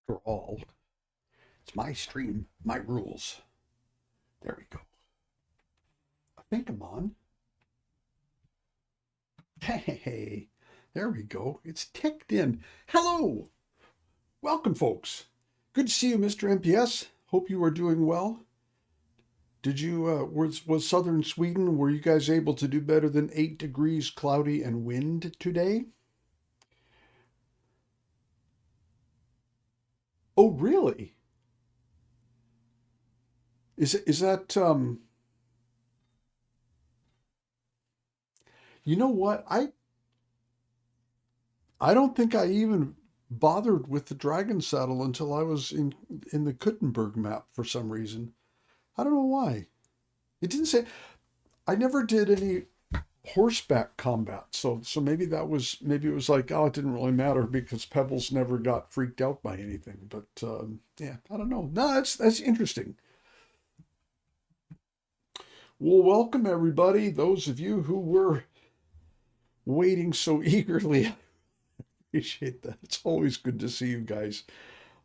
For all. It's my stream, my rules. There we go. I think I'm on. Hey, there we go. It's ticked in. Hello. Welcome, folks. Good to see you, Mr. MPS. Hope you are doing well. Did you, was southern Sweden, were you guys able to do better than 8 degrees cloudy and wind today? Oh, really? Is that, you know what? I don't think I even bothered with the dragon saddle until I was in the Gutenberg map for some reason. I don't know why. It didn't say. I never did any horseback combat, so maybe maybe it was like, oh, it didn't really matter because Pebbles never got freaked out by anything. But yeah, I don't know. No, that's interesting. Well, welcome everybody. Those of you who were waiting so eagerly, appreciate that. It's always good to see you guys.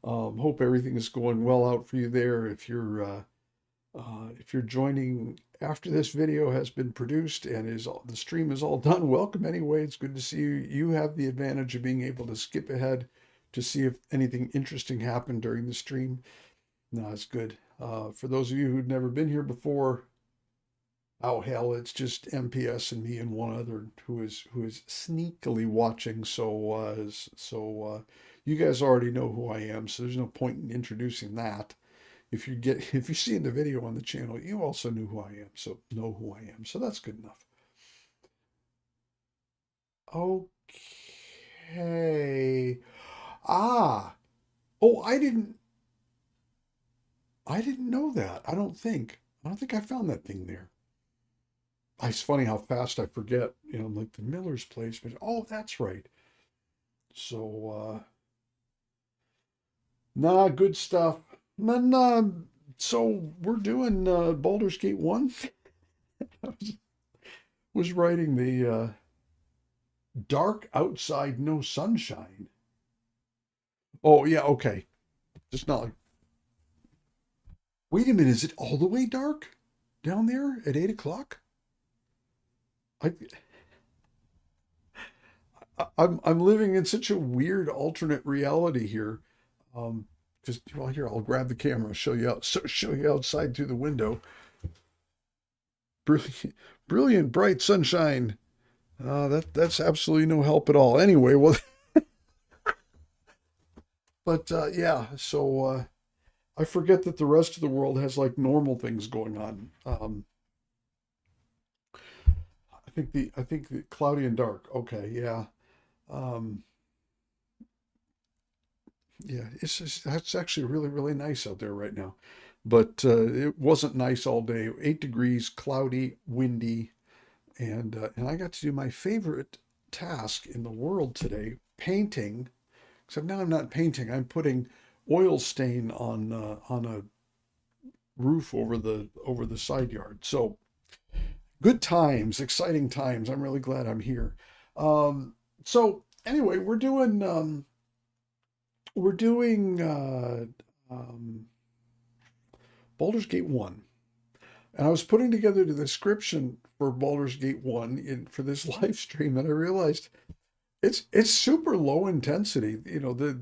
Hope everything is going well out for you there. If you're joining after this video has been produced and the stream is all done, welcome anyway. It's good to see you. You have the advantage of being able to skip ahead to see if anything interesting happened during the stream. No, it's good. For those of you who've never been here before, oh hell, it's just MPS and me and one other who is sneakily watching. So you guys already know who I am, so there's no point in introducing that. If you see in the video on the channel, you also knew who I am, so know who I am. So that's good enough. Okay. Ah. Oh, I didn't know that. I don't think. I don't think I found that thing there. It's funny how fast I forget. You know, like the Miller's place, but oh, that's right. So nah, good stuff. Man, so we're doing Baldur's Gate 1. I was writing the dark outside, no sunshine. Oh, yeah, okay. Just not like, wait a minute, is it all the way dark down there at 8 o'clock? I, I'm living in such a weird alternate reality here. Just well, here I'll grab the camera, show you outside through the window. Brilliant, brilliant, bright sunshine. That's absolutely no help at all. Anyway, well, but yeah, so I forget that the rest of the world has like normal things going on. I think the cloudy and dark. Okay, yeah, um, yeah. That's actually really nice out there right now, but it wasn't nice all day. 8 degrees, cloudy, windy, and I got to do my favorite task in the world today, painting. Except now I'm not painting. I'm putting oil stain on a roof over the side yard. So good times, exciting times. I'm really glad I'm here. So anyway, we're doing Baldur's Gate 1. And I was putting together the description for Baldur's Gate 1 for this live stream, and I realized it's super low intensity. You know, the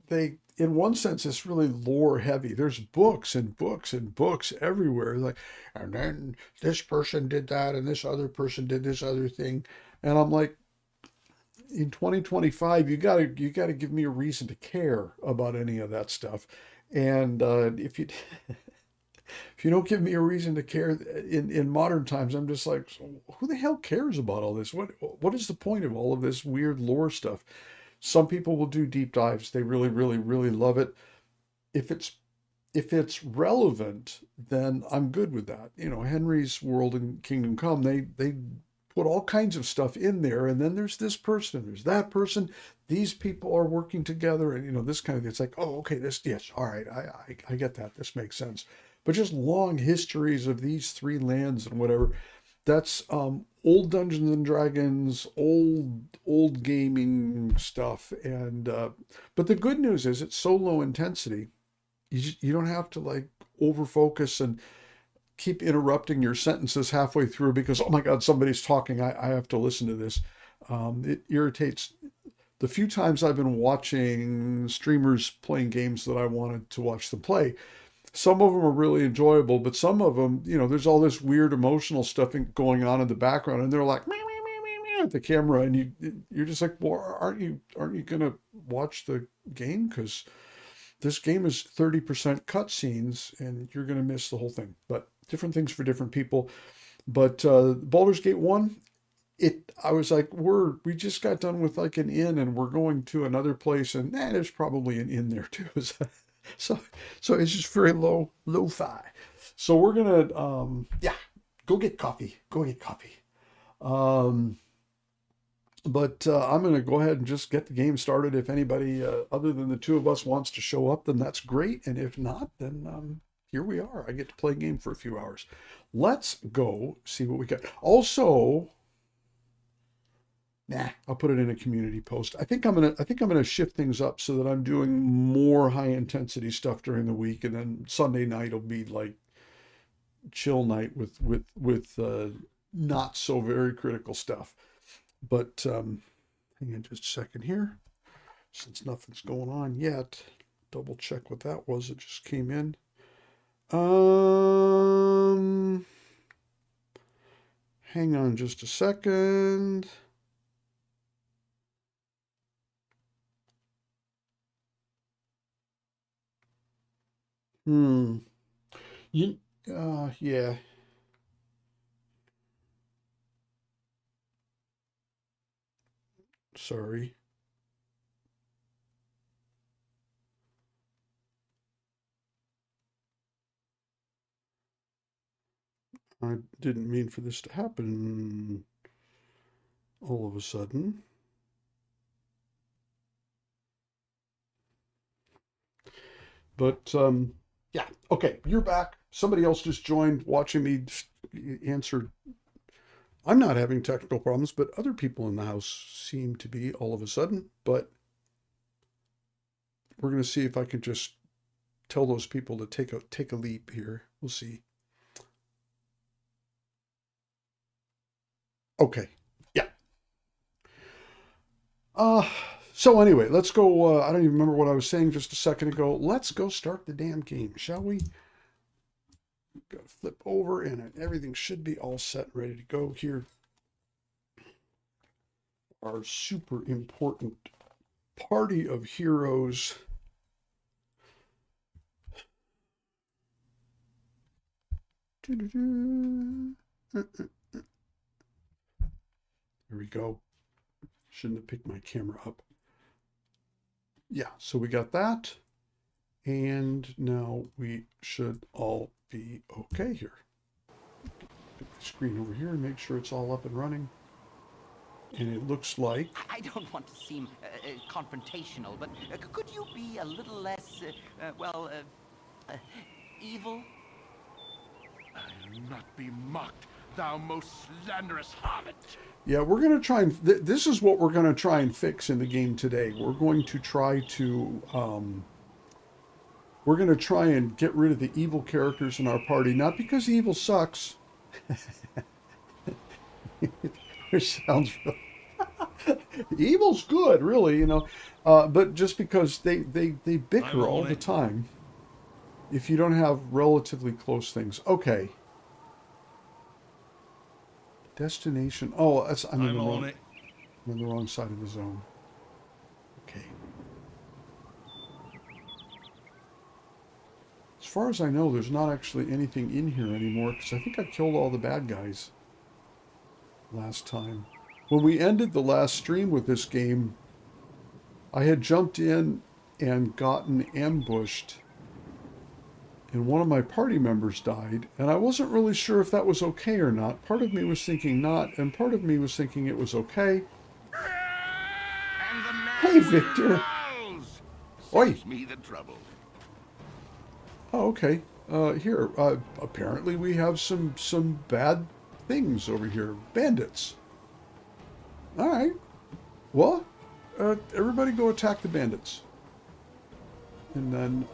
they in one sense it's really lore heavy. There's books and books and books everywhere. Like, and then this person did that, and this other person did this other thing, and I'm like, in 2025, you gotta give me a reason to care about any of that stuff. And if you don't give me a reason to care in modern times, I'm just like, so who the hell cares about all this? What is the point of all of this weird lore stuff? Some people will do deep dives. They really love it. If it's relevant, then I'm good with that. You know, Henry's World and Kingdom Come, they put all kinds of stuff in there, and then there's this person, there's that person, these people are working together, and you know, this kind of thing. It's like, oh, okay, this, yes, all right, I get that. This makes sense. But just long histories of these three lands and whatever, That's old Dungeons and Dragons, old gaming stuff, and but the good news is it's so low intensity. You don't have to like over focus and keep interrupting your sentences halfway through because oh my God, somebody's talking. I have to listen to this. It irritates. The few times I've been watching streamers playing games that I wanted to watch them play, some of them are really enjoyable, but some of them, you know, there's all this weird emotional stuff going on in the background, and they're like meow, meow, meow, meow, meow, at the camera, and you're just like, well, aren't you gonna watch the game? Because this game is 30% cutscenes, and you're gonna miss the whole thing. But different things for different people. But Baldur's Gate 1, I was like, we just got done with like an inn, and we're going to another place, and there's probably an inn there too. So, so it's just very lo-fi. So we're gonna, yeah, go get coffee. Go get coffee. Um, but I'm gonna go ahead and just get the game started. If anybody other than the two of us wants to show up, then that's great. And if not, then here we are. I get to play a game for a few hours. Let's go see what we got. Also, nah, I'll put it in a community post. I think I'm gonna shift things up so that I'm doing more high intensity stuff during the week, and then Sunday night will be like chill night with not so very critical stuff. But hang on just a second here, since nothing's going on yet. Double check what that was. It just came in. Hang on just a second. Hmm. You, yeah. Sorry. I didn't mean for this to happen all of a sudden. But yeah, okay, you're back. Somebody else just joined watching me answer. I'm not having technical problems, but other people in the house seem to be all of a sudden. But we're going to see if I can just tell those people to take a leap here. We'll see. Okay. Yeah. Uh so anyway, let's go. I don't even remember what I was saying just a second ago. Let's go start the damn game, shall we? Got to flip over, and everything should be all set and ready to go here. Our super important party of heroes. There we go. Shouldn't have picked my camera up. Yeah, so we got that. And now we should all be okay here. Get the screen over here and make sure it's all up and running. And it looks like... I don't want to seem confrontational, but could you be a little less, well, evil? I'll not be mocked, thou most slanderous harlot. Yeah, we're going to try and... this is what we're going to try and fix in the game today. We're going to try to... we're going to try and get rid of the evil characters in our party. Not because evil sucks. Which sounds really... Evil's good, really, you know. But just because they bicker all the time. If you don't have relatively close things. Okay. Destination. Oh, I'm in the wrong side of the zone. Okay. As far as I know, there's not actually anything in here anymore because I think I killed all the bad guys last time. When we ended the last stream with this game, I had jumped in and gotten ambushed, and one of my party members died, and I wasn't really sure if that was okay or not. Part of me was thinking not, and part of me was thinking it was okay. Hey, Victor. Oi. Me the trouble. Oh, okay. Here, apparently we have some bad things over here. Bandits. All right. Well, everybody go attack the bandits. And then,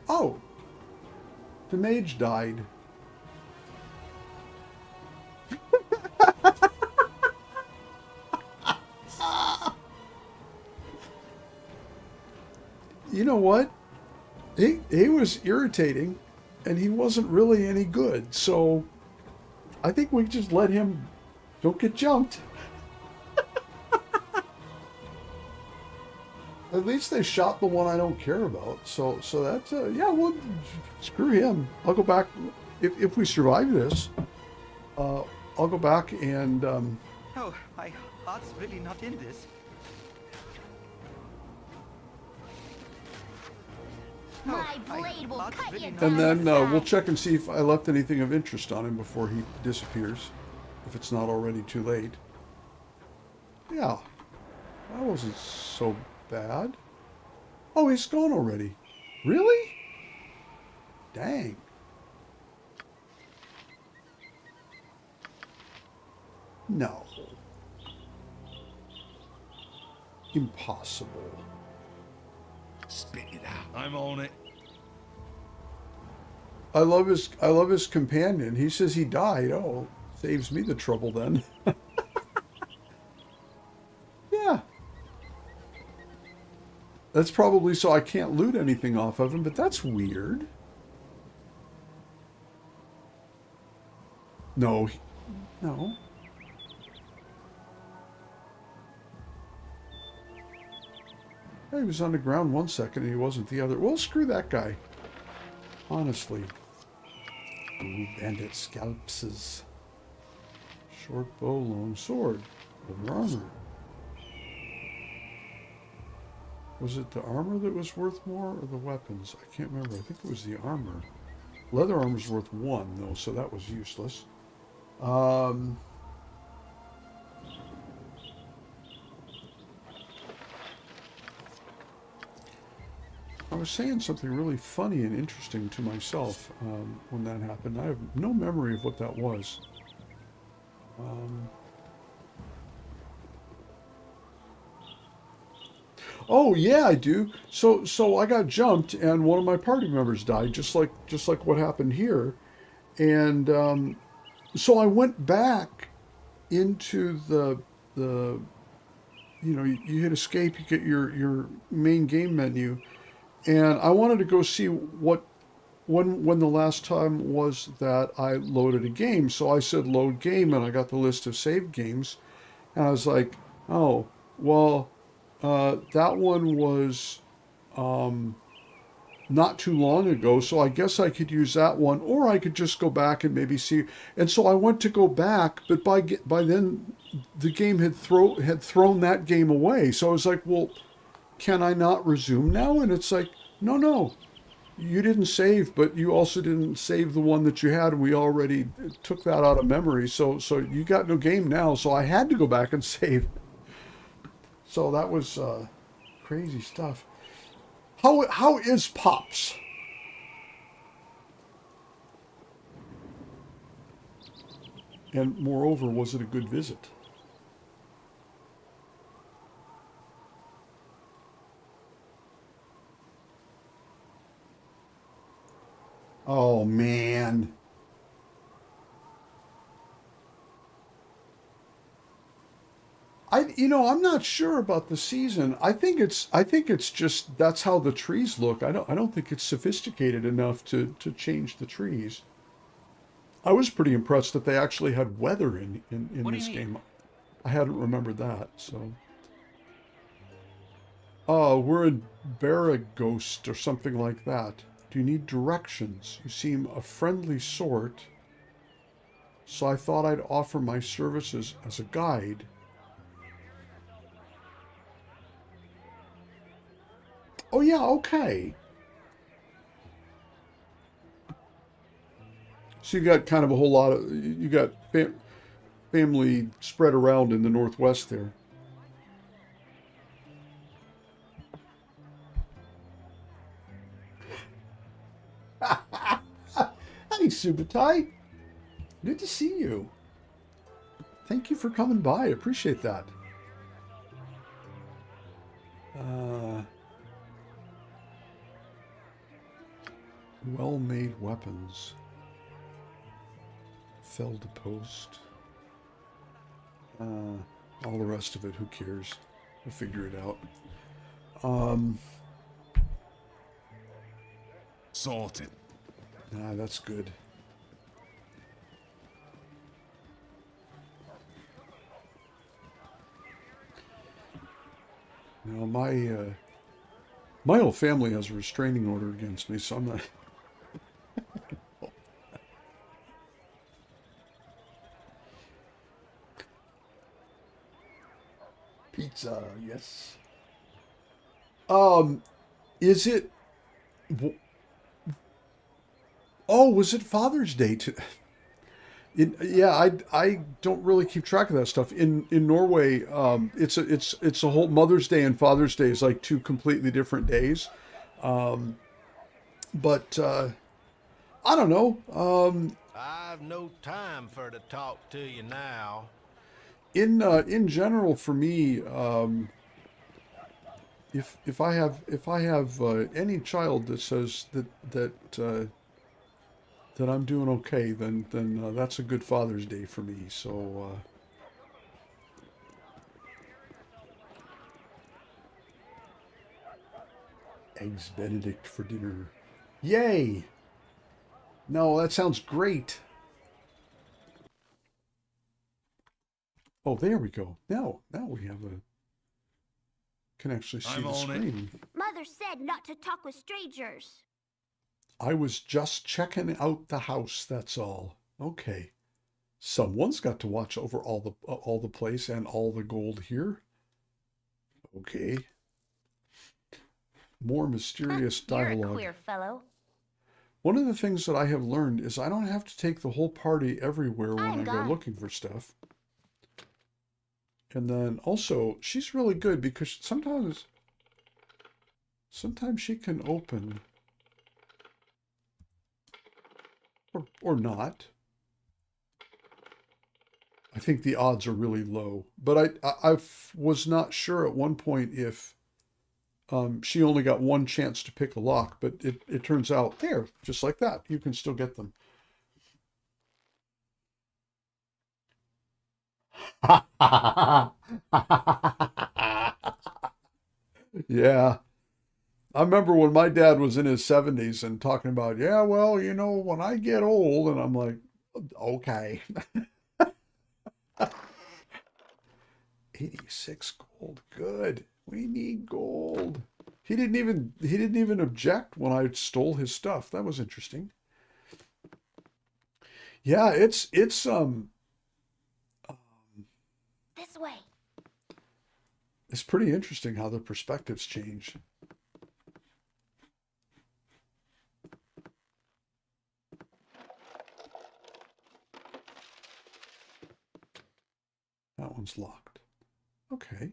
oh, the mage died. You know what? He was irritating, and he wasn't really any good. So I think we just let him don't get jumped. At least they shot the one I don't care about. So that's yeah. Well, screw him. I'll go back if we survive this. I'll go back and. Oh, my heart's really not in this. My blade will cut you down. And then we'll check and see if I left anything of interest on him before he disappears, if it's not already too late. Yeah, that wasn't so bad. Oh, he's gone already. Really? Dang. No. Impossible. Spit it out. I'm on it. I love his companion. He says he died. Oh, saves me the trouble then. Yeah. That's probably so I can't loot anything off of him, but that's weird. No. No. He was on the ground 1 second and he wasn't the other. Well, screw that guy. Honestly. Ooh, bandit scalpses. Short bow, long sword. Leather armor. Was it the armor that was worth more or the weapons? I can't remember. I think it was the armor. Leather armor's worth 1 though, so that was useless. I was saying something really funny and interesting to myself when that happened. I have no memory of what that was. Oh yeah, I do. So I got jumped and one of my party members died, just like what happened here. And so I went back into the you know, you hit escape, you get your main game menu. And I wanted to go see when the last time was that I loaded a game. So I said load game, and I got the list of saved games. And I was like, oh, well, that one was not too long ago, so I guess I could use that one, or I could just go back and maybe see. And so I went to go back, but by then the game had thrown that game away. So I was like, well, can I not resume now? And it's like, no, you didn't save, but you also didn't save the one that you had. We already took that out of memory. So you got no game now. So I had to go back and save. So that was crazy stuff. How is Pops? And moreover, was it a good visit? Oh man. I'm not sure about the season. I think it's just that's how the trees look. I don't think it's sophisticated enough to change the trees. I was pretty impressed that they actually had weather in this game. I hadn't remembered that, so. Oh, we're in Baraghost or something like that. Do you need directions? You seem a friendly sort, so I thought I'd offer my services as a guide. Oh yeah, okay. So you got kind of a whole lot of, you got family spread around in the Northwest there. Subutai. Good to see you. Thank you for coming by. I appreciate that. Well-made weapons. Fell to post. All the rest of it, who cares? We'll figure it out. Sorted. That's good. Now, my whole family has a restraining order against me, so I'm not... Pizza, yes. Is it... Oh, was it Father's Day today? Yeah, I don't really keep track of that stuff. In Norway, it's a whole Mother's Day and Father's Day is like two completely different days. But I don't know. I've no time for to talk to you now. In general, for me, if I have any child that says that I'm doing okay, then that's a good Father's Day for me. So eggs Benedict for dinner. Yay! No, that sounds great. Oh, there we go. Now we have can actually see the screen. Mother said not to talk with strangers. I was just checking out the house, that's all. Okay. Someone's got to watch over all the place and all the gold here. Okay. More mysterious dialogue. You're a queer fellow. One of the things that I have learned is I don't have to take the whole party everywhere when I go looking for stuff. And then also, she's really good because sometimes she can open or not. I think the odds are really low, but I was not sure at one point if she only got one chance to pick a lock, but it turns out there, just like that, you can still get them. Yeah. I remember when my dad was in his 70s and talking about, yeah, well, you know, when I get old, and I'm like, okay. 86 gold. Good. We need gold. He didn't even object when I stole his stuff. That was interesting. Yeah, it's This way. It's pretty interesting how the perspectives change. That one's locked. Okay.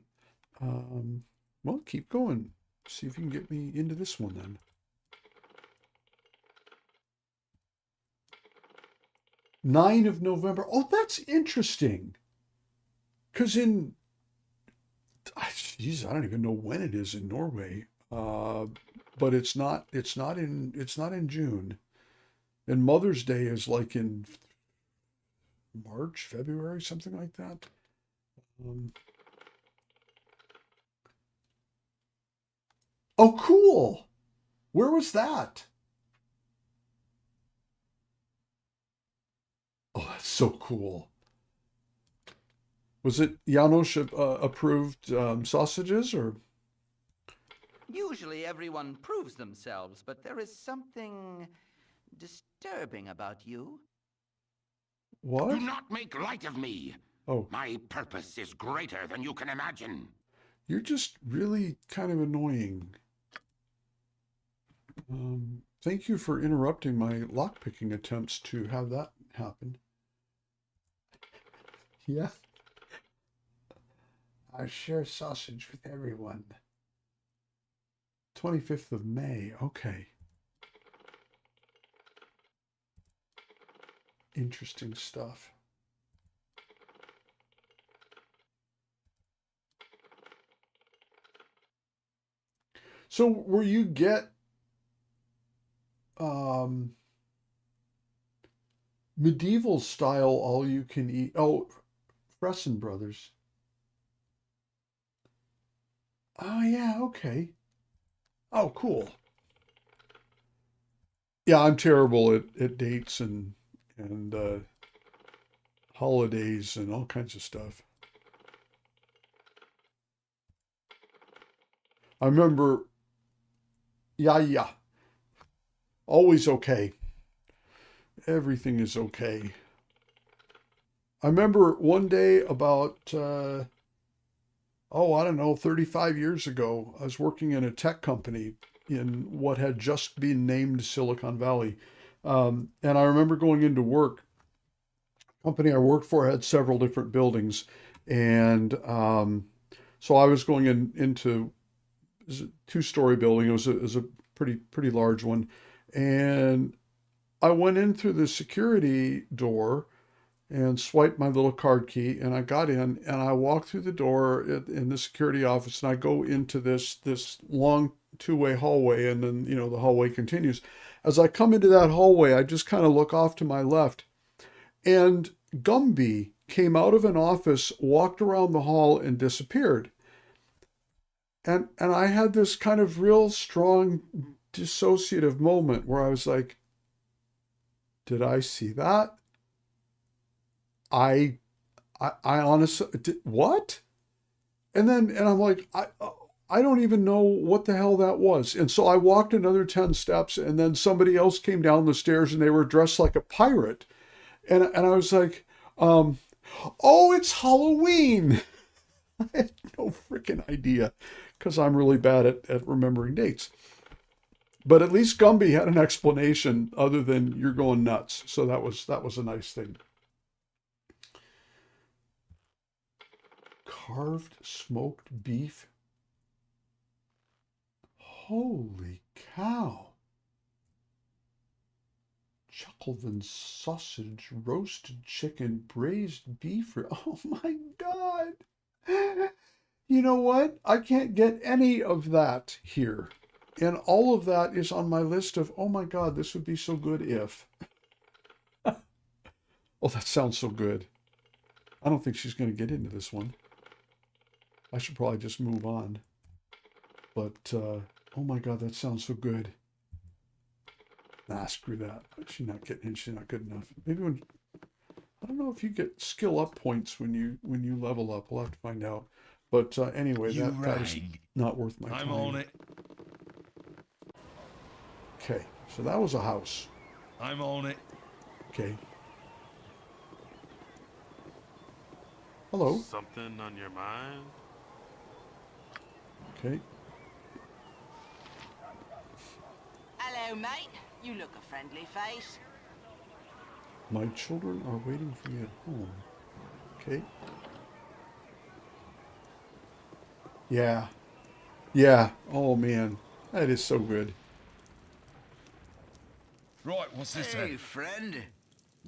Well, keep going. See if you can get me into this one then. November 9th. Oh, that's interesting. Because geez, I don't even know when it is in Norway. But it's not in June. And Mother's Day is like in March, February, something like that. Oh, cool. Where was that? Oh, that's so cool. Was it Janos approved sausages or? Usually everyone proves themselves, but there is something disturbing about you. What? Do not make light of me. Oh. My purpose is greater than you can imagine. You're just really kind of annoying. Thank you for interrupting my lockpicking attempts to have that happen. Yeah. I share sausage with everyone. 25th of May. Okay. Interesting stuff. So where you get medieval style all you can eat. Oh, Fresson Brothers. Oh yeah, okay. Oh, cool. Yeah, I'm terrible at dates and holidays and all kinds of stuff. I remember, yeah, yeah, always okay. Everything is okay. I remember one day about, I don't know, 35 years ago, I was working in a tech company in what had just been named Silicon Valley. And I remember going into work. The company I worked for had several different buildings. And so I was going into it was a two-story building. It was a pretty large one. And I went in through the security door and swiped my little card key, and I got in and I walked through the door in the security office, and I go into this long two-way hallway, and then the hallway continues. As I come into that hallway, I just kind of look off to my left, and Gumby came out of an office, walked around the hall, and disappeared. And I had this kind of real strong dissociative moment where I was like, did I see that? I I honestly did, what? And I'm like, I don't even know what the hell that was. And so I walked another 10 steps, and then somebody else came down the stairs and they were dressed like a pirate. And I was like, oh, it's Halloween. I had no freaking idea because I'm really bad at remembering dates. But at least Gumby had an explanation other than you're going nuts. So that was a nice thing. Carved smoked beef. Holy cow. Chucklevan sausage, roasted chicken, braised beef. Oh my God. You know what? I can't get any of that here. And all of that is on my list of, oh my God, this would be so good if. Oh, that sounds so good. I don't think she's going to get into this one. I should probably just move on. But, oh my God, that sounds so good. Nah, screw that. She's not getting in. She's not good enough. Maybe when, I don't know if you get skill up points when you level up. We'll have to find out. But anyway, that is not worth my time. I'm on it. Okay, so that was a house. I'm on it. Okay. Hello. Something on your mind? Okay. Hello, mate. You look a friendly face. My children are waiting for me at home. Okay. Yeah. Yeah. Oh man, that is so good. Right, what's this Hey, then? friend.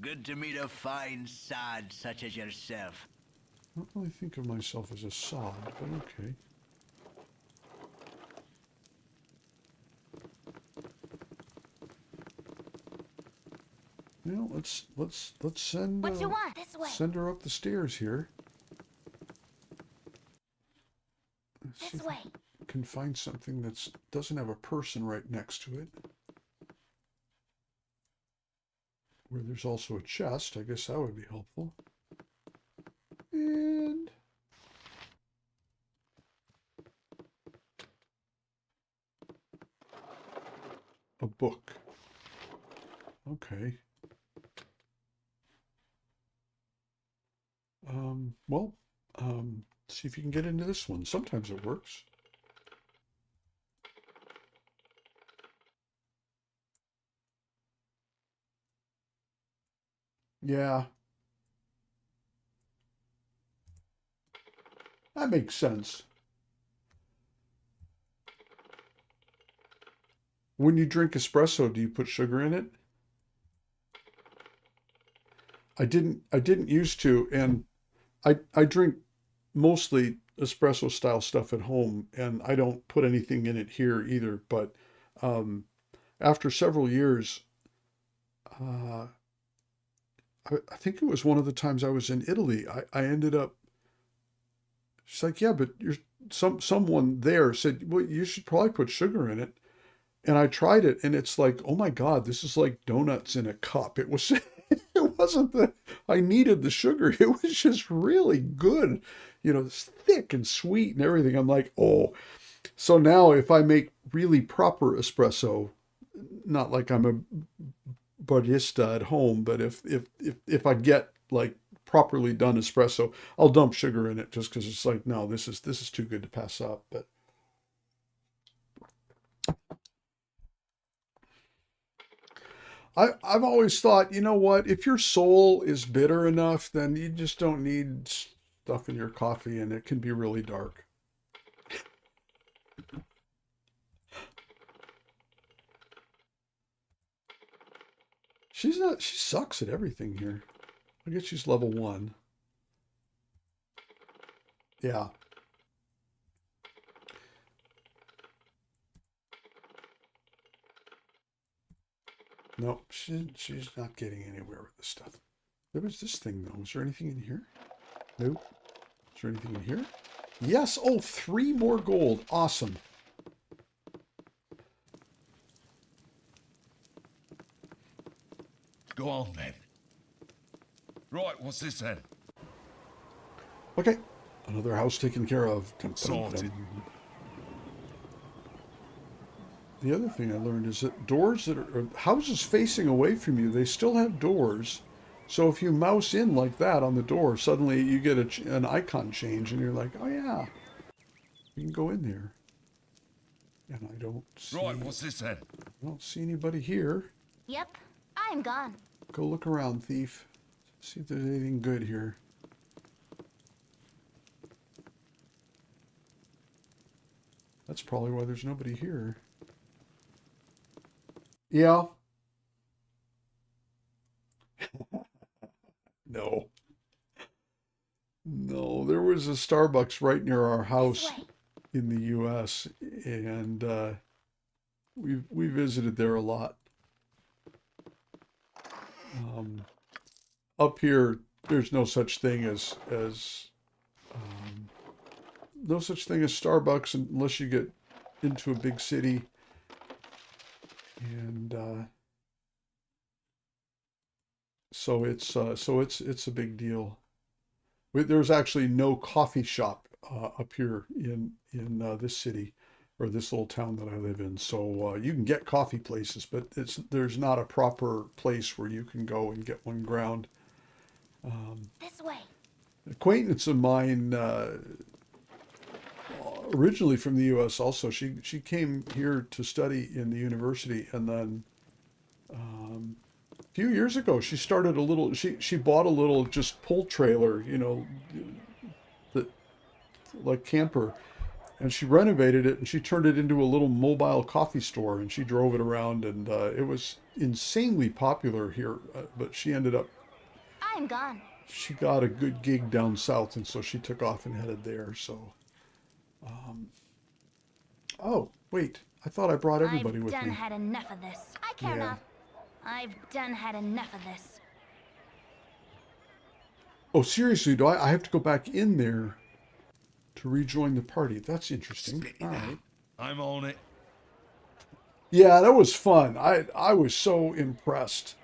Good to meet a fine sod such as yourself. I don't really think of myself as a sod, but okay. Well, let's send What you want? This way. send her up the stairs here. Let's see This if way. I can find something that doesn't have a person right next to it. Where there's also a chest. I guess that would be helpful. And a book. Okay. Well, see if you can get into this one. Sometimes it works. Yeah. That makes sense. When you drink espresso, do you put sugar in it? I didn't used to, and I drink mostly espresso style stuff at home, and I don't put anything in it here either. But um, after several years, uh, I think it was one of the times I was in Italy. I ended up. She's like, yeah, but you're someone there said, well, you should probably put sugar in it. And I tried it, and it's like, oh my God, this is like donuts in a cup. It was, it wasn't that I needed the sugar. It was just really good. It's thick and sweet and everything. I'm like, oh. So now if I make really proper espresso, not like I'm a barista at home, but if I get like properly done espresso, I'll dump sugar in it just because it's like, no, this is too good to pass up. But I've always thought, you know what, if your soul is bitter enough, then you just don't need stuff in your coffee, and it can be really dark. She sucks at everything here. I guess she's level 1. Yeah. Nope, she's not getting anywhere with this stuff. There was this thing though. Was there anything in here? Nope. Is there anything in here? Yes. Oh, 3 more gold. Awesome. Go on then. Right, what's this then? Okay. Another house taken care of. Sorted. The other thing I learned is that doors that are houses facing away from you, they still have doors. So if you mouse in like that on the door, suddenly you get an icon change, and you're like, oh yeah, you can go in there. And I don't see, Right, what's this then? I don't see anybody here. Yep, I'm gone. Go look around, thief. See if there's anything good here. That's probably why there's nobody here. Yeah. No. No, there was a Starbucks right near our house This way. in the US, and we visited there a lot. Up here, there's no such thing as no such thing as Starbucks unless you get into a big city, and so it's a big deal. There's actually no coffee shop up here in this city or this little town that I live in. So you can get coffee places, but there's not a proper place where you can go and get one ground. This way. An acquaintance of mine, originally from the U.S. also, she came here to study in the university, and then a few years ago she started a little. She bought a little just pull trailer, that like camper, and she renovated it and she turned it into a little mobile coffee store, and she drove it around, and it was insanely popular here. But she ended up. I'm gone. She got a good gig down south, and so she took off and headed there. So, oh wait, I thought I brought everybody with I've done me. had enough of this. I care Yeah. not. I've done had enough of this. Oh, seriously, do I have to go back in there to rejoin the party? That's interesting. Spit it All out. right. I'm on it. Yeah, that was fun. I was so impressed.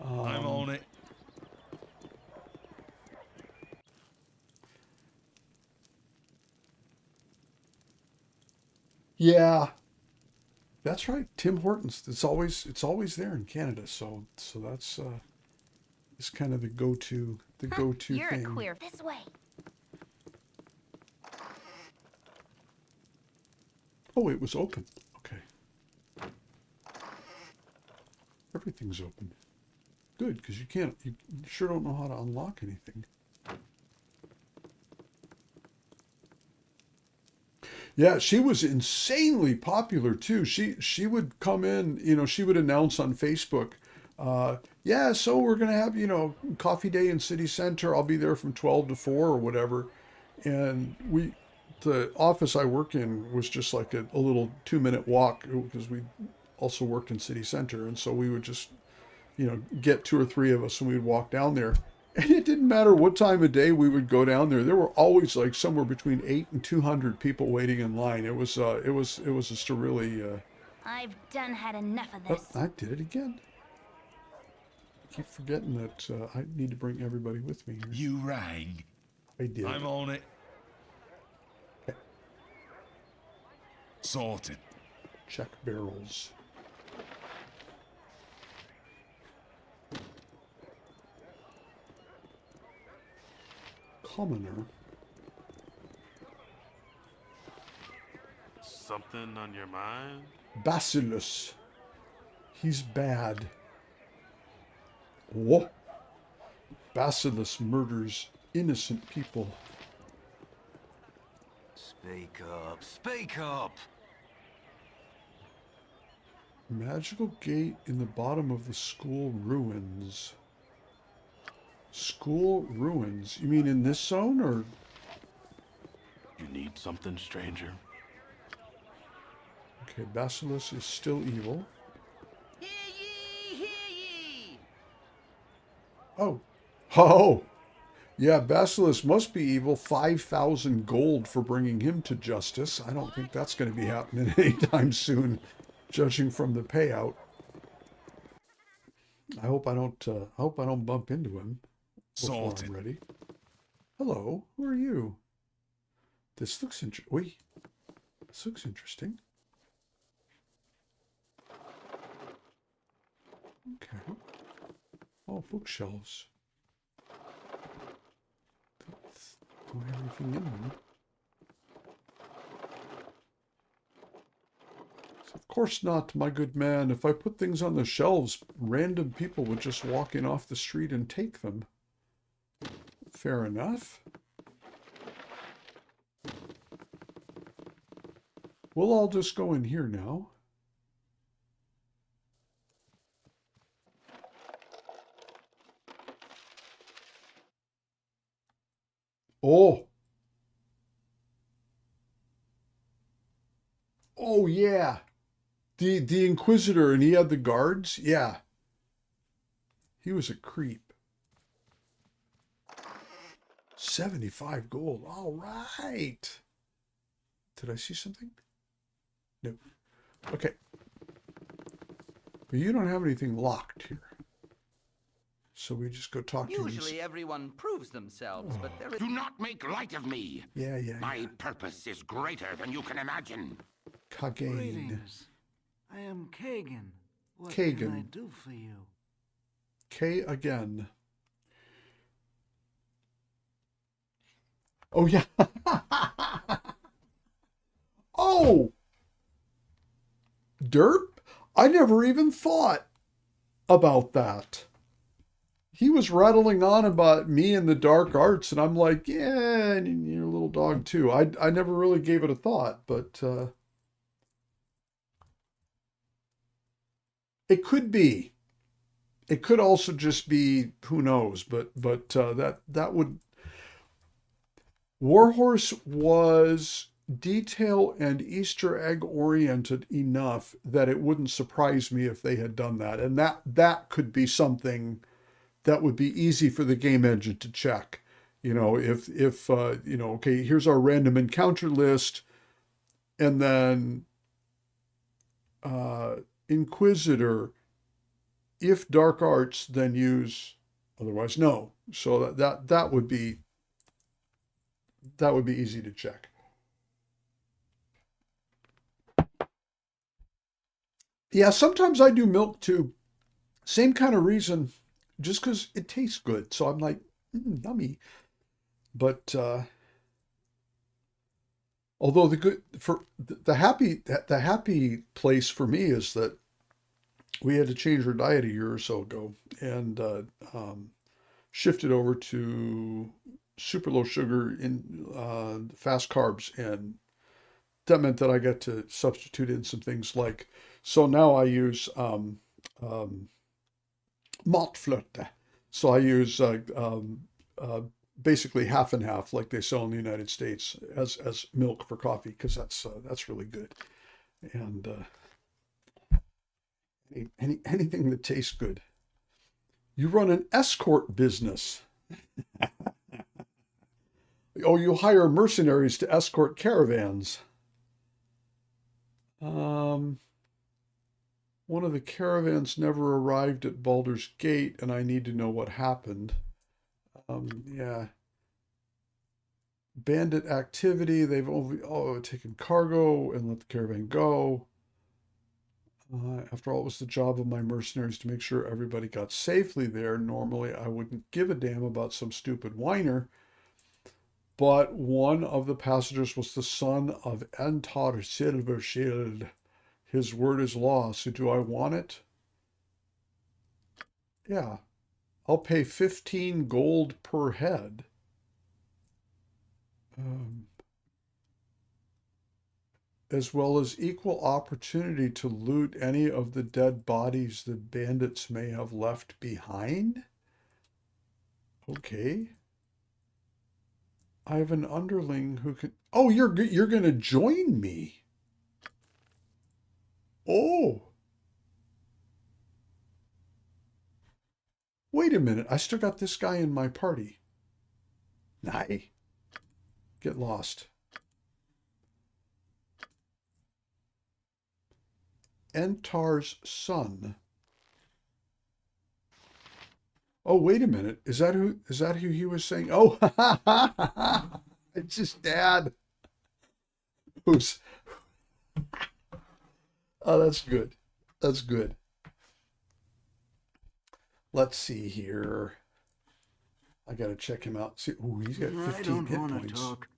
I'm on it. Yeah, that's right. Tim Hortons. It's always there in Canada. So that's it's kind of the go-to You're thing. a queer. This way. Oh, it was open. Okay. Everything's open. Good, because you sure don't know how to unlock anything. Yeah, she was insanely popular too. She would come in, she would announce on Facebook Yeah, so we're gonna have, coffee day in city center. I'll be there from 12 to 4 or whatever. And the office I work in was just like a little 2-minute walk because we also worked in city center. And so we would just, get two or three of us and we'd walk down there. And it didn't matter what time of day we would go down there. There were always like somewhere between 8 and 200 people waiting in line. It was just a really, I've done had enough of oh, this. I did it again. I keep forgetting that I need to bring everybody with me here. You rang. I did. I'm on it. Sorted. Check barrels. Commoner. Something on your mind? Bacillus. He's bad. Whoa. Bacillus murders innocent people. Speak up. Speak up. Magical gate in the bottom of the school ruins. School ruins. You mean in this zone or? You need something, stranger? Okay, Bacillus is still evil. Hear ye, hear ye! Oh. Oh. Yeah, Bacillus must be evil. 5,000 gold for bringing him to justice. I don't think that's going to be happening anytime soon, judging from the payout. I hope I don't bump into him before Sorted. I'm ready. Hello, who are you? This looks interesting. Wait, this looks interesting. Okay. Oh, bookshelves. Don't have anything in them. Of course not, my good man. If I put things on the shelves, random people would just walk in off the street and take them. Fair enough. We'll all just go in here now. Oh. Oh, yeah. The Inquisitor, and he had the guards? Yeah. He was a creep. 75 gold. All right. Did I see something? Nope. Okay. But you don't have anything locked here. So we just go talk to him. Usually everyone proves themselves, but there is... Do not make light of me. Yeah. My purpose is greater than you can imagine. Kagane. Greetings. I am Kagan. What can I Kagan. do for you? K again. Oh, yeah. Oh! Derp? I never even thought about that. He was rattling on about me and the dark arts, and I'm like, yeah, and you're a little dog too. I never really gave it a thought, but it could be. It could also just be, who knows, but that would... Warhorse was detail and Easter egg oriented enough that it wouldn't surprise me if they had done that. And that could be something that would be easy for the game engine to check. If okay, here's our random encounter list, and then Inquisitor, if dark arts, then use, otherwise no. So that would be easy to check. Yeah, sometimes I do milk too. Same kind of reason, just because it tastes good. So I'm like, yummy. But although the happy place for me is that we had to change our diet a year or so ago and shifted over to super low sugar in fast carbs, and that meant that I got to substitute in some things like, so now I use Maltflotte. So I use basically half and half, like they sell in the United States, as milk for coffee, because that's really good. And anything that tastes good. You run an escort business. Oh, you hire mercenaries to escort caravans. One of the caravans never arrived at Baldur's Gate, and I need to know what happened. Yeah. Bandit activity. They've only taken cargo and let the caravan go. After all, it was the job of my mercenaries to make sure everybody got safely there. Normally, I wouldn't give a damn about some stupid whiner. But one of the passengers was the son of Antar Silvershield. His word is law, so do I want it? Yeah. I'll pay 15 gold per head. As well as equal opportunity to loot any of the dead bodies the bandits may have left behind. Okay. I have an underling who can... Oh, you're going to join me. Oh. Wait a minute. I still got this guy in my party. Nah. Get lost. Entar's son. Oh, wait a minute. Is that who he was saying? Oh, it's his dad. Who's Oh, that's good. That's good. Let's see here. I gotta check him out. See, ooh, he's got 15 hit points. Talk.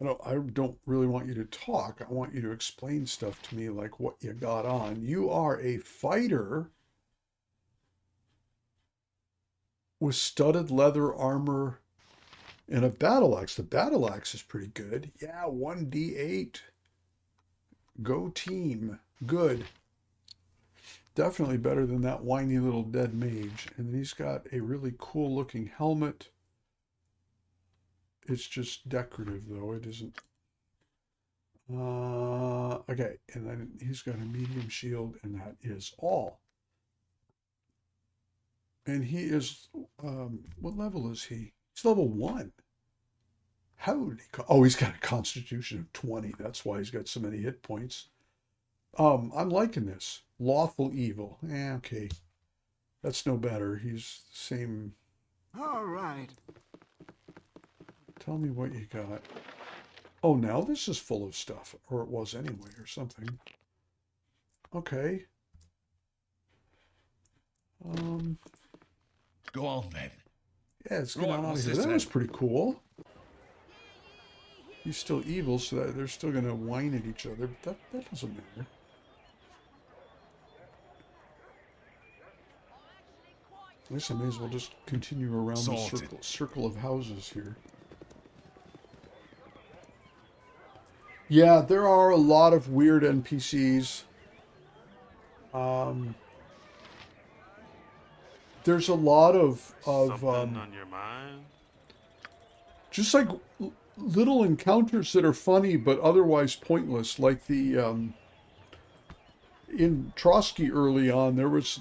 I don't really want you to talk. I want you to explain stuff to me, like what you got on. You are a fighter with studded leather armor and a battle axe. The battle axe is pretty good. Yeah, 1d8. Go team. Good. Definitely better than that whiny little dead mage. And then he's got a really cool looking helmet. It's just decorative though. It isn't. Okay. And then he's got a medium shield, and that is all. And he is, what level is he? He's level 1. Holy cow. Oh, he's got a constitution of 20. That's why he's got so many hit points. I'm liking this. Lawful evil. Okay. That's no better. He's the same. All right. Tell me what you got. Oh, now this is full of stuff. Or it was anyway, or something. Okay. Go on then. Yeah, let's get on out of here. That was pretty cool. He's still evil, so that they're still going to whine at each other, but that doesn't matter. I guess I may as well just continue around the circle of houses here. Yeah, there are a lot of weird NPCs. There's a lot of Something on your mind? just like little encounters that are funny but otherwise pointless, like the in Trotsky early on, there was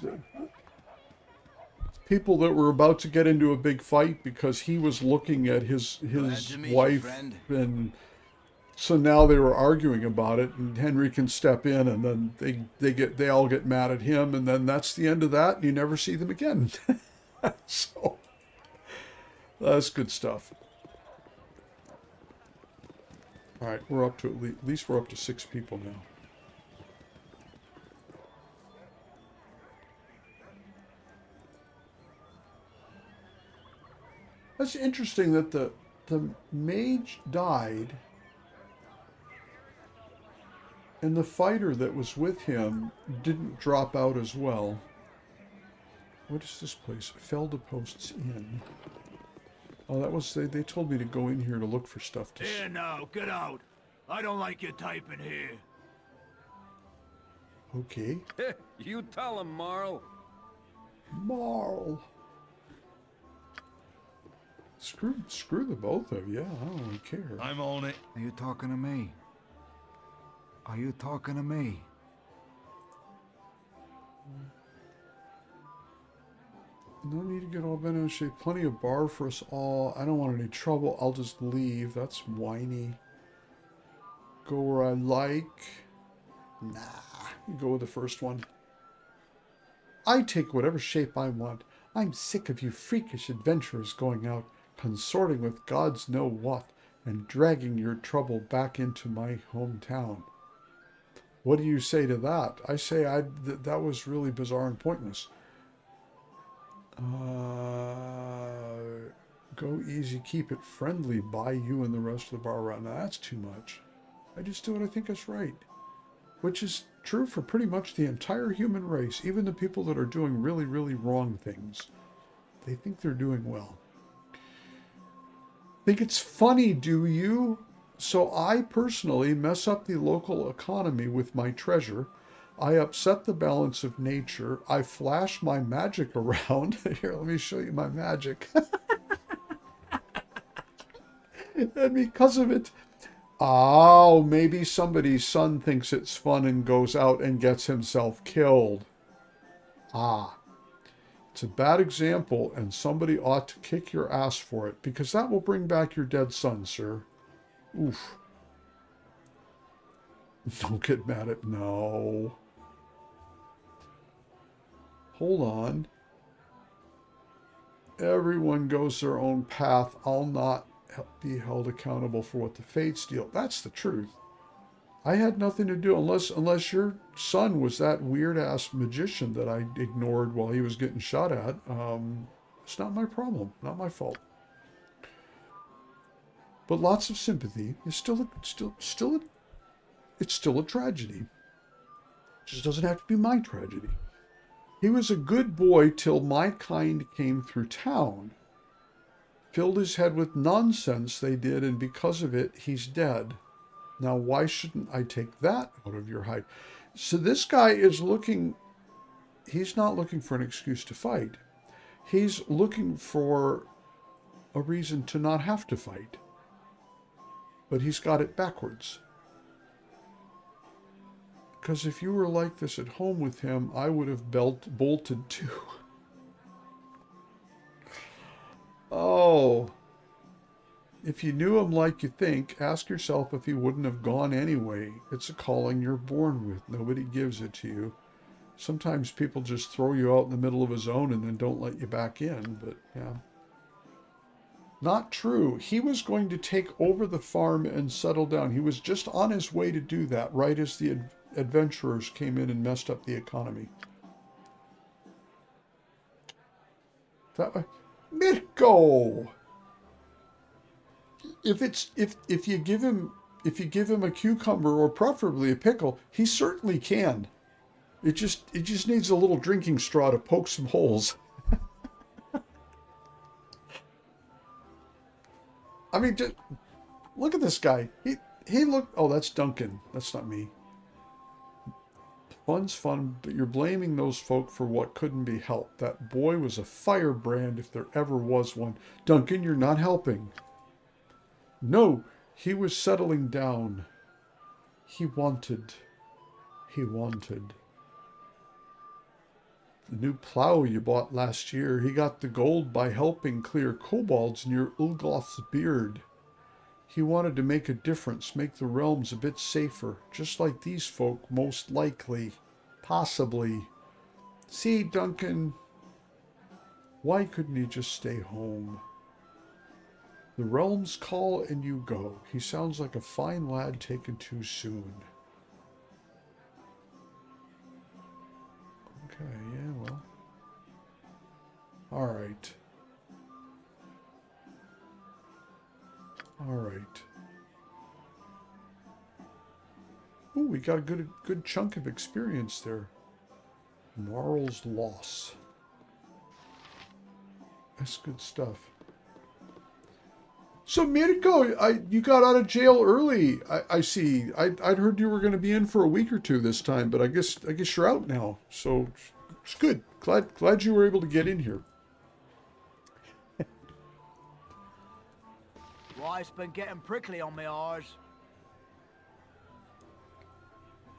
people that were about to get into a big fight because he was looking at his wife, and so now they were arguing about it, and Henry can step in, and then they all get mad at him, and then that's the end of that, and you never see them again. So that's good stuff. All right, we're up to at least we're up to 6 people now. That's interesting that the mage died, and the fighter that was with him didn't drop out as well. What is this place? Feldepost's Inn. Oh, that was they told me to go in here to look for stuff. Here now, get out. I don't like your type in here. Okay. You tell him, Marl. Marl. Screw the both of you. I don't really care. I'm on it. Are you talking to me? Are you talking to me? No need to get all bent out of shape. Plenty of bar for us all. I don't want any trouble. I'll just leave. That's whiny. Go where I like. Nah. You go with the first one. I take whatever shape I want. I'm sick of you freakish adventurers going out, consorting with gods know what, and dragging your trouble back into my hometown. What do you say to that? I say that was really bizarre and pointless. Go easy, keep it friendly by you and the rest of the bar around. Now that's too much. I just do what I think is right. Which is true for pretty much the entire human race, even the people that are doing really, really wrong things. They think they're doing well. Think it's funny, do you? So I personally mess up the local economy with my treasure. I upset the balance of nature. I flash my magic around. Here, let me show you my magic. And because of it, oh, maybe somebody's son thinks it's fun and goes out and gets himself killed. Ah, it's a bad example, and somebody ought to kick your ass for it, because that will bring back your dead son, sir. Oof. Don't get mad at... No. Hold on. Everyone goes their own path. I'll not be held accountable for what the fates deal. That's the truth. I had nothing to do, unless your son was that weird-ass magician that I ignored while he was getting shot at. It's not my problem. Not my fault. But lots of sympathy. It's still a tragedy. It just doesn't have to be my tragedy. He was a good boy till my kind came through town. Filled his head with nonsense they did, and because of it, he's dead. Now, why shouldn't I take that out of your hide? So this guy is looking... He's not looking for an excuse to fight. He's looking for a reason to not have to fight. But he's got it backwards. Because if you were like this at home with him, I would have bolted too. Oh. If you knew him like you think, ask yourself if he wouldn't have gone anyway. It's a calling you're born with. Nobody gives it to you. Sometimes people just throw you out in the middle of a zone and then don't let you back in, but yeah. Not true. He was going to take over the farm and settle down. He was just on his way to do that right as the adventurers came in and messed up the economy. That way. Mirko! If you give him a cucumber or preferably a pickle, he certainly can. It just needs a little drinking straw to poke some holes. I mean, just look at this guy. He looked... Oh, that's Duncan. That's not me. Fun's fun, but you're blaming those folk for what couldn't be helped. That boy was a firebrand if there ever was one. Duncan, you're not helping. No, he was settling down. He wanted. The new plow you bought last year, he got the gold by helping clear kobolds in your Ulgoth's beard. He wanted to make a difference, make the realms a bit safer, just like these folk, most likely. Possibly. See, Duncan, why couldn't he just stay home? The realms call and you go. He sounds like a fine lad taken too soon. Okay, yeah, well. All right. All right. Ooh, we got a good chunk of experience there. Marl's loss. That's good stuff. So Mirko, you got out of jail early. I see. I'd heard you were going to be in for a week or two this time, but I guess you're out now. So It's good. Glad you were able to get in here. Wife's been getting prickly on me eyes.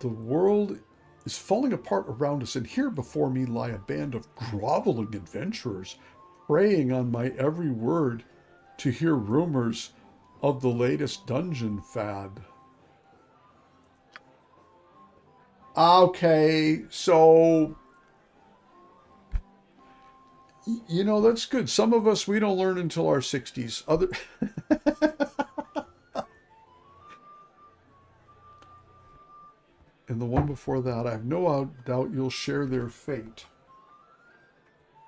The world is falling apart around us, and here before me lie a band of groveling adventurers, preying on my every word to hear rumors of the latest dungeon fad. Okay, so, you know, that's good. Some of us, we don't learn until our 60s. And the one before that, I have no doubt you'll share their fate.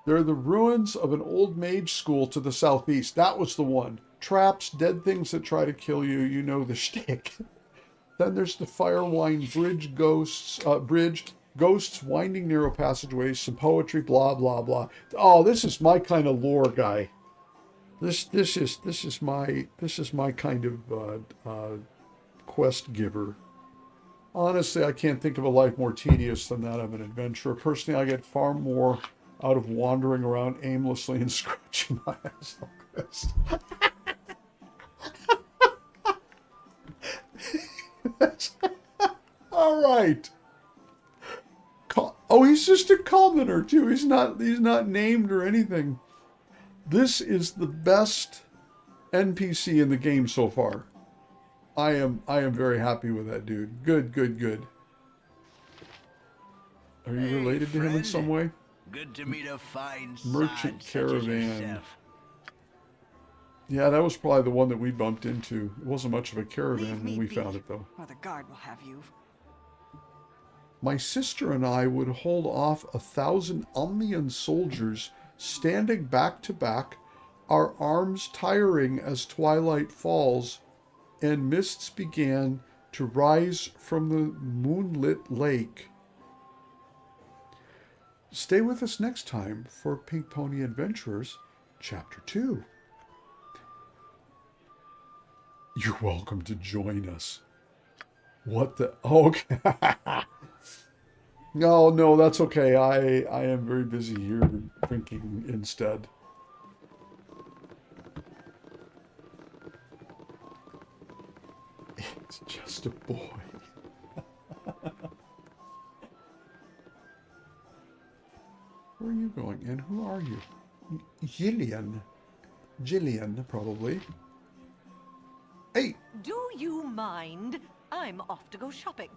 They're the ruins of an old mage school to the southeast. That was the one. Traps, dead things that try to kill you. You know the shtick. Then there's the Firewine Bridge ghosts, winding narrow passageways, some poetry, blah blah blah. Oh, this is my kind of lore guy. This is my kind of quest giver. Honestly, I can't think of a life more tedious than that of an adventurer. Personally, I get far more out of wandering around aimlessly and scratching my ass like this. All right. Oh, he's just a commenter too. He's not named or anything. This is the best NPC in the game so far. I am very happy with that dude. Good. Are you related to him in some way? Good to meet a fine Merchant sod such as Caravan. yourself. Yeah, that was probably the one that we bumped into. It wasn't much of a Leave caravan me when we be, found it, though. or the guard will have you. My sister and I would hold off 1,000 Omnian soldiers standing back to back, our arms tiring as twilight falls, and mists began to rise from the moonlit lake. Stay with us next time for Pink Pony Adventures, Chapter 2. You're welcome to join us. What the... Oh, okay. No, that's okay. I am very busy here drinking instead. It's just a boy. Where are you going? And who are you? Jillian, probably. Hey! Do you mind? I'm off to go shopping.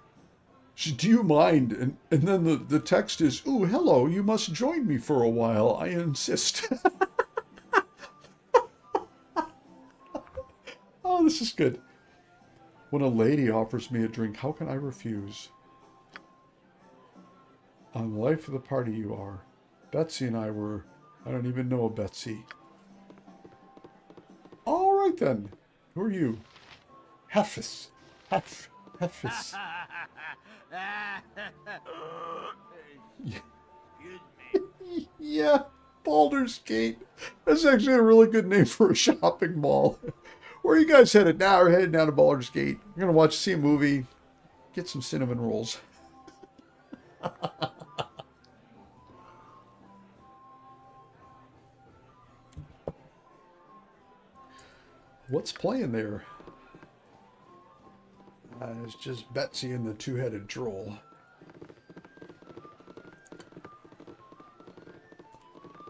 Do you mind? And then the text is, ooh, hello, you must join me for a while. I insist. Oh, this is good. When a lady offers me a drink, how can I refuse? On the life of the party you are. Betsy and I were... I don't even know a Betsy. All right, then. Who are you? Hefis. Hefis. Yeah, Baldur's Gate. That's actually a really good name for a shopping mall. Where are you guys headed now? We're headed down to Baldur's Gate. We're going to see a movie, get some cinnamon rolls. What's playing there? It's just Betsy and the two-headed troll.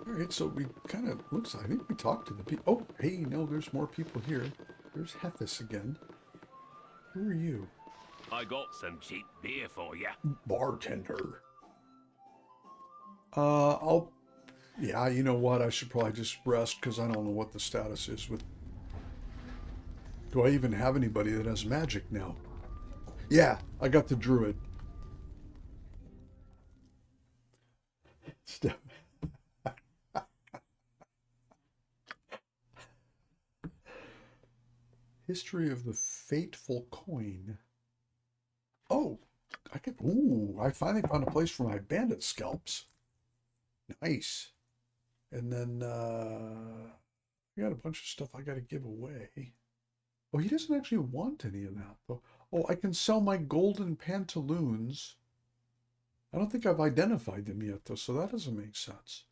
Alright, so we kind of, I think we talked to the people. Oh, hey, no, there's more people here. There's Hefis again. Who are you? I got some cheap beer for you. Bartender. Yeah, you know what? I should probably just rest because I don't know what the status is with... Do I even have anybody that has magic now? Yeah, I got the druid. Step. History of the Fateful Coin. Oh, I finally found a place for my bandit scalps. Nice. And then, I got a bunch of stuff I got to give away. Oh, he doesn't actually want any of that, though. Oh, I can sell my golden pantaloons. I don't think I've identified them yet, though, so that doesn't make sense.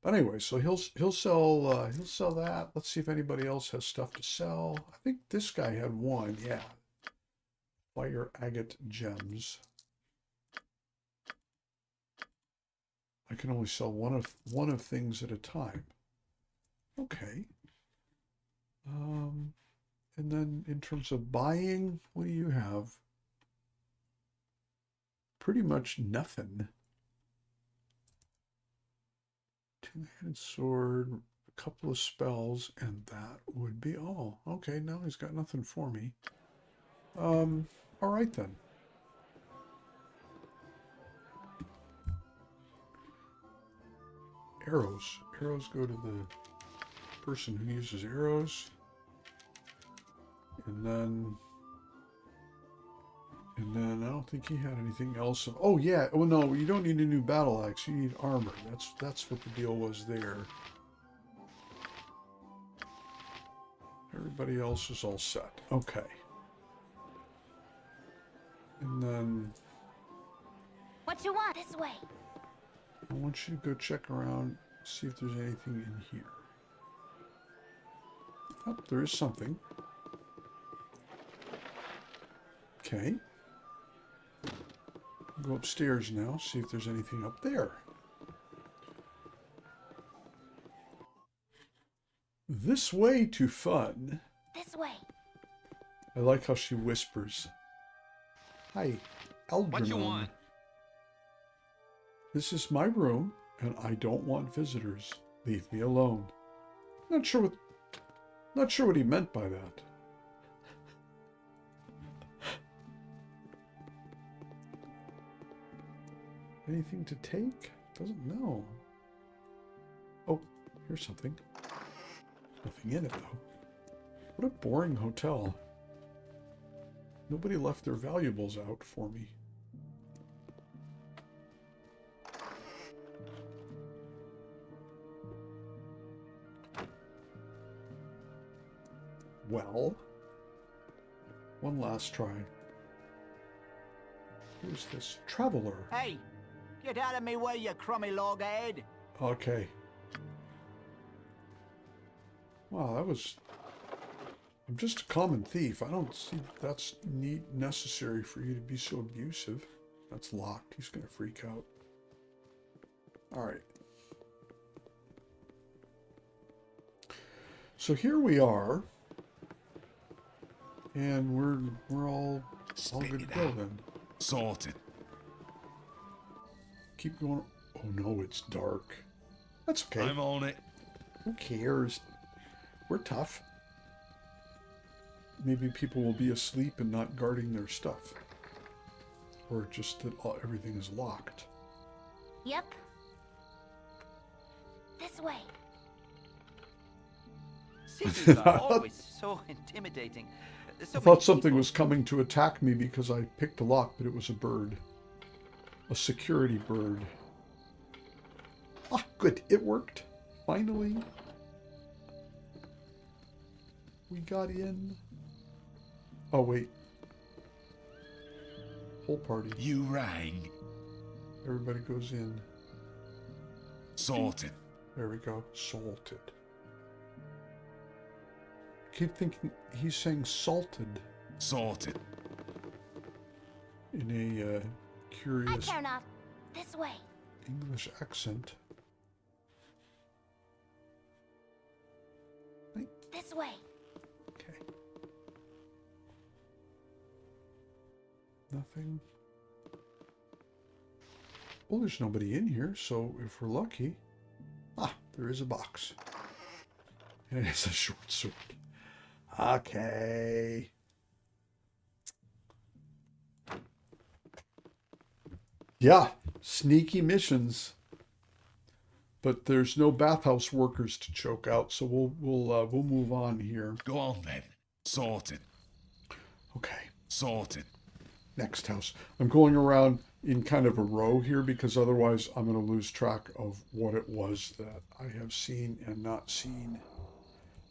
But anyway, so he'll sell that. Let's see if anybody else has stuff to sell. I think this guy had one, yeah. Fire agate gems. I can only sell one of things at a time. Okay. And then in terms of buying, what do you have? Pretty much nothing. Two-handed sword, a couple of spells, and that would be all. Okay, now he's got nothing for me. All right then. Arrows. Arrows go to the person who uses arrows. And then I don't think he had anything else. Oh yeah, oh no, you don't need a new battle axe, you need armor. That's what the deal was there. Everybody else is all set. Okay. And then What you want? This way. I want you to go check around, see if there's anything in here. Oh, there is something. Okay. Go upstairs now, see if there's anything up there. This way to fun. This way. I like how she whispers. Hi, Algernon. What you want? This is my room, and I don't want visitors. Leave me alone. Not sure what he meant by that. Anything to take? Doesn't know. Oh, here's something. Nothing in it, though. What a boring hotel. Nobody left their valuables out for me. Well, one last try. Who's this? Traveler. Hey, get out of me way, you crummy loghead. Okay. Wow, that was... I'm just a common thief. I don't see that's necessary for you to be so abusive. That's locked. He's going to freak out. Alright. So here we are. And we're all good to go then. Sorted. Keep going. Oh no, it's dark. That's okay. I'm on it. Who cares? We're tough. Maybe people will be asleep and not guarding their stuff. Or just that everything is locked. Yep. This way. Cities are always so intimidating. So I thought many something people. was coming to attack me because I picked a lock, but it was a bird. A security bird. Ah, good. It worked. Finally. We got in. Oh, wait. Whole party. You rang. Everybody goes in. Sorted. There we go. Salted. Keep thinking he's saying salted Sorted. in a I curious care not. This way. English accent. This way. Okay. Nothing. Well, there's nobody in here, so if we're lucky... Ah, there is a box. And it's a short sword. Okay. Yeah, sneaky missions. But there's no bathhouse workers to choke out, so we'll move on here. Go on then. Sorted. Okay. Sorted. Next house. I'm going around in kind of a row here because otherwise I'm going to lose track of what it was that I have seen and not seen.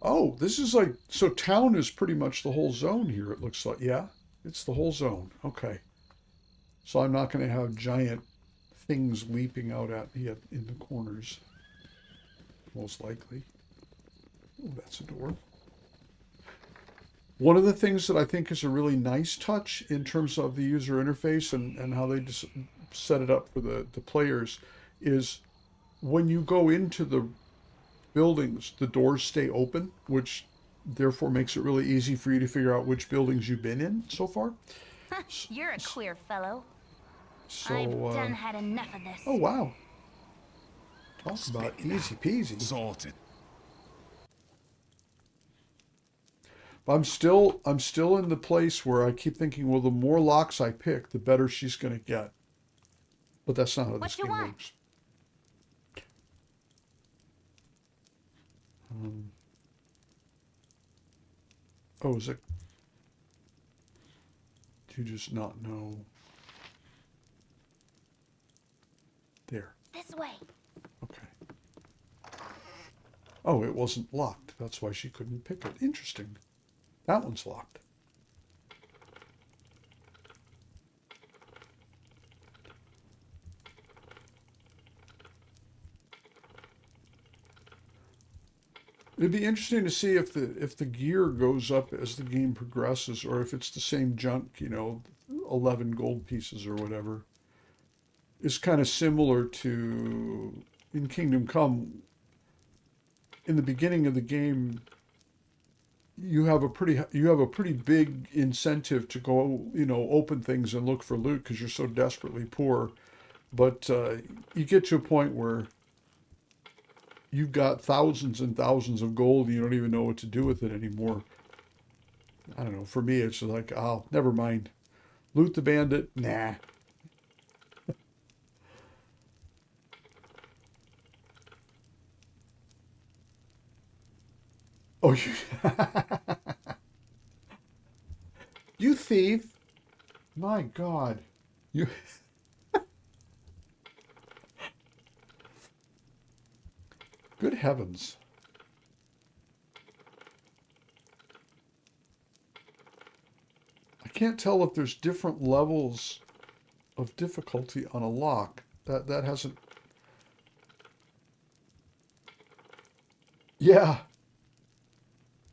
Oh, this is like, so town is pretty much the whole zone here, it looks like. Yeah, it's the whole zone. Okay. So I'm not going to have giant things leaping out at me in the corners. Most likely. Oh, that's a door. One of the things that I think is a really nice touch in terms of the user interface and how they just set it up for the players is when you go into the buildings, the doors stay open, which therefore makes it really easy for you to figure out which buildings you've been in so far. You're a queer fellow. So, I've done had enough of this. oh wow. Talk about easy peasy. Sorted. I'm still in the place where I keep thinking, well, the more locks I pick, the better she's going to get. But that's not how this game works. Oh, is it? Do you just not know? There. This way. Okay. Oh, it wasn't locked. That's why she couldn't pick it. Interesting. That one's locked. It'd be interesting to see if the gear goes up as the game progresses, or if it's the same junk, 11 gold pieces or whatever. It's kind of similar to in Kingdom Come. In the beginning of the game, you have a pretty big incentive to go, open things and look for loot because you're so desperately poor. But you get to a point where you've got thousands and thousands of gold and you don't even know what to do with it anymore. I don't know. For me, it's like, oh, never mind. Loot the bandit? Nah. Oh, you thief. My God. You... Good heavens. I can't tell if there's different levels of difficulty on a lock. That hasn't... Yeah.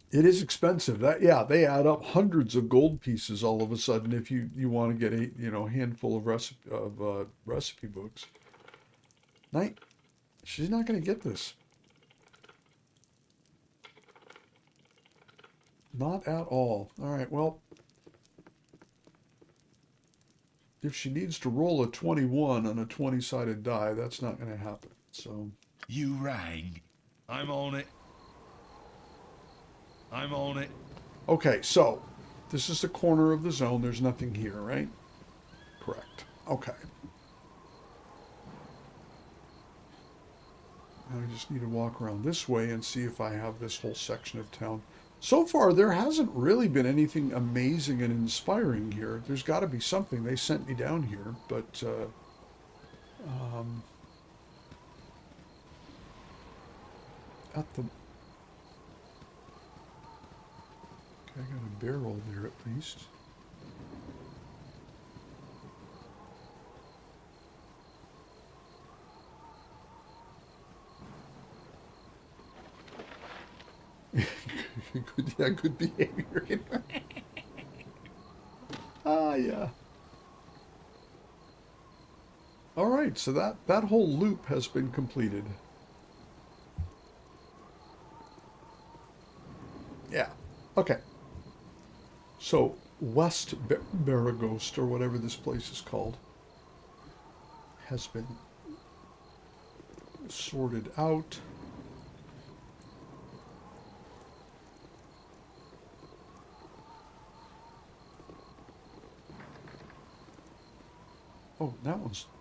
It is expensive. They add up hundreds of gold pieces all of a sudden if you want to get a handful of recipe books. She's not going to get this. Not at all. All right, well, if she needs to roll a 21 on a 20-sided die, that's not going to happen. So You rang. I'm on it. I'm on it. okay, so this is the corner of the zone. There's nothing here, right? Correct. Okay. I just need to walk around this way and see if I have this whole section of town. So far, there hasn't really been anything amazing and inspiring here. There's got to be something. They sent me down here, but at the... Okay, I got a barrel there at least. Good behavior. Yeah. All right, so that whole loop has been completed. Yeah. Okay. So West Baragost, or whatever this place is called, has been sorted out. Oh,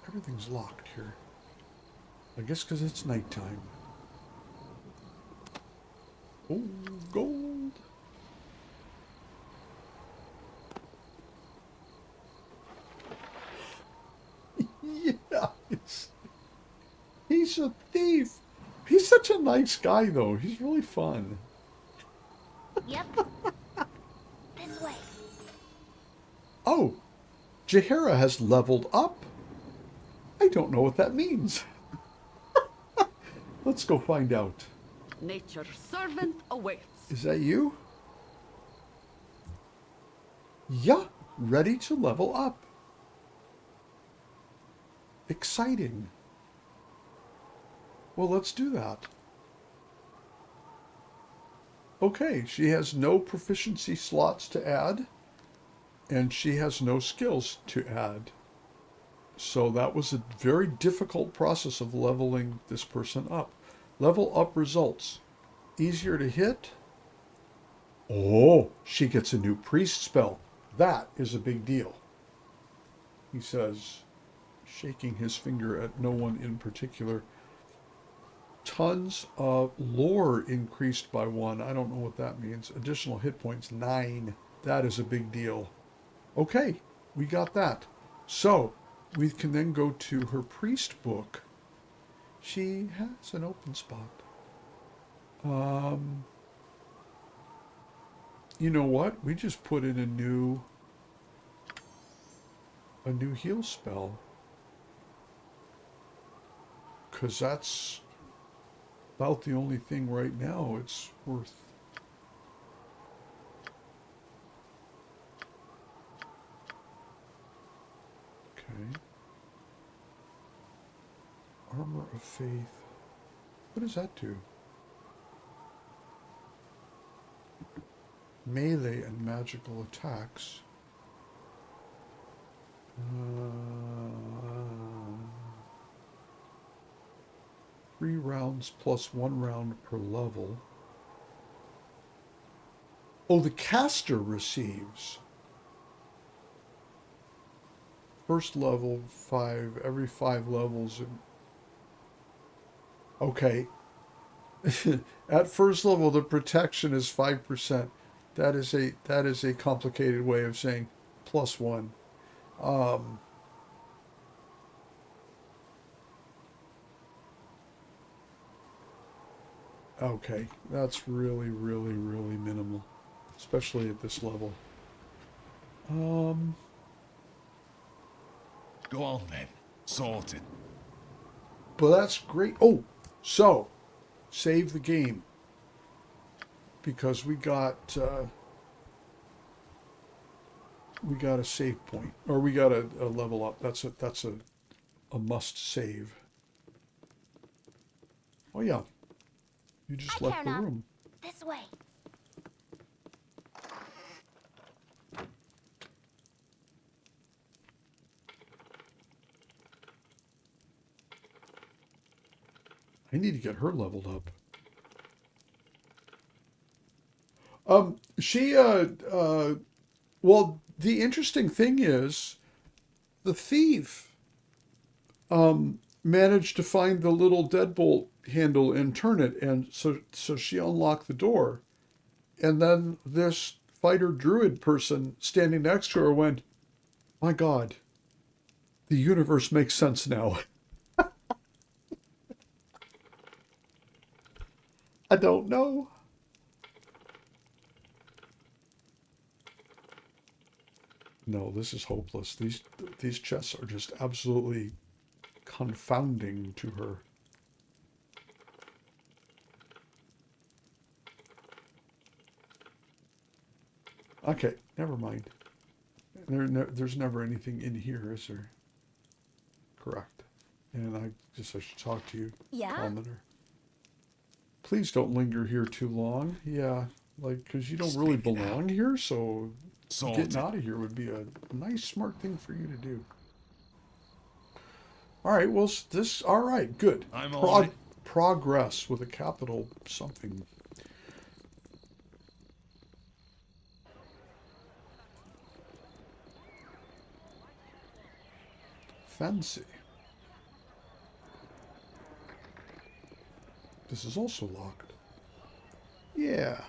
everything's locked here. I guess because it's nighttime. Oh, gold. Yeah, he's a thief. He's such a nice guy, though. He's really fun. Yep. This way. Oh, Jahara has leveled up. I I don't know what that means. Let's go find out. Nature's servant awaits. Is that you? Yeah, ready to level up. Exciting. Well, let's do that. Okay, she has no proficiency slots to add, and she has no skills to add. So that was a very difficult process of leveling this person up. Level up results. Easier to hit. Oh, she gets a new priest spell. That is a big deal. He says, shaking his finger at no one in particular. Tons of lore increased by 1. I don't know what that means. Additional hit points, 9. That is a big deal. Okay, we got that. So, we can then go to her priest book. She has an open spot. You know what? We just put in a new heal spell. 'Cause that's about the only thing right now it's worth. Okay. Armor of Faith. What does that do? Melee and magical attacks. 3 rounds plus 1 round per level. Oh, the caster receives. First level 5, every 5 levels. Okay. At first level, the protection is 5%. That is a complicated way of saying +1. Okay, that's really, really, really minimal, especially at this level. Go on then. Sorted. But that's great. Oh, so save the game because we got a save point, or we got a level up. That's a must save. Oh yeah, you just left the room. This way. I need to get her leveled up. Well, the interesting thing is the thief managed to find the little deadbolt handle and turn it, and so she unlocked the door. And then this fighter druid person standing next to her went, "My God, the universe makes sense now." I don't know. No, this is hopeless. These chests are just absolutely confounding to her. Okay, never mind. There's never anything in here, is there? Correct. And I should talk to you. Yeah? Commenter. Please don't linger here too long. Yeah, like, because you don't really belong here, so getting out of here would be a nice, smart thing for you to do. All right, well, all right, good. Progress with a capital something. Fancy. This is also locked. Yeah.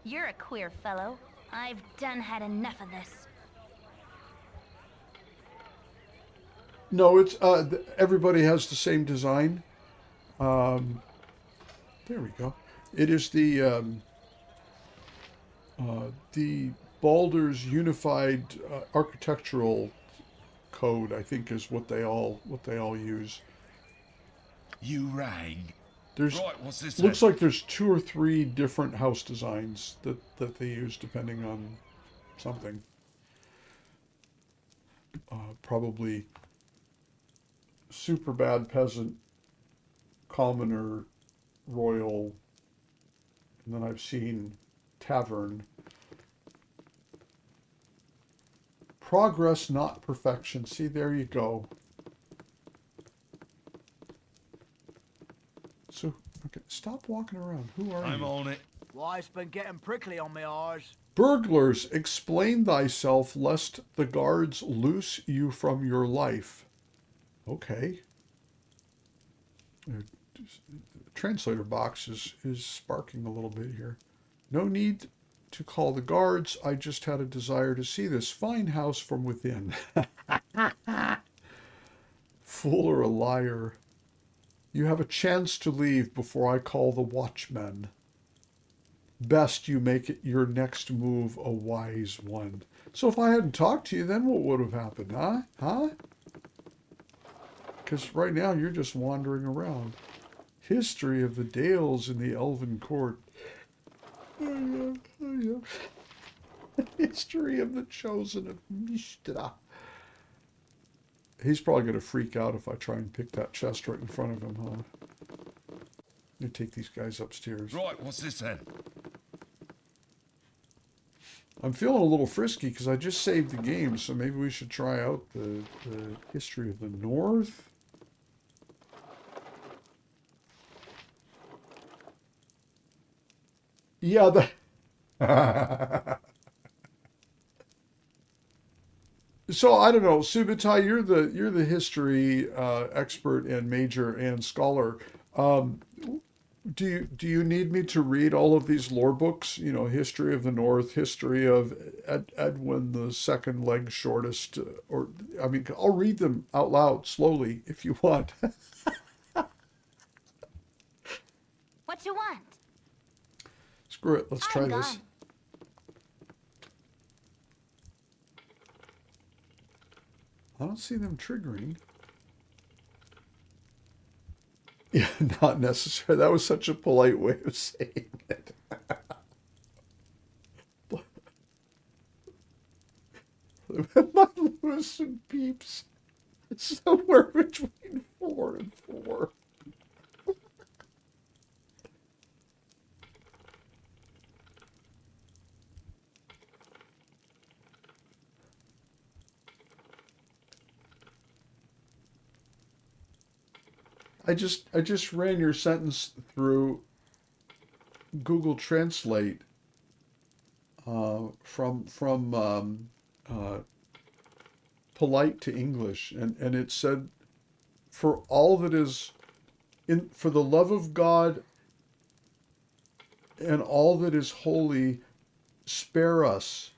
You're a queer fellow. I've done had enough of this. No, it's everybody has the same design. There we go. It is the Baldur's unified architectural code, I think, is what they all use. You rang. There's Right, what's this looks then? like there's 2 or 3 different house designs that they use depending on something. Probably super bad peasant, commoner, royal, and then I've seen tavern. Progress, not perfection. See, there you go. So, okay, stop walking around. Who are I'm you? on it. Life's been getting prickly on me eyes. Burglars, explain thyself, lest the guards loose you from your life. Okay. The translator box is sparking a little bit here. No need to call the guards. I just had a desire to see this fine house from within. Fool or a liar. You have a chance to leave before I call the watchmen. Best you make it your next move a wise one. So if I hadn't talked to you, then what would have happened, huh? Huh? Because right now you're just wandering around. History of the Dales in the Elven Court. History of the Chosen of Mishtra. He's probably going to freak out if I try and pick that chest right in front of him, huh? Let me take these guys upstairs. Right, what's this then? I'm feeling a little frisky because I just saved the game, so maybe we should try out the History of the North. Yeah, So I don't know, Subutai, you're the history expert and major and scholar. Do you need me to read all of these lore books? You know, History of the North, History of Edwin the Second Leg Shortest, or I mean, I'll read them out loud slowly if you want. What you want? Screw it, let's try I'm this. gone. I don't see them triggering. Yeah, not necessary. That was such a polite way of saying it. My Lewis and Peeps. Somewhere between 4 and 4. I just ran your sentence through Google Translate from polite to English, and it said, for all that is in, for the love of God and all that is holy, spare us.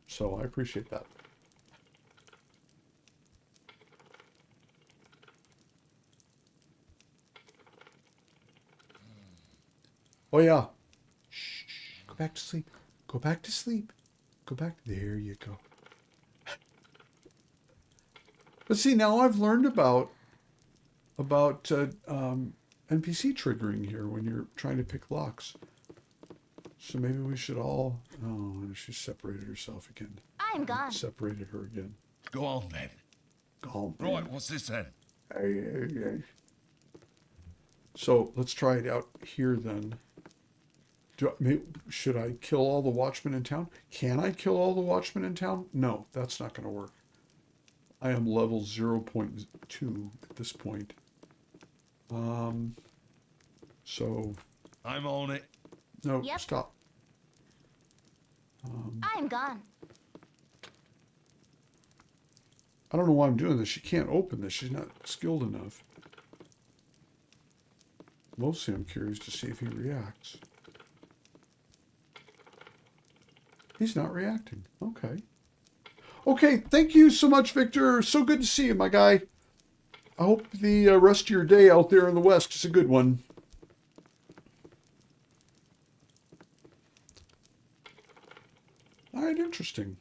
So I appreciate that. Oh yeah. Shh, go back to sleep. Go back to sleep. Go back. There you go. But see, now I've learned about NPC triggering here when you're trying to pick locks. So maybe we should all... Oh, she separated herself again. I'm gone. Separated her again. Go on then. Calm. Right, what's this then? So let's try it out here then. Should I kill all the watchmen in town? Can I kill all the watchmen in town? No, that's not going to work. I am level 0.2 at this point. So... I'm on it. No, Yep. stop. I'm gone. I don't know why I'm doing this. She can't open this. She's not skilled enough. Mostly I'm curious to see if he reacts. He's not reacting. Okay. Okay, thank you so much, Victor. So good to see you, my guy. I hope the rest of your day out there in the West is a good one. All right, interesting.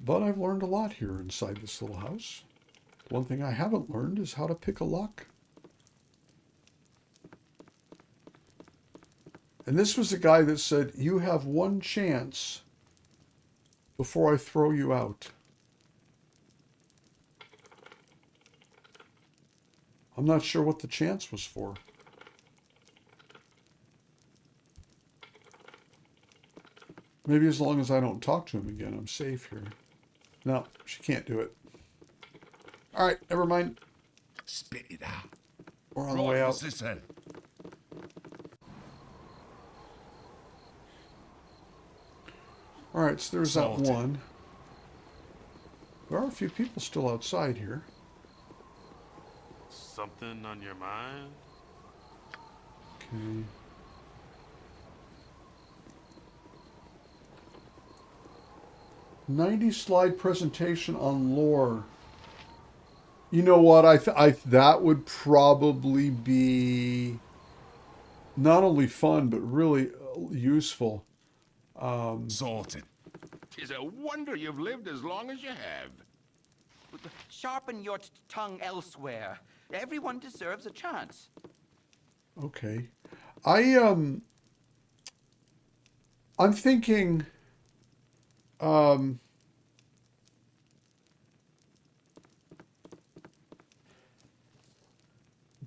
But I've learned a lot here inside this little house. One thing I haven't learned is how to pick a lock. And this was the guy that said, you have one chance before I throw you out. I'm not sure what the chance was for. Maybe as long as I don't talk to him again, I'm safe here. No, she can't do it. All right, never mind. Spit it out. We're on the way out. All right, so there's that one. There are a few people still outside here. Something on your mind? Okay. '90s slide presentation on lore. You know what? That would probably be not only fun but really useful. Sorted. 'Tis a wonder you've lived as long as you have. Sharpen your tongue elsewhere. Everyone deserves a chance. Okay. I'm thinking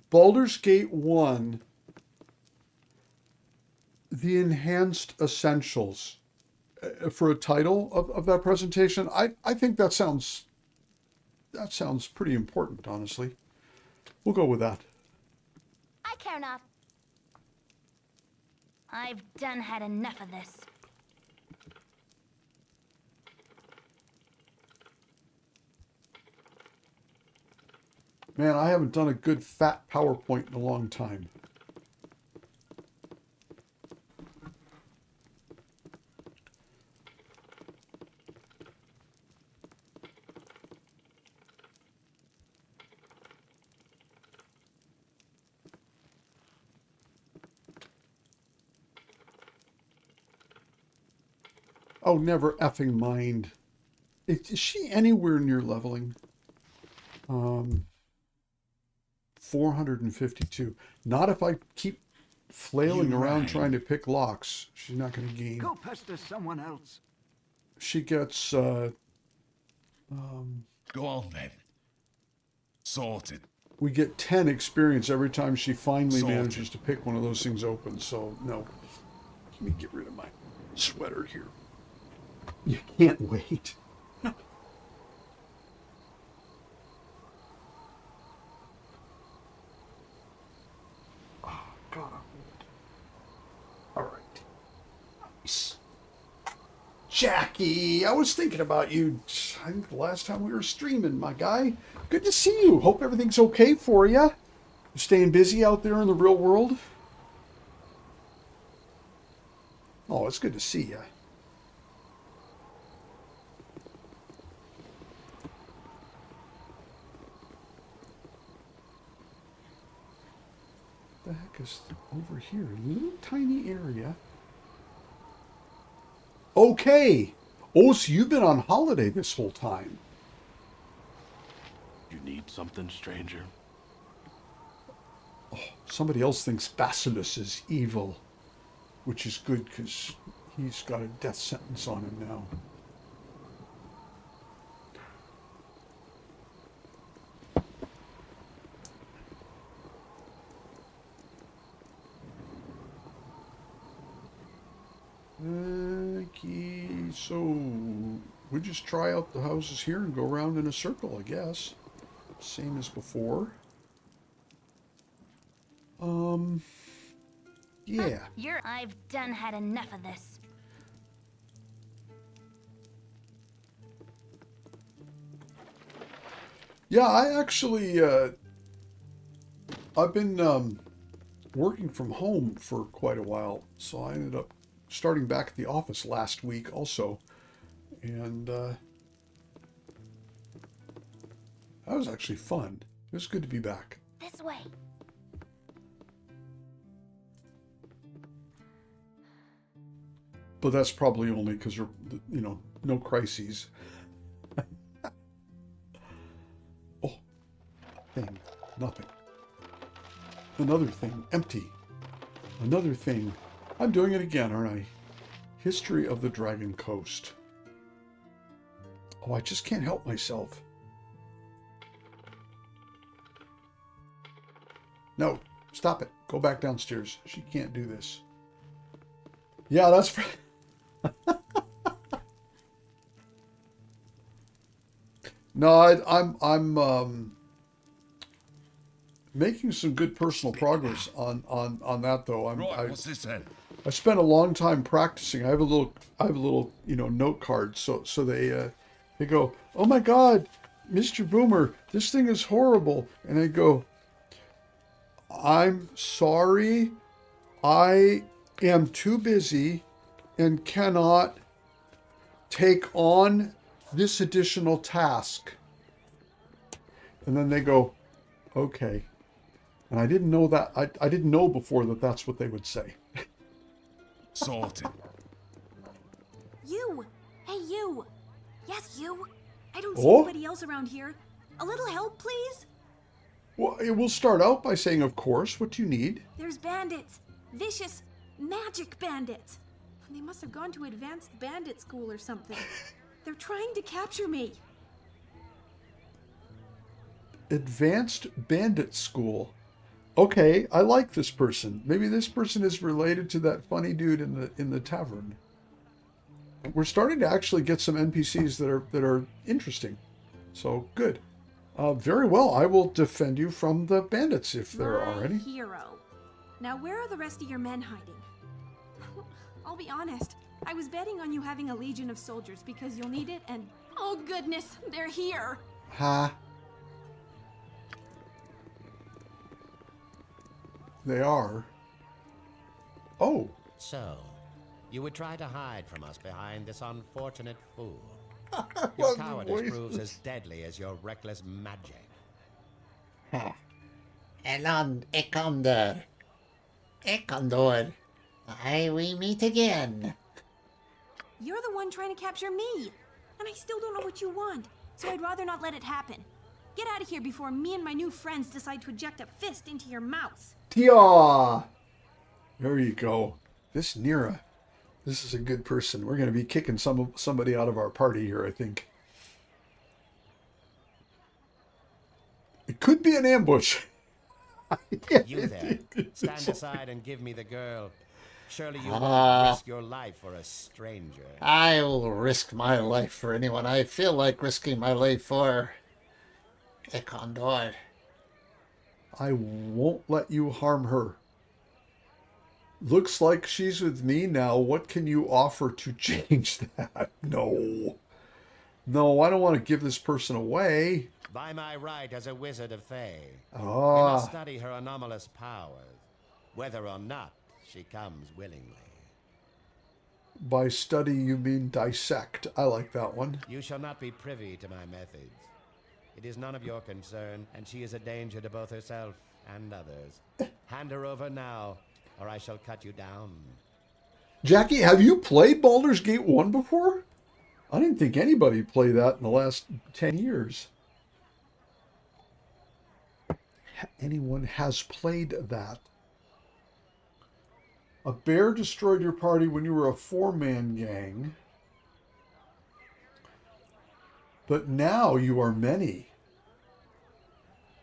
Baldur's Gate 1, the enhanced essentials for a title of that presentation. I think that sounds pretty important, honestly. We'll go with that. I care not. I've done had enough of this. Man, I haven't done a good fat PowerPoint in a long time. Oh, never effing mind. Is she anywhere near leveling? 452. Not if I keep flailing around trying to pick locks. She's not going to gain. Go pester someone else. She gets, Go on then. Sorted. we get 10 experience every time she finally manages to pick one of those things open. So, no. Let me get rid of my sweater here. You can't wait. Oh, God. All right. Nice. Jackie, I was thinking about you. I think the last time we were streaming, my guy. Good to see you. Hope everything's okay for you. You staying busy out there in the real world? Oh, it's good to see you. What the heck is over here? A little tiny area. Okay. Oh, so you've been on holiday this whole time. You need something, stranger? Oh, somebody else thinks Basilius is evil, which is good because he's got a death sentence on him now. Okay, so we just try out the houses here and go around in a circle, I guess. Same as before. Yeah. I've done had enough of this. Yeah, I actually, I've been working from home for quite a while, so I ended up starting back at the office last week also, and that was actually fun. It was good to be back. This way. But that's probably only because, no crises. thing. Nothing. Another thing. Empty. Another thing. I'm doing it again, aren't I? History of the Dragon Coast. Oh, I just can't help myself. No, stop it. Go back downstairs. She can't do this. Yeah, that's... No, I'm making some good personal progress on that though. What's this then? I spent a long time practicing. I have a little note card. So they go, "Oh my God, Mr. Boomer, this thing is horrible," and I go, "I'm sorry, I am too busy and cannot take on this additional task." And then they go, "Okay." And I didn't know that. I didn't know before that that's what they would say. Sorted. You! Hey, you! Yes, you! I don't see Oh? anybody else around here. A little help, please? Well, it will start out by saying, "Of course, what do you need?" There's bandits. Vicious, magic bandits. They must have gone to advanced bandit school or something. They're trying to capture me. Advanced Bandit School. Okay, I like this person. Maybe this person is related to that funny dude in the tavern. We're starting to actually get some NPCs that are interesting. So good. Very well. I will defend you from the bandits if there are any. Hero. Now, where are the rest of your men hiding? I'll be honest. I was betting on you having a legion of soldiers because you'll need it, and oh goodness, they're here. Ha. They are. Oh. So, you would try to hide from us behind this unfortunate fool. Your cowardice proves as deadly as your reckless magic. Elon Ekondor. Ekondor. We meet again. You're the one trying to capture me, and I still don't know what you want, so I'd rather not let it happen. Get out of here before me and my new friends decide to eject a fist into your mouth. Tia! There you go. This Nira. This is a good person. We're going to be kicking somebody out of our party here, I think. It could be an ambush. You there. Stand aside and give me the girl. Surely you won't risk your life for a stranger. I will risk my life for anyone I feel like risking my life for. Ekondor. I won't let you harm her. Looks like she's with me now. What can you offer to change that? No. No, I don't want to give this person away. By my right as a wizard of Fae, we Ah. must study her anomalous powers, whether or not she comes willingly. By study, you mean dissect. I like that one. You shall not be privy to my methods. It is none of your concern, and she is a danger to both herself and others. Hand her over now, or I shall cut you down. Jackie, have you played Baldur's Gate 1 before? I didn't think anybody played that in the last 10 years. Anyone has played that. A bear destroyed your party when you were a 4-man gang. But now you are many.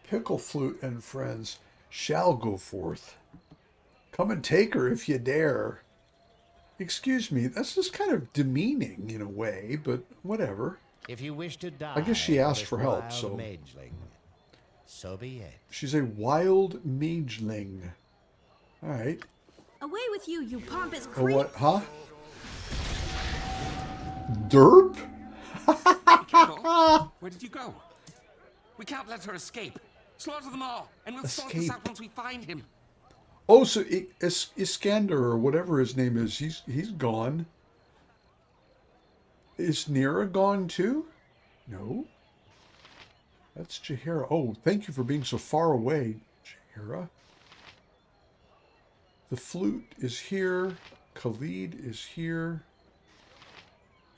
Pickle Flute and friends shall go forth. Come and take her if you dare. Excuse me, that's just kind of demeaning in a way, but whatever. If you wish to die, I guess she asked for help, wild so... mageling, so be it. She's a wild mageling. Alright. Away with you, you pompous Oh, creep! what? Huh? Derp? Where did you go? We can't let her escape. Slaughter them all, and we'll sort this Escape. out once we find him. Oh, so Iskander, or whatever his name is, he's gone. Is Nira gone too? No. That's Jaheira. Oh, thank you for being so far away, Jaheira. The flute is here. Khalid is here.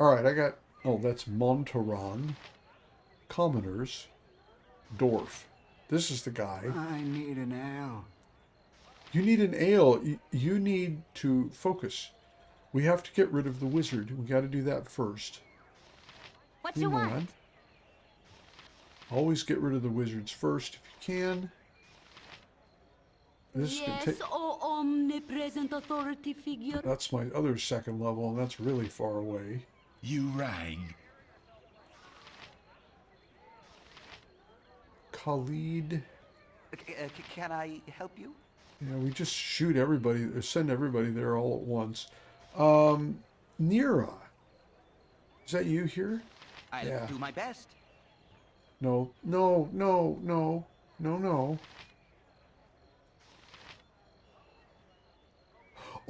Alright, I got... Oh, that's Montaran. Commoners. Dwarf. This is the guy. I need an ale. You need an ale. You need to focus. We have to get rid of the wizard. We got to do that first. What you want? Always get rid of the wizards first if you can. This is gonna take... oh omnipresent authority figure. That's my other second level, and that's really far away. You rang. Khalid. Can I help you? Yeah, we just shoot everybody, or send everybody there all at once. Nira. Is that you here? I'll do my best. No.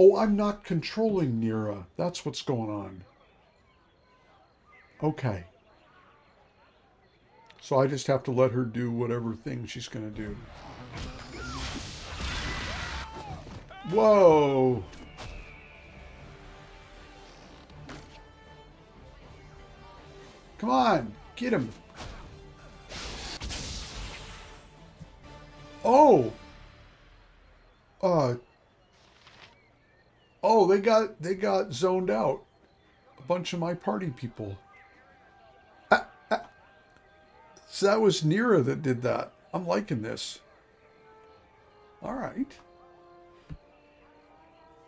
Oh, I'm not controlling Nira. That's what's going on. Okay. So I just have to let her do whatever thing she's going to do. Whoa! Come on, get him. Oh! Oh, they got zoned out. A bunch of my party people. So that was Nira that did that. I'm liking this. All right.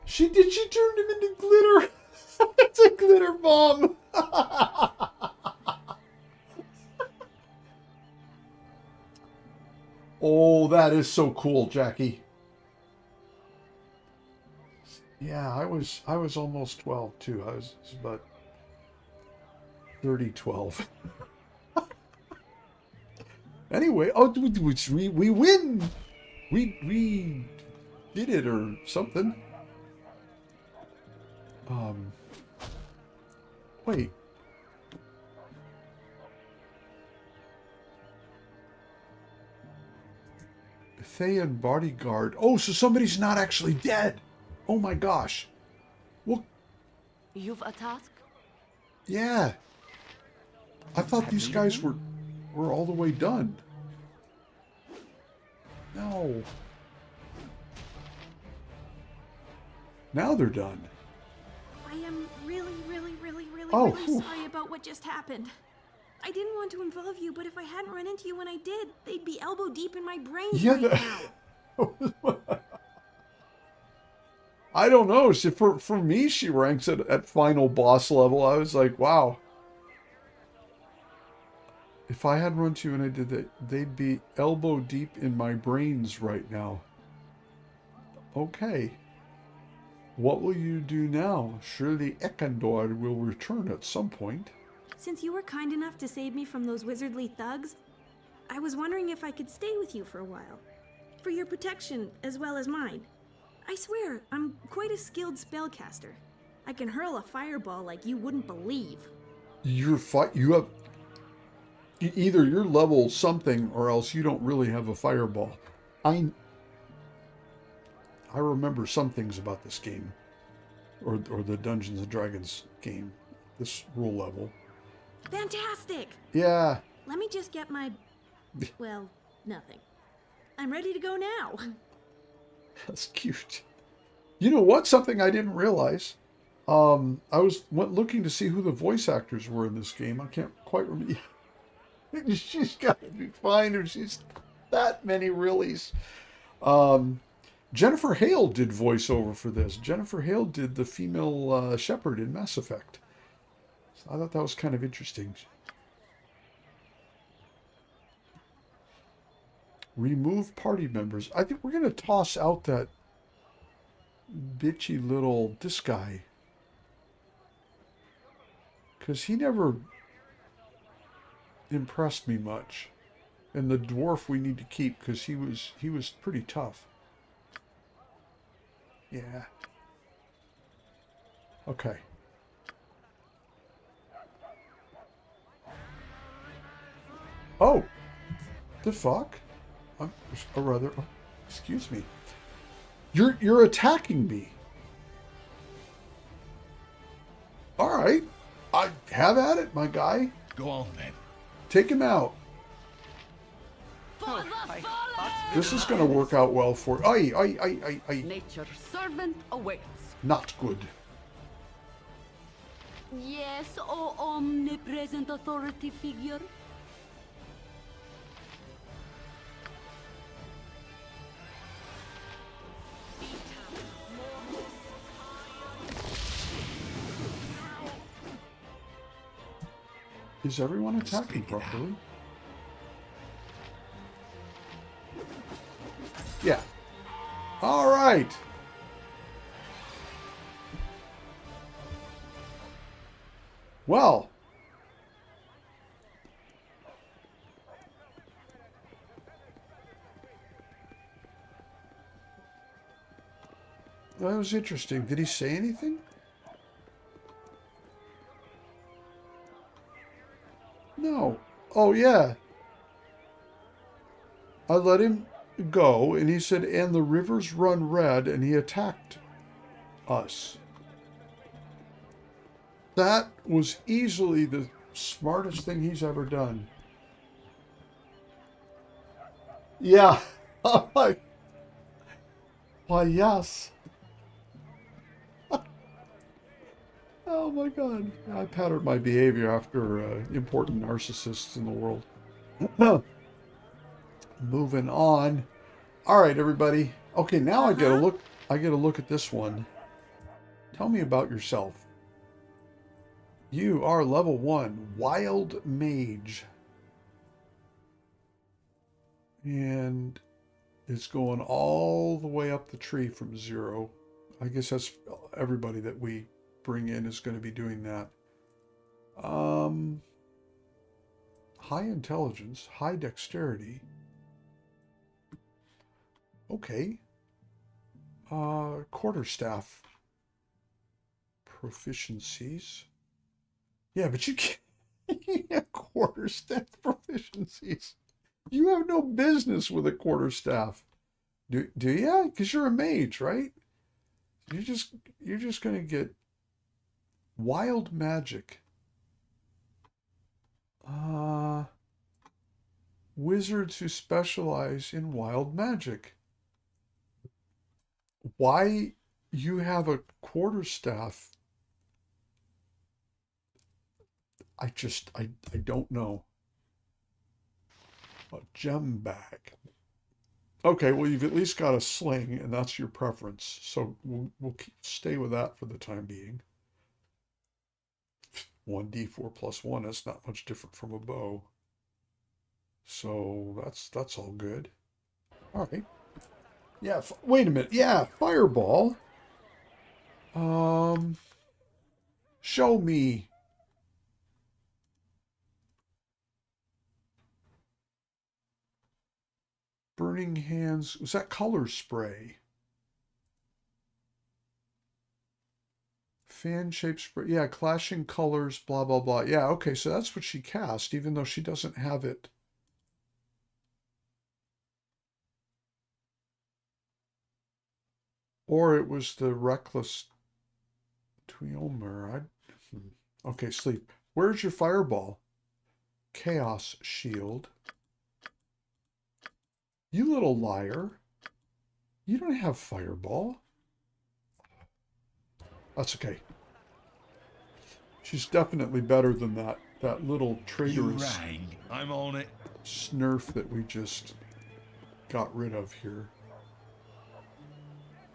She turned him into glitter. It's a glitter bomb. Oh, that is so cool, Jackie. Yeah, I was almost 12 too. I was about 12. Anyway, oh, we win. We did it or something. Wait. Thayan bodyguard. Oh, so somebody's not actually dead. Oh my gosh. Well, You've a task? yeah. I thought these guys were all the way done. No. Now they're done. I am really Oh, sorry about what just happened. I didn't want to involve you, but if I hadn't run into you when I did, they'd be elbow deep in my brains right now. I don't know. See, for me, she ranks at final boss level. I was like, wow. If I hadn't run to you and I did that, they'd be elbow deep in my brains right now. Okay. What will you do now? Surely Ekandor will return at some point. Since you were kind enough to save me from those wizardly thugs, I was wondering if I could stay with you for a while. For your protection, as well as mine. I swear, I'm quite a skilled spellcaster. I can hurl a fireball like you wouldn't believe. You have... Either you're level something or else you don't really have a fireball. I remember some things about this game. Or the Dungeons and Dragons game. This rule level. Fantastic! Yeah. Let me just get my... well, nothing. I'm ready to go now. That's cute. You know what? Something I didn't realize. I went looking to see who the voice actors were in this game. I can't quite remember. She's got to be fine if she's that many reallys. Jennifer Hale did voiceover for this. Jennifer Hale did the female shepherd in Mass Effect. So I thought that was kind of interesting. Remove party members. I think we're going to toss out that bitchy little, this guy. Because he never impressed me much. And the dwarf we need to keep because he was pretty tough. Yeah. Okay. Oh! The fuck? Or rather, excuse me. You're attacking me. All right. I have at it, my guy. Go on then. Take him out. This is going to work out well for... Ay. Nature's servant awaits. Not good. Yes, O omnipresent authority figure. Is everyone attacking properly? Yeah. All right. Well. That was interesting. Did he say anything? No. Oh, yeah. I let him go, and he said, and the rivers run red, and he attacked us. That was easily the smartest thing he's ever done. Yeah. Why, yes. Oh my God. I patterned my behavior after important narcissists in the world. Moving on. All right, everybody. Okay, now I get a look. I get a look at this one. Tell me about yourself. You are level 1, Wild Mage. And it's going all the way up the tree from 0. I guess that's everybody that we bring in is going to be doing that. High intelligence, high dexterity. Okay. Quarterstaff proficiencies. Yeah, but you can't have quarterstaff proficiencies. You have no business with a quarterstaff. Do you? Because you're a mage, right? You're just gonna get wild magic. Wizards who specialize in wild magic. Why you have a quarterstaff? I don't know. A gem bag. Okay, well, you've at least got a sling, and that's your preference. So we'll stay with that for the time being. 1d4 plus 1, that's not much different from a bow. So that's all good. All right. Yeah, wait a minute. Yeah, fireball. Show me. Burning hands. Was that color spray? Fan shaped spray. Yeah, clashing colors, blah, blah, blah. Yeah, okay, so that's what she cast, even though she doesn't have it. Or it was the reckless Tuomer. Okay, sleep. Where's your fireball? Chaos shield. You little liar. You don't have fireball. That's okay. She's definitely better than that little traitorous I'm on it. Snurf that we just got rid of here.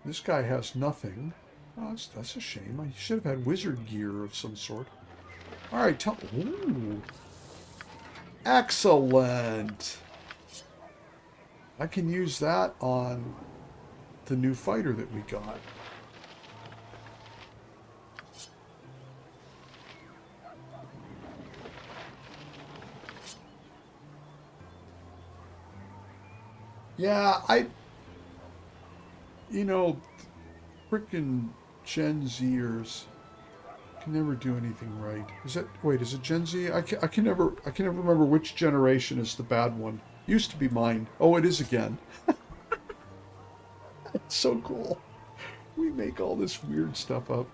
This guy has nothing. Oh, that's a shame. I should have had wizard gear of some sort. All right, ooh. Excellent. I can use that on the new fighter that we got. Yeah, you know, frickin' Gen Zers can never do anything right. Is it Gen Z? I can never remember which generation is the bad one. Used to be mine. Oh, it is again. It's so cool. We make all this weird stuff up.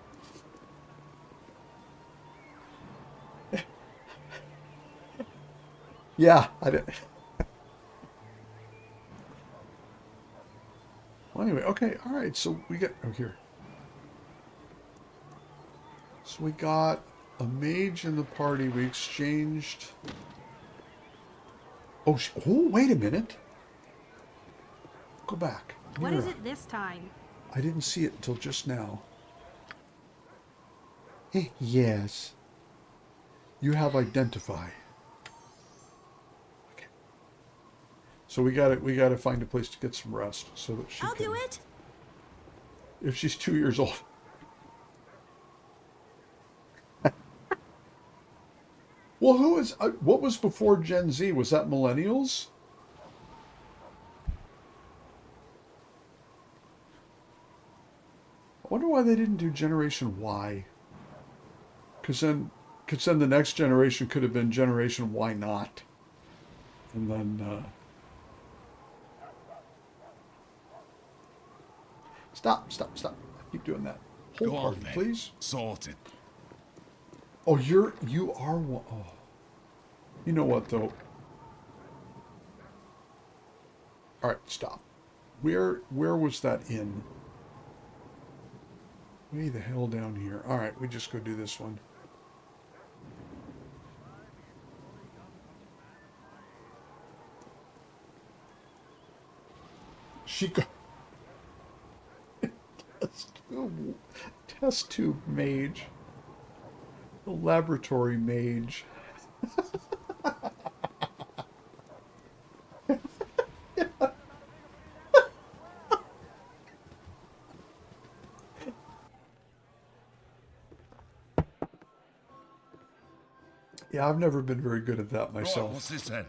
Yeah, anyway, okay, all right. So we get here. So we got a mage in the party. We exchanged. Oh, wait a minute. Go back. What is it this time? I didn't see it until just now. Yes. You have identify. Okay. So we gotta find a place to get some rest so that she I'll do it. If she's 2 years old. Well, what was before Gen Z? Was that millennials? I wonder why they didn't do Generation Y. Because then the next generation could have been Generation Y not. And then... Stop. Keep doing that. Hold party, please. Sorted. Oh, you are one. Oh. You know what, though? All right, stop. Where was that inn? Way the hell down here. All right, we just go do this one. She go. Test tube mage. The laboratory mage. Yeah, I've never been very good at that myself. Right, what's this then?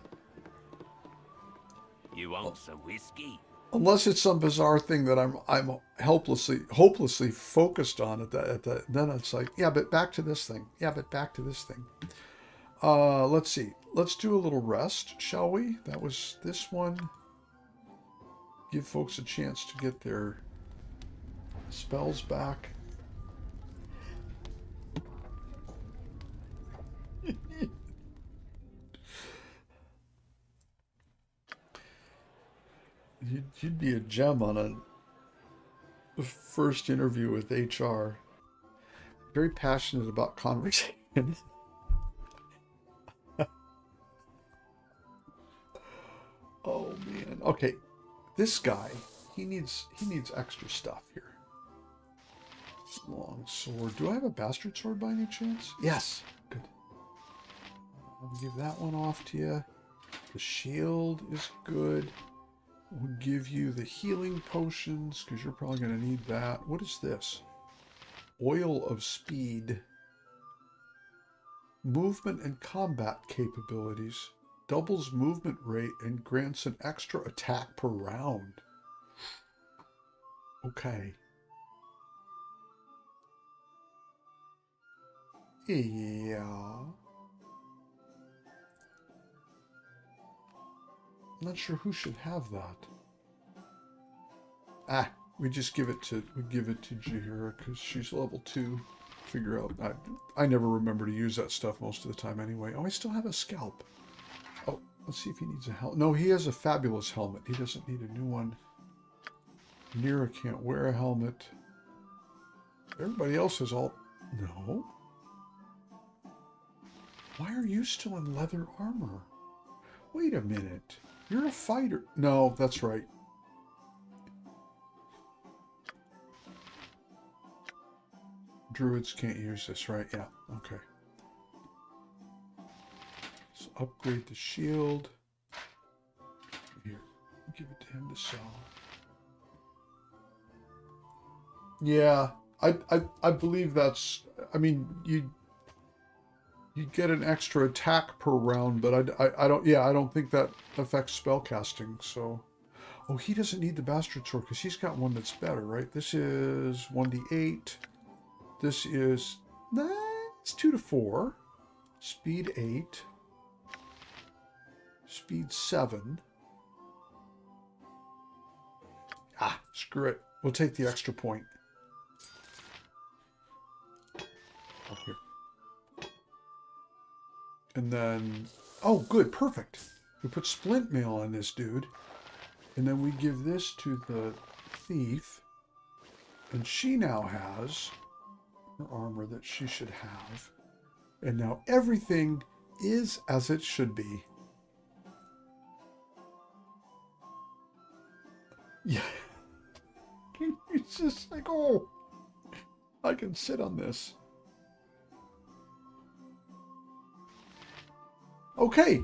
You want some whiskey? Unless it's some bizarre thing that I'm hopelessly focused on at that then it's like, yeah, but back to this thing. Yeah, but back to this thing. Let's see. Let's do a little rest, shall we? That was this one. Give folks a chance to get their spells back. You'd be a gem on a first interview with HR. Very passionate about conversation. Oh man. Okay, this guy, he needs extra stuff here. Long sword. Do I have a bastard sword by any chance? Yes. Good. I'll give that one off to you. The shield is good. We'll give you the healing potions, because you're probably going to need that. What is this? Oil of speed. Movement and combat capabilities. Doubles movement rate and grants an extra attack per round. Okay. Yeah. I'm not sure who should have that. We give it to Jahira because she's level 2. Figure out. I never remember to use that stuff most of the time anyway. Oh, I still have a scalp. Oh, let's see if he needs a helmet. No, he has a fabulous helmet. He doesn't need a new one. Nira can't wear a helmet. Everybody else is all... No. Why are you still in leather armor? Wait a minute. You're a fighter. No, that's right. Druids can't use this, right? Yeah, okay. So upgrade the shield. Here, give it to him to sell. Yeah, I believe that's... I mean, you get an extra attack per round, but I don't think that affects spellcasting, so... Oh, he doesn't need the bastard sword, because he's got one that's better, right? This is 1d8. This is... Nah, it's 2 to 4. Speed 8. Speed 7. Ah, screw it. We'll take the extra point. Oh, here. And then... Oh, good. Perfect. We put splint mail on this dude. And then we give this to the thief. And she now has her armor that she should have. And now everything is as it should be. Yeah. It's just like, oh, I can sit on this. Okay.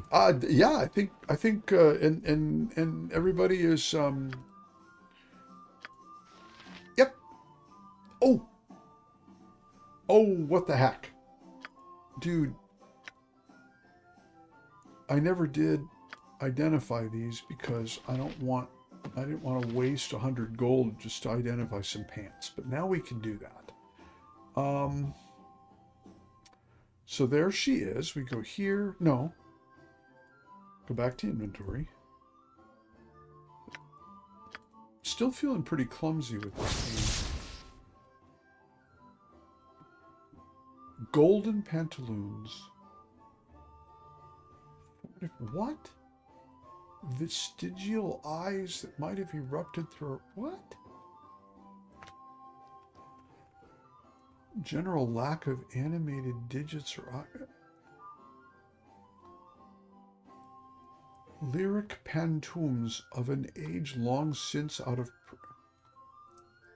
Yeah, I think and everybody is yep. Oh, what the heck, dude, I never did identify these because I didn't want to waste 100 gold just to identify some pants, but now we can do that. So there she is. We go here. No. Go back to inventory. Still feeling pretty clumsy with this game. Golden pantaloons. What? Vestigial eyes that might have erupted through... What? General lack of animated digits or... Lyric pantoums of an age long since out of...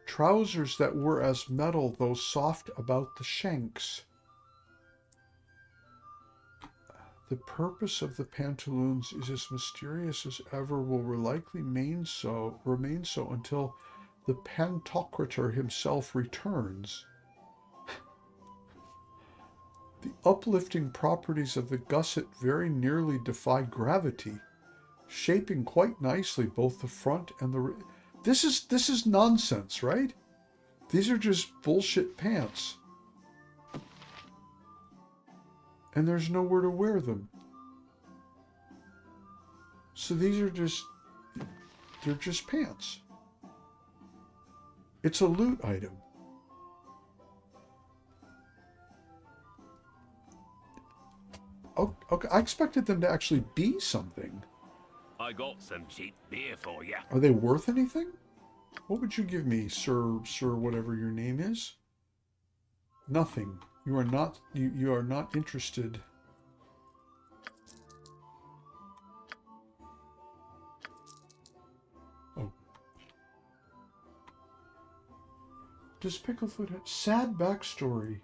Trousers that were as metal, though soft about the shanks. The purpose of the pantaloons is as mysterious as ever, will likely remain so until the Pantocrator himself returns. The uplifting properties of the gusset very nearly defy gravity, shaping quite nicely both the front and the... This is nonsense, right? These are just bullshit pants. And there's nowhere to wear them. So these are just... They're just pants. It's a loot item. Okay, I expected them to actually be something. I got some cheap beer for you. Are they worth anything? What would you give me, sir, whatever your name is? Nothing. You are not interested. Oh. Does Picklefoot have sad backstory?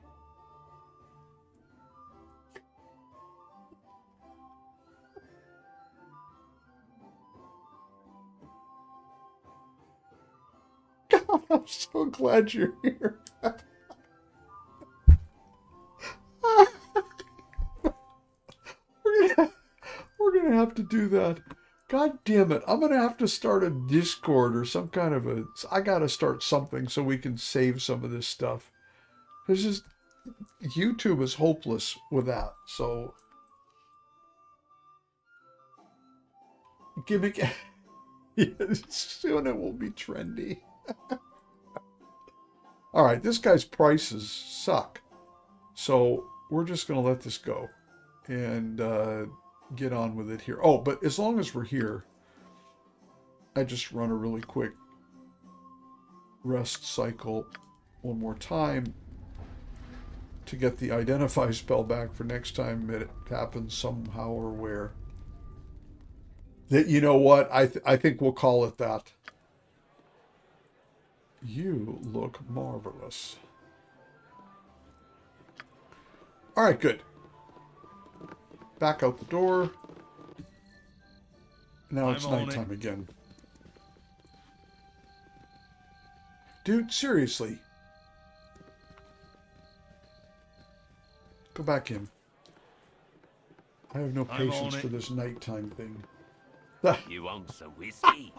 I'm so glad you're here. We're gonna have to do that. God damn it. I'm gonna have to start a Discord or some kind of a... I gotta start something so we can save some of this stuff. There's just... YouTube is hopeless with that, so... Gimmick... Yes, soon it will be trendy. Alright, this guy's prices suck. So, we're just going to let this go. And get on with it here. Oh, but as long as we're here, I just run a really quick rest cycle one more time to get the identify spell back for next time it happens somehow or where. That, you know what? I think we'll call it that. You look marvelous. All right, good. Back out the door. Now it's nighttime again. Dude, seriously. Go back in. I have no patience for this nighttime thing. You want some whiskey?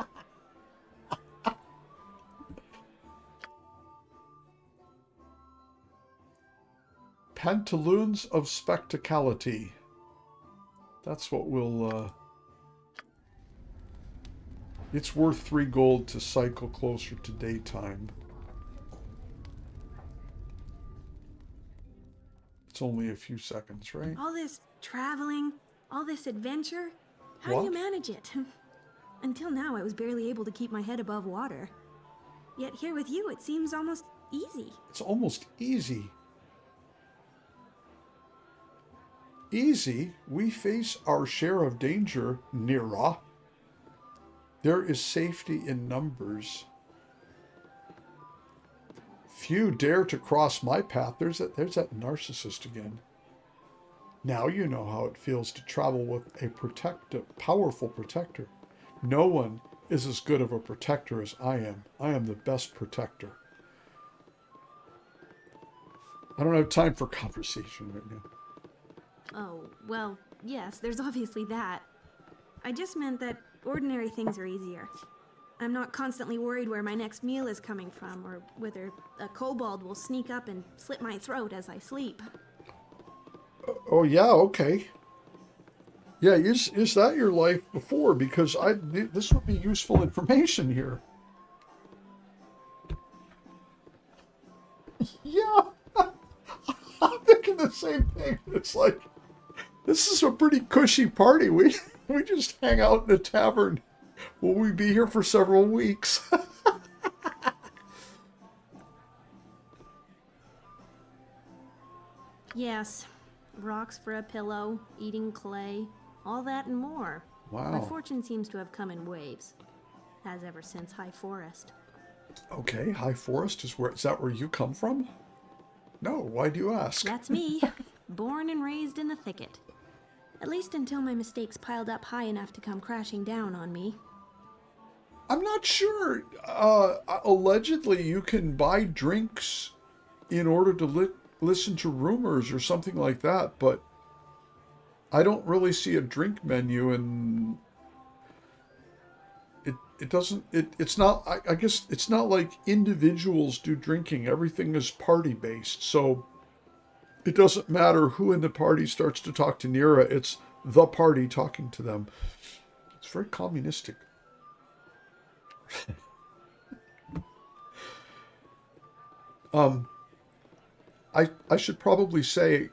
Pantaloons of spectacality. That's what we'll... It's worth 3 gold to cycle closer to daytime. It's only a few seconds, right? All this traveling, all this adventure, how do you manage it? Until now, I was barely able to keep my head above water. Yet here with you, it seems almost easy. It's almost easy. Easy? We face our share of danger, Nira. There is safety in numbers. Few dare to cross my path. There's that narcissist again. Now you know how it feels to travel with a powerful protector. No one is as good of a protector as I am. I am the best protector. I don't have time for conversation right now. Oh, well, yes, there's obviously that. I just meant that ordinary things are easier. I'm not constantly worried where my next meal is coming from, or whether a kobold will sneak up and slit my throat as I sleep. Oh, yeah, okay. Yeah, is that your life before? Because this would be useful information here. Yeah, I'm thinking the same thing. It's like, this is a pretty cushy party. We just hang out in a tavern. Will we be here for several weeks? Yes, rocks for a pillow, eating clay, all that and more. Wow. My fortune seems to have come in waves. Has ever since High Forest. Okay, High Forest is that where you come from? No, why do you ask? That's me, born and raised in the thicket. At least until my mistakes piled up high enough to come crashing down on me. I'm not sure. Allegedly, you can buy drinks in order to listen to rumors or something like that, but I don't really see a drink menu, and it's not, I guess it's not like individuals do drinking. Everything is party based, so it doesn't matter who in the party starts to talk to Nira. It's the party talking to them. It's very communistic. I should probably say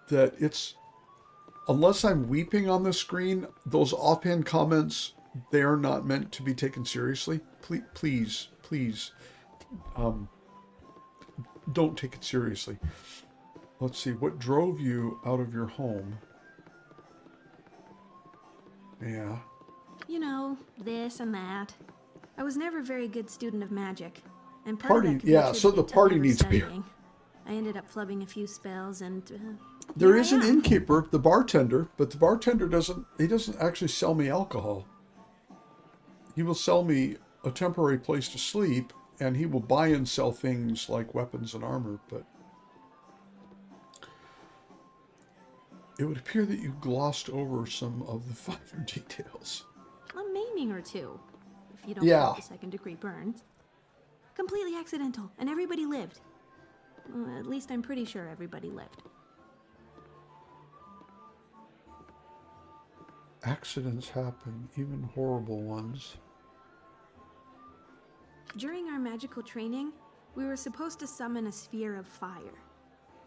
that it's, unless I'm weeping on the screen, those offhand comments, they are not meant to be taken seriously. Please, don't take it seriously. Let's see, what drove you out of your home? Yeah. You know, this and that. I was never a very good student of magic. And part of that could be so the attributed to party needs beer. overstudying. I ended up flubbing a few spells and... There is an innkeeper, the bartender, but the bartender doesn't actually sell me alcohol. He will sell me a temporary place to sleep, and he will buy and sell things like weapons and armor, but it would appear that you glossed over some of the finer details. A maiming or two, if you don't Yeah. count the second-degree burns. Completely accidental, and everybody lived. Well, at least I'm pretty sure everybody lived. Accidents happen, even horrible ones. During our magical training, we were supposed to summon a sphere of fire.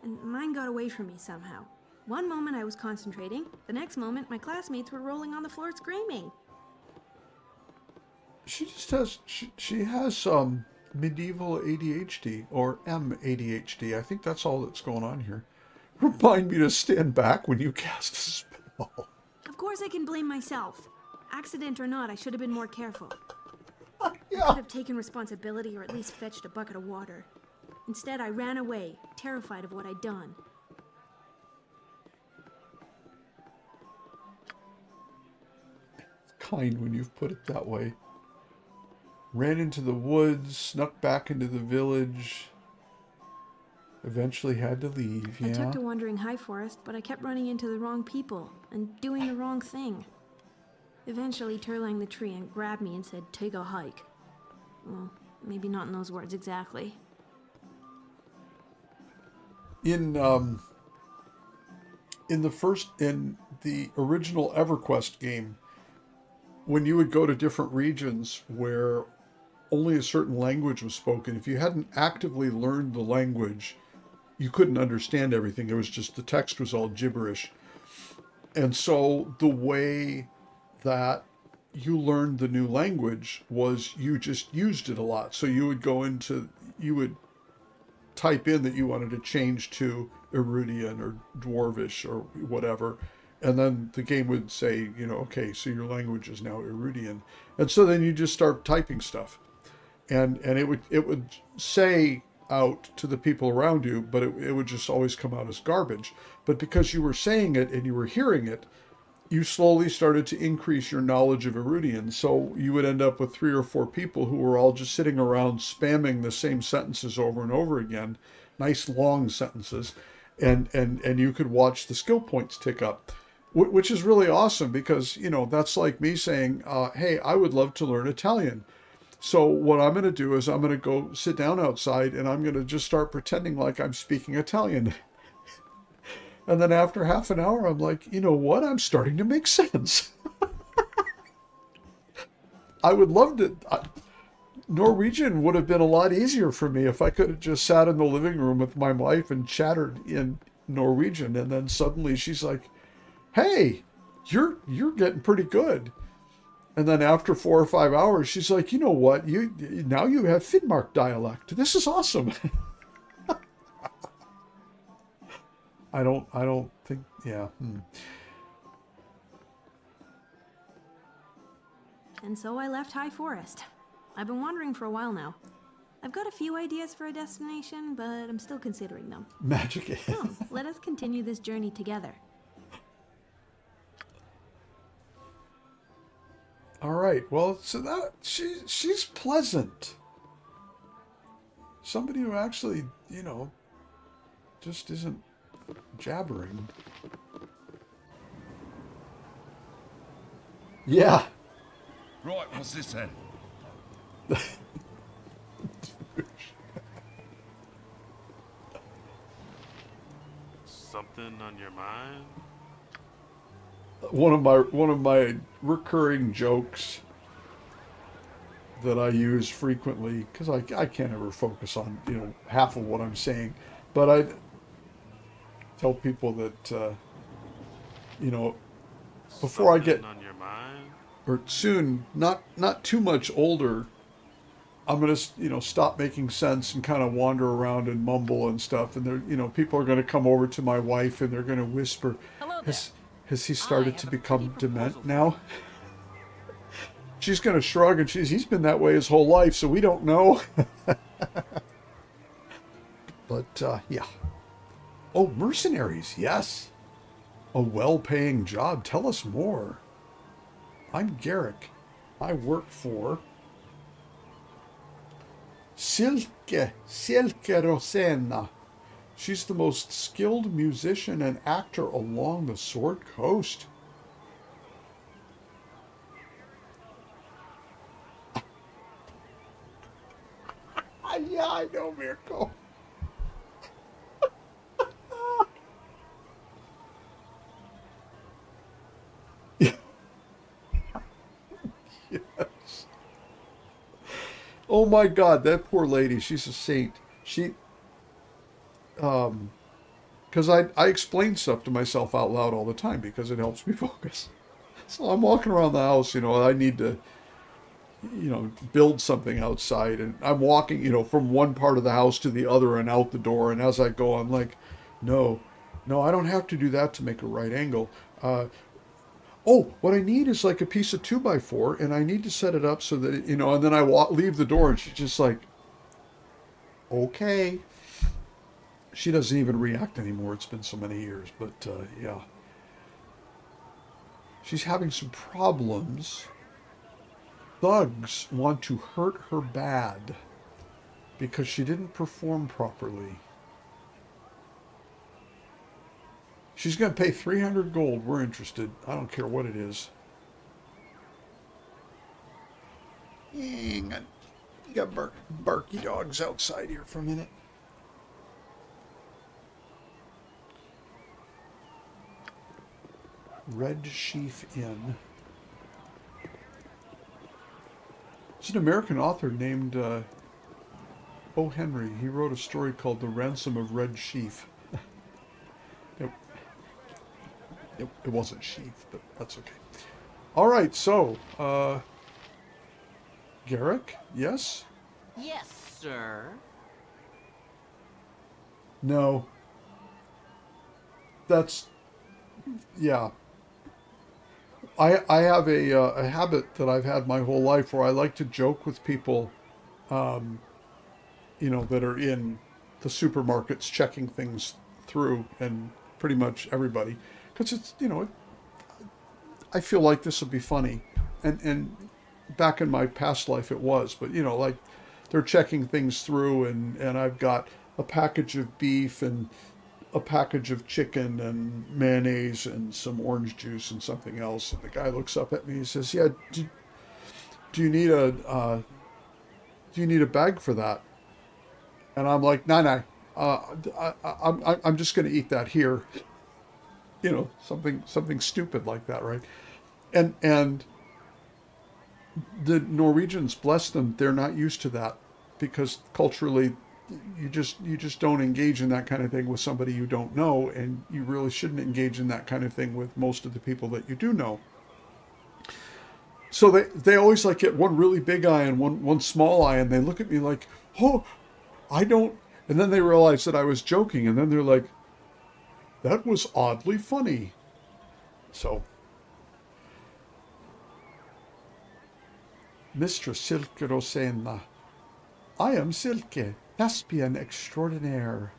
And mine got away from me somehow. One moment I was concentrating, the next moment my classmates were rolling on the floor screaming. She just has, she has medieval ADHD, or M-ADHD. I think that's all that's going on here. Remind me to stand back when you cast a spell. Of course I can blame myself. Accident or not, I should have been more careful. Yeah. I could have taken responsibility or at least fetched a bucket of water. Instead, I ran away, terrified of what I'd done. It's kind when you've put it that way. Ran into the woods, snuck back into the village. Eventually had to leave, yeah. I took to wandering High Forest, but I kept running into the wrong people and doing the wrong thing. Eventually, Turlang the Treant grabbed me and said, "Take a hike." Well, maybe not in those words exactly. In the original EverQuest game, when you would go to different regions where only a certain language was spoken, if you hadn't actively learned the language, you couldn't understand everything. It was just, the text was all gibberish. And so the way that you learned the new language was you just used it a lot. So you would you would type in that you wanted to change to Erudian or Dwarvish or whatever. And then the game would say, okay, so your language is now Erudian. And so then you just start typing stuff. And it would say out to the people around you, but it would just always come out as garbage. But because you were saying it and you were hearing it, you slowly started to increase your knowledge of Erudian. So you would end up with 3 or 4 people who were all just sitting around spamming the same sentences over and over again, nice long sentences, and you could watch the skill points tick up, which is really awesome because, that's like me saying, hey, I would love to learn Italian. So what I'm going to do is I'm going to go sit down outside and I'm going to just start pretending like I'm speaking Italian. And then after half an hour, I'm like, you know what? I'm starting to make sense. I would love to. Norwegian would have been a lot easier for me if I could have just sat in the living room with my wife and chattered in Norwegian. And then suddenly she's like, hey, you're getting pretty good. And then after 4 or 5 hours, she's like, you know what? Now you have Finnmark dialect. This is awesome. I don't think, yeah. And so I left High Forest. I've been wandering for a while now. I've got a few ideas for a destination, but I'm still considering them. Magic. Come, let us continue this journey together. All right. Well, so that she's pleasant. Somebody who actually, just isn't jabbering. Yeah. Right, what's this then? Something on your mind? One of my recurring jokes that I use frequently, because I can't ever focus on half of what I'm saying, but I tell people that before I get on your mind? or soon, not too much older, I'm gonna stop making sense and kind of wander around and mumble and stuff, and there people are gonna come over to my wife and they're gonna whisper, has he started to become dement now? She's gonna shrug and he's been that way his whole life, so we don't know. But yeah. Oh, mercenaries, yes. A well-paying job. Tell us more. I'm Garrick. I work for Silke Rosena. She's the most skilled musician and actor along the Sword Coast. Yeah, I know, Mirko. Yes. Oh my God, that poor lady. She's a saint. Because I explain stuff to myself out loud all the time because it helps me focus. So I'm walking around the house, I need to, build something outside, and I'm walking, from one part of the house to the other and out the door, and as I go, I'm like, no, I don't have to do that to make a right angle. Oh, what I need is like a piece of 2x4, and I need to set it up so that, and then I leave the door, and she's just like, okay. She doesn't even react anymore. It's been so many years, but yeah. She's having some problems. Thugs want to hurt her bad because she didn't perform properly. She's going to pay 300 gold. We're interested. I don't care what it is. Hang on. You got barky dogs outside here for a minute. Red Sheaf Inn. It's an American author named O. Henry. He wrote a story called The Ransom of Red Sheaf. It wasn't sheaf, but that's okay. All right, so, Garrick, yes? Yes, sir. No. That's, yeah. I have a habit that I've had my whole life where I like to joke with people, that are in the supermarkets checking things through, and pretty much everybody, because it's, I feel like this will be funny, and back in my past life it was, but like they're checking things through, and I've got a package of beef and a package of chicken and mayonnaise and some orange juice and something else, and the guy looks up at me and says, "Yeah, do you need a bag for that?" And I'm like, "No, I'm just going to eat that here." Something stupid like that, right? And the Norwegians, bless them, they're not used to that, because culturally, you just don't engage in that kind of thing with somebody you don't know, and you really shouldn't engage in that kind of thing with most of the people that you do know. So they always like get one really big eye and one small eye, and they look at me like, "Oh, I don't," and then they realize that I was joking, and then they're like, "That was oddly funny." So, Mistress Silke Rosena, I am Silke, thespian extraordinaire.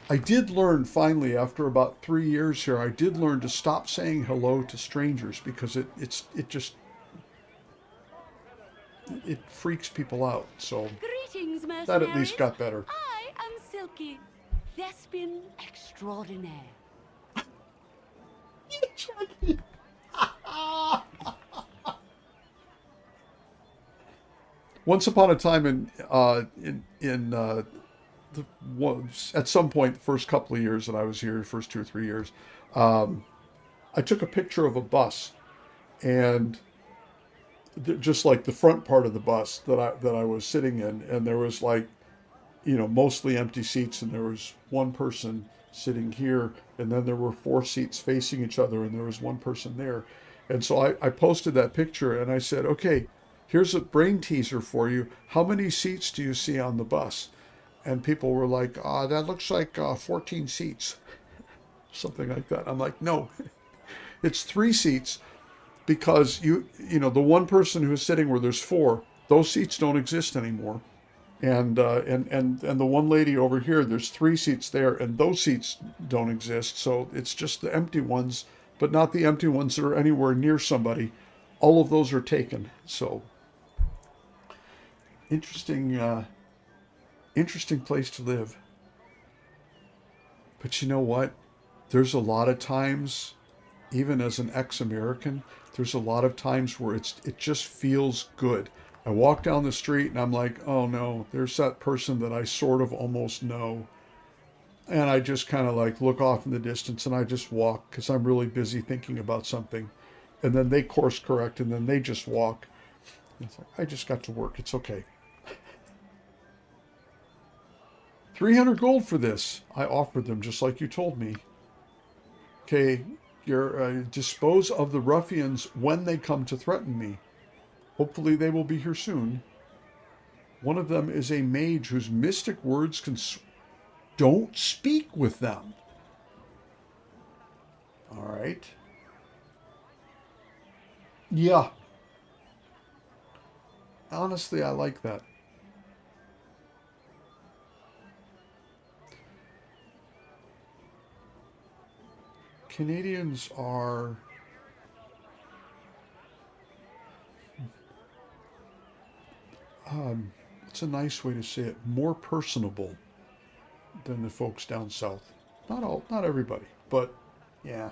I did learn finally, after about 3 years here, I did learn to stop saying hello to strangers, because it freaks people out. So Greetings, mercenaries. that at least got better. I am Silky, thespian extraordinaire. Once upon a time at some point, the first couple of years that I was here, the first 2 or 3 years, I took a picture of a bus, and just like the front part of the bus that I was sitting in, and there was like, mostly empty seats, and there was one person sitting here, and then there were 4 seats facing each other, and there was one person there. And so I posted that picture, and I said, "Okay, here's a brain teaser for you. How many seats do you see on the bus?" And people were like, "That looks like 14 seats." Something like that. I'm like, "No, it's 3 seats, because the one person who's sitting where there's 4, those seats don't exist anymore. And the one lady over here, there's 3 seats there, and those seats don't exist. So it's just the empty ones, but not the empty ones that are anywhere near somebody. All of those are taken." So interesting place to live. But you know what? There's a lot of times, even as an ex-American, there's a lot of times where it just feels good. I walk down the street and I'm like, "Oh no, there's that person that I sort of almost know." And I just kind of like look off in the distance, and I just walk, because I'm really busy thinking about something. And then they course correct, and then they just walk. It's like, I just got to work. It's okay. 300 gold for this. I offered them just like you told me. Okay, dispose of the ruffians when they come to threaten me. Hopefully they will be here soon. One of them is a mage whose mystic words can... Don't speak with them. All right. Yeah. Honestly, I like that. Canadians are... it's a nice way to say it, more personable than the folks down south. Not everybody, but yeah.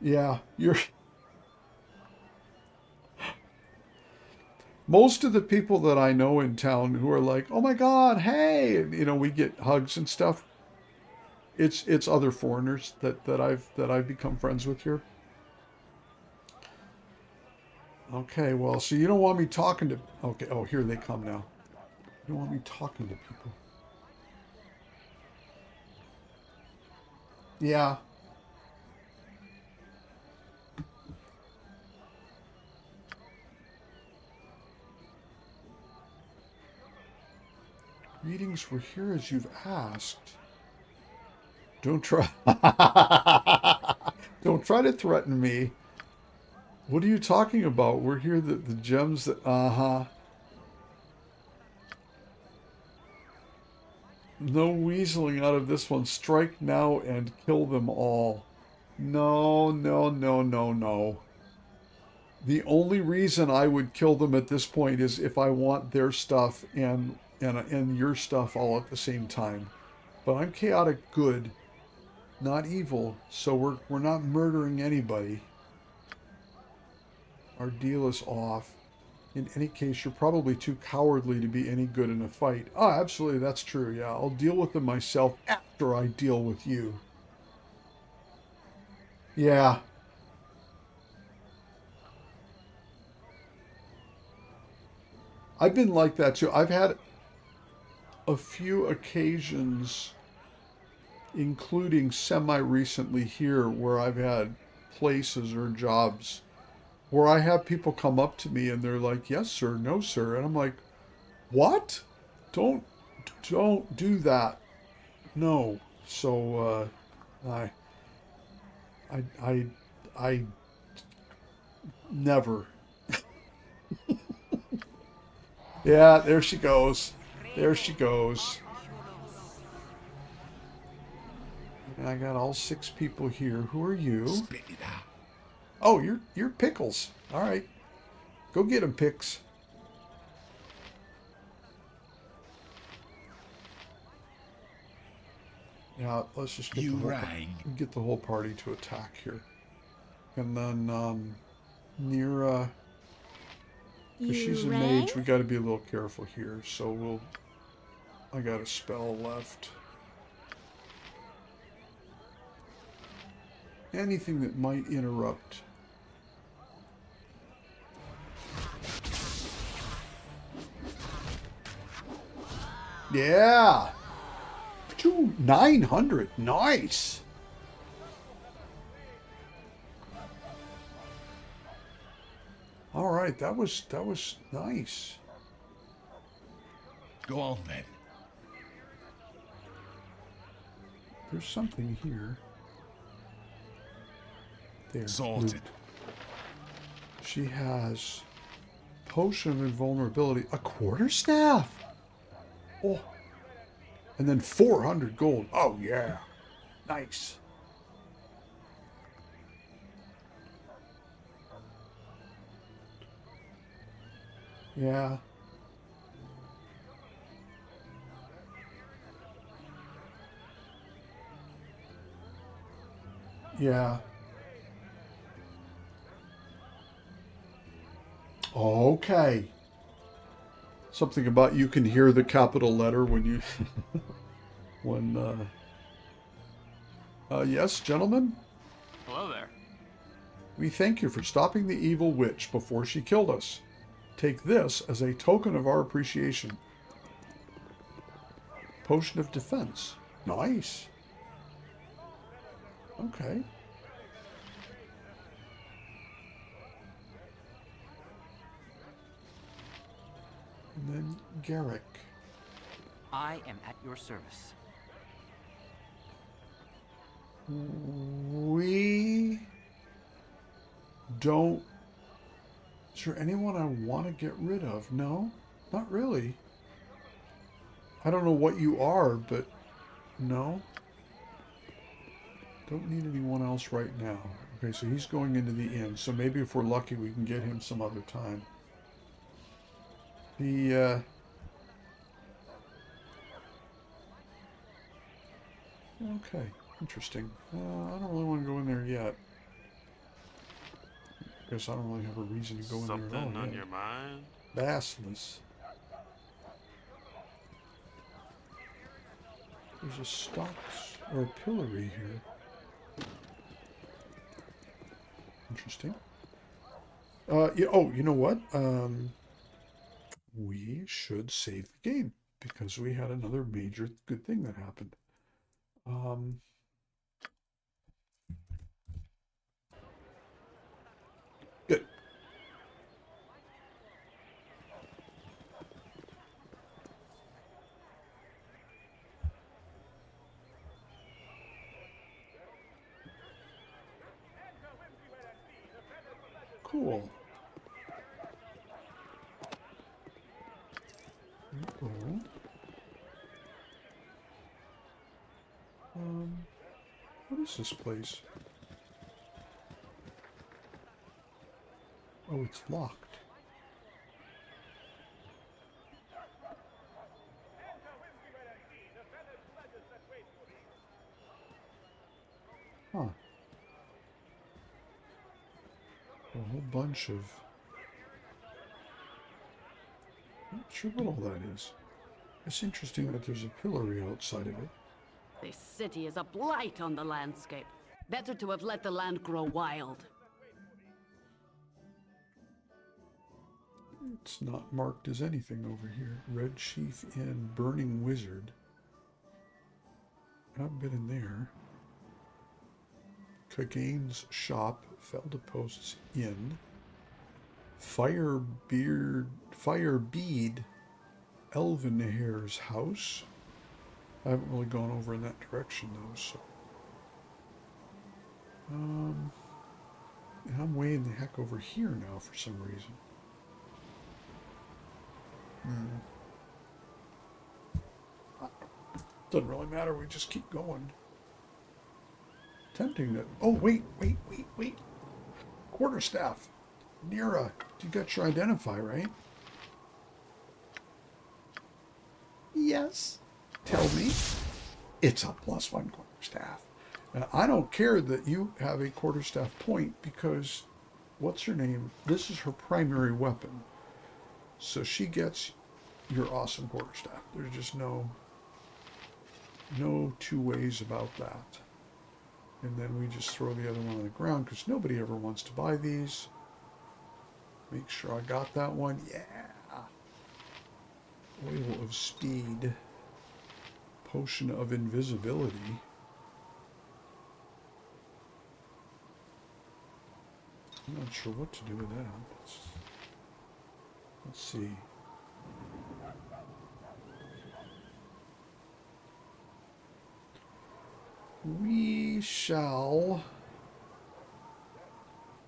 Yeah, most of the people that I know in town who are like, "Oh my God, hey," we get hugs and stuff. It's other foreigners that I've become friends with here. Okay, well, so you don't want me talking to... Okay, oh, here they come now. You don't want me talking to people. Yeah. Greetings, we're here as you've asked. Don't try. Don't try to threaten me. What are you talking about? We're here that the gems that... Uh-huh. No weaseling out of this one. Strike now and kill them all. No, no, no, no, no. The only reason I would kill them at this point is if I want their stuff and your stuff all at the same time. But I'm chaotic good, not evil, so we're not murdering anybody. Our deal is off. In any case, you're probably too cowardly to be any good in a fight. Oh, absolutely, that's true. Yeah, I'll deal with them myself after I deal with you. Yeah. I've been like that too. I've had a few occasions, including semi-recently here, where I've had places or jobs where I have people come up to me and they're like, yes, sir, no, sir. And I'm like, what? Don't do that. No. So, I never. Yeah, there she goes. There she goes. And I got all 6 people here. Who are you? Spit it out. Oh, you're Pickles. All right. Go get him, Pix. Yeah, let's just get get the whole party to attack here. And then near because she's a mage, we got to be a little careful here. So I got a spell left. Anything that might interrupt. Yeah. 900. Nice. All right, that was nice. Go on then. There's something here. There. Sorted. Loot. She has potion of invulnerability, a quarterstaff. Oh. And then 400 gold. Oh yeah. Nice. Yeah. Yeah. Okay. Something about you can hear the capital letter when you... yes, gentlemen? Hello there. We thank you for stopping the evil witch before she killed us. Take this as a token of our appreciation. Potion of defense. Nice. Okay. And then Garrick. I am at your service. We don't... Is there anyone I want to get rid of? No, not really. I don't know what you are, but no. Don't need anyone else right now. Okay, so he's going into the inn. So maybe if we're lucky, we can get him some other time. Okay, interesting. I don't really want to go in there yet. Guess I don't really have a reason to go in there at all. Something on your mind? Basilisk. There's a stocks or a pillory here. Interesting. Yeah, oh, you know what? We should save the game. because we had another major good thing that happened. Good. Cool. Cool. What is this place? Oh, it's locked. Huh. A whole bunch of... I'm not sure what all that is. It's interesting that there's a pillory outside of it. This city is a blight on the landscape. Better to have let the land grow wild. It's not marked as anything over here. Red Chief Inn, Burning Wizard. I've been in there. Cagane's Shop, Felda Post's Inn. Firebead, Elvenhair's house. I haven't really gone over in that direction though, so. And I'm way in the heck over here now for some reason. Doesn't really matter, we just keep going. Tempting to... Oh, wait. Quarterstaff. Nira, you got your identify, right? Yes. Tell me. It's a +1 quarterstaff. Now, I don't care that you have a quarterstaff point because, what's her name? This is her primary weapon. So she gets your awesome quarterstaff. There's just no two ways about that. And then we just throw the other one on the ground because nobody ever wants to buy these. Make sure I got that one. Yeah. Oil of Speed. Potion of Invisibility. I'm not sure what to do with that. Let's see. We shall...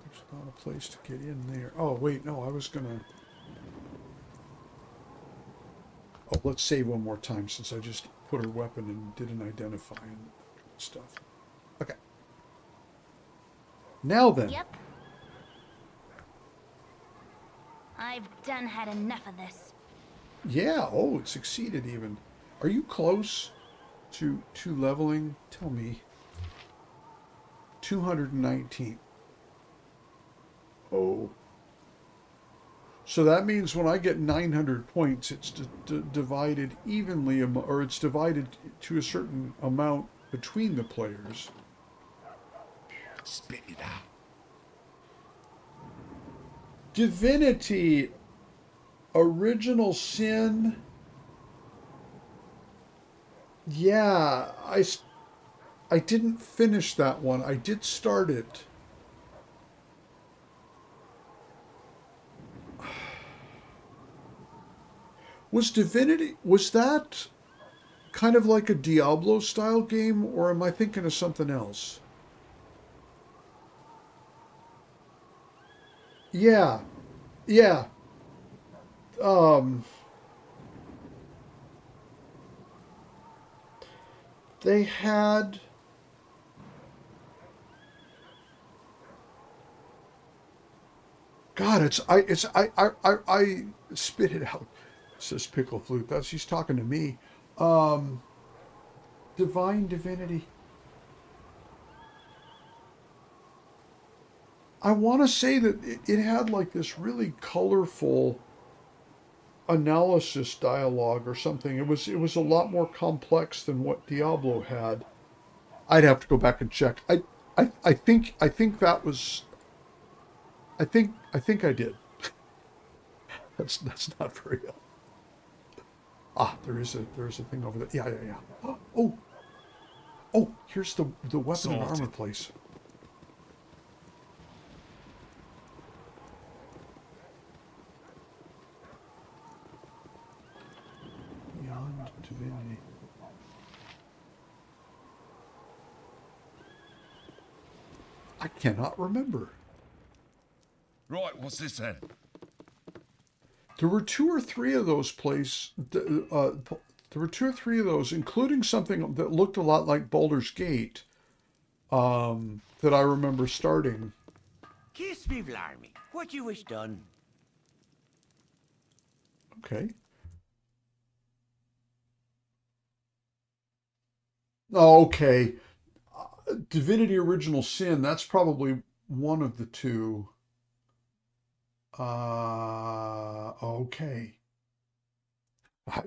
There's not a place to get in there. Oh, wait, no, I was gonna... Oh, let's save one more time since I just put her weapon and didn't identify and stuff. Okay. Now then. Yep. I've done had enough of this. Yeah, oh, it succeeded even. Are you close to leveling? Tell me. 219. Oh. So that means when I get 900 points, it's divided evenly, or it's divided to a certain amount between the players. Spit it out. Divinity, Original Sin. Yeah, I didn't finish that one. I did start it. Was Divinity, was that kind of like a Diablo style game, or am I thinking of something else? Yeah. Yeah. They had... God, I spit it out. It says Pickle Flute. She's talking to me. Divine Divinity. I want to say that it had like this really colorful analysis dialogue or something. It was a lot more complex than what Diablo had. I'd have to go back and check. I think that was... I think I did. That's not very helpful. Ah, there is a thing over there. Yeah, yeah, yeah. Oh, oh, here's the weapon and armor place. Beyond divinity. I cannot remember. Right, what's this then? There were 2 or 3 of those there were 2 or 3 of those, including something that looked a lot like Baldur's Gate, that I remember starting. Kiss me, blarmy. What you wish done? Okay. Okay. Divinity Original Sin, that's probably one of the 2. Okay.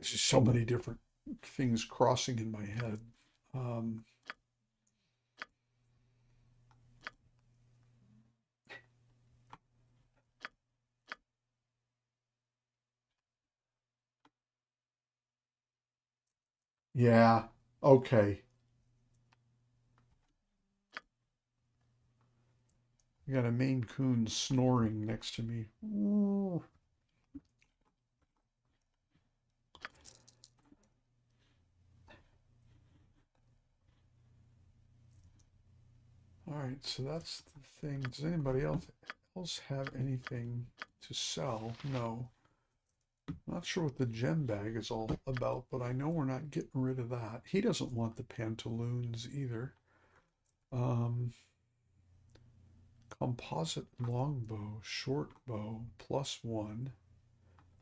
Just so many different things crossing in my head. Yeah, okay. I got a Maine Coon snoring next to me. Ooh. All right, so that's the thing. Does anybody else have anything to sell? No. Not sure what the gem bag is all about, but I know we're not getting rid of that. He doesn't want the pantaloons either. Composite longbow, short bow, +1,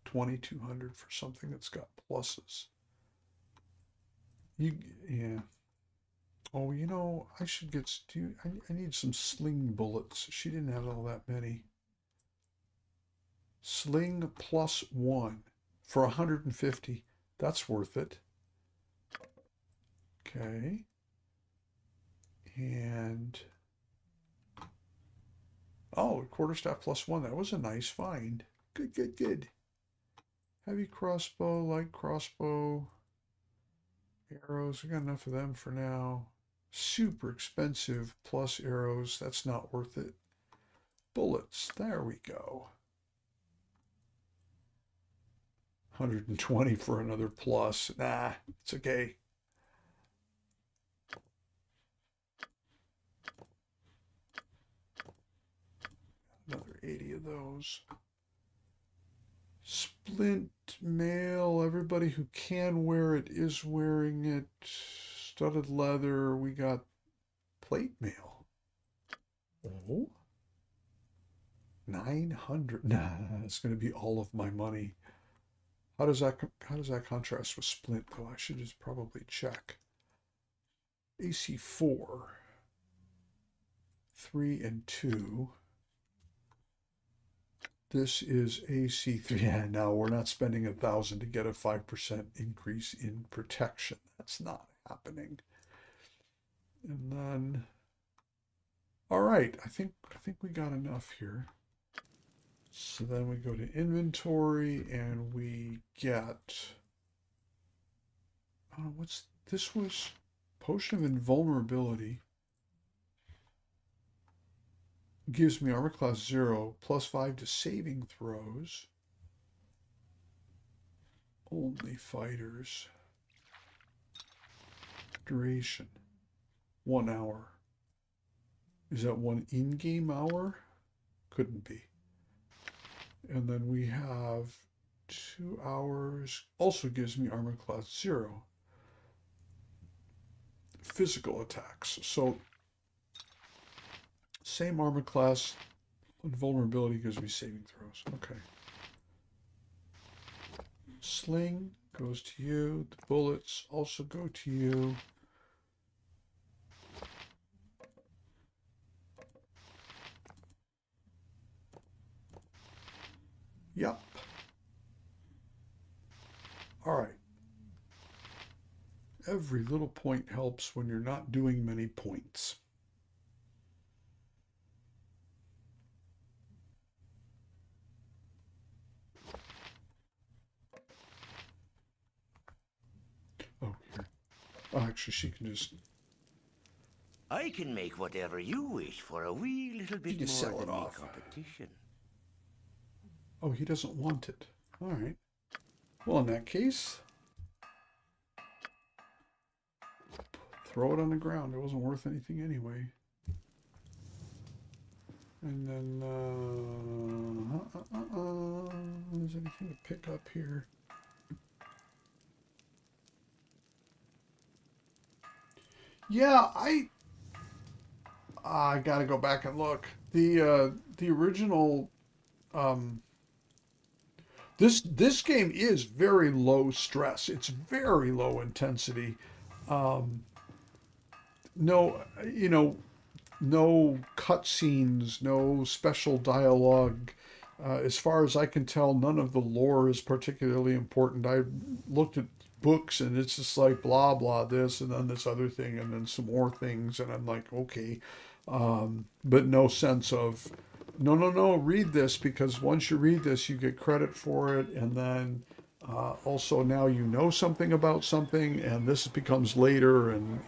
2,200 for something that's got pluses. Yeah. Oh, you know, I should get, I need some sling bullets. She didn't have all that many. Sling +1 for 150. That's worth it. Okay. And, oh, quarterstaff +1. That was a nice find. Good, good, good. Heavy crossbow, light crossbow, arrows. We got enough of them for now. Super expensive plus arrows. That's not worth it. Bullets. There we go. 120 for another plus. Nah, it's okay. Another 80 of those. Splint mail. Everybody who can wear it is wearing it. Studded leather. We got plate mail. Oh. 900. Nah, it's going to be all of my money. How does that contrast with splint though? I should just probably check. AC4. 3 and 2. This is AC3. Yeah, no, we're not spending 1,000 to get a 5% increase in protection. That's not happening. And then, all right, I think we got enough here. So then we go to inventory and we get, this was potion of invulnerability. Gives me armor class 0, +5 to saving throws. Only fighters. Duration, 1 hour. Is that 1 in-game hour? Couldn't be. And then we have 2 hours. Also gives me armor class 0. Physical attacks. So same armor class. Vulnerability gives me saving throws. Okay. Sling goes to you. The bullets also go to you. Yep. All right. Every little point helps when you're not doing many points. Oh, actually, she can just... I can make whatever you wish for a wee little bit just more sell it than me off. competition. Oh, he doesn't want it. All right. Well, in that case, throw it on the ground. It wasn't worth anything anyway. And then, there's anything to pick up here? Yeah, I gotta go back and look. The original, this game is very low stress. It's very low intensity. No, you know, no cutscenes, no special dialogue. As far as I can tell, none of the lore is particularly important. I looked at books and it's just like blah blah this and then this other thing and then some more things and I'm like, okay, but no sense of no, read this, because once you read this you get credit for it, and then also now you know something about something and this becomes later, and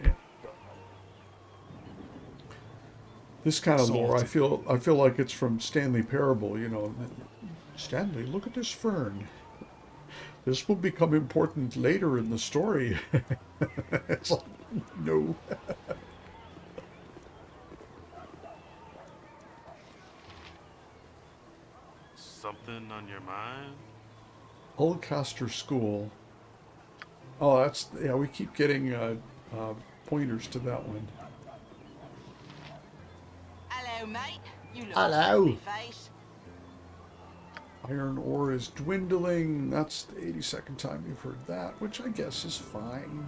this kind of lore, I feel like it's from Stanley Parable, you know. Stanley, look at this fern. This will become important later in the story. It's like, no. Something on your mind? Ulcaster School. Oh, that's, yeah, we keep getting pointers to that one. Hello, mate. You look Hello. a face. Iron ore is dwindling. That's the 82nd time you've heard that, which I guess is fine.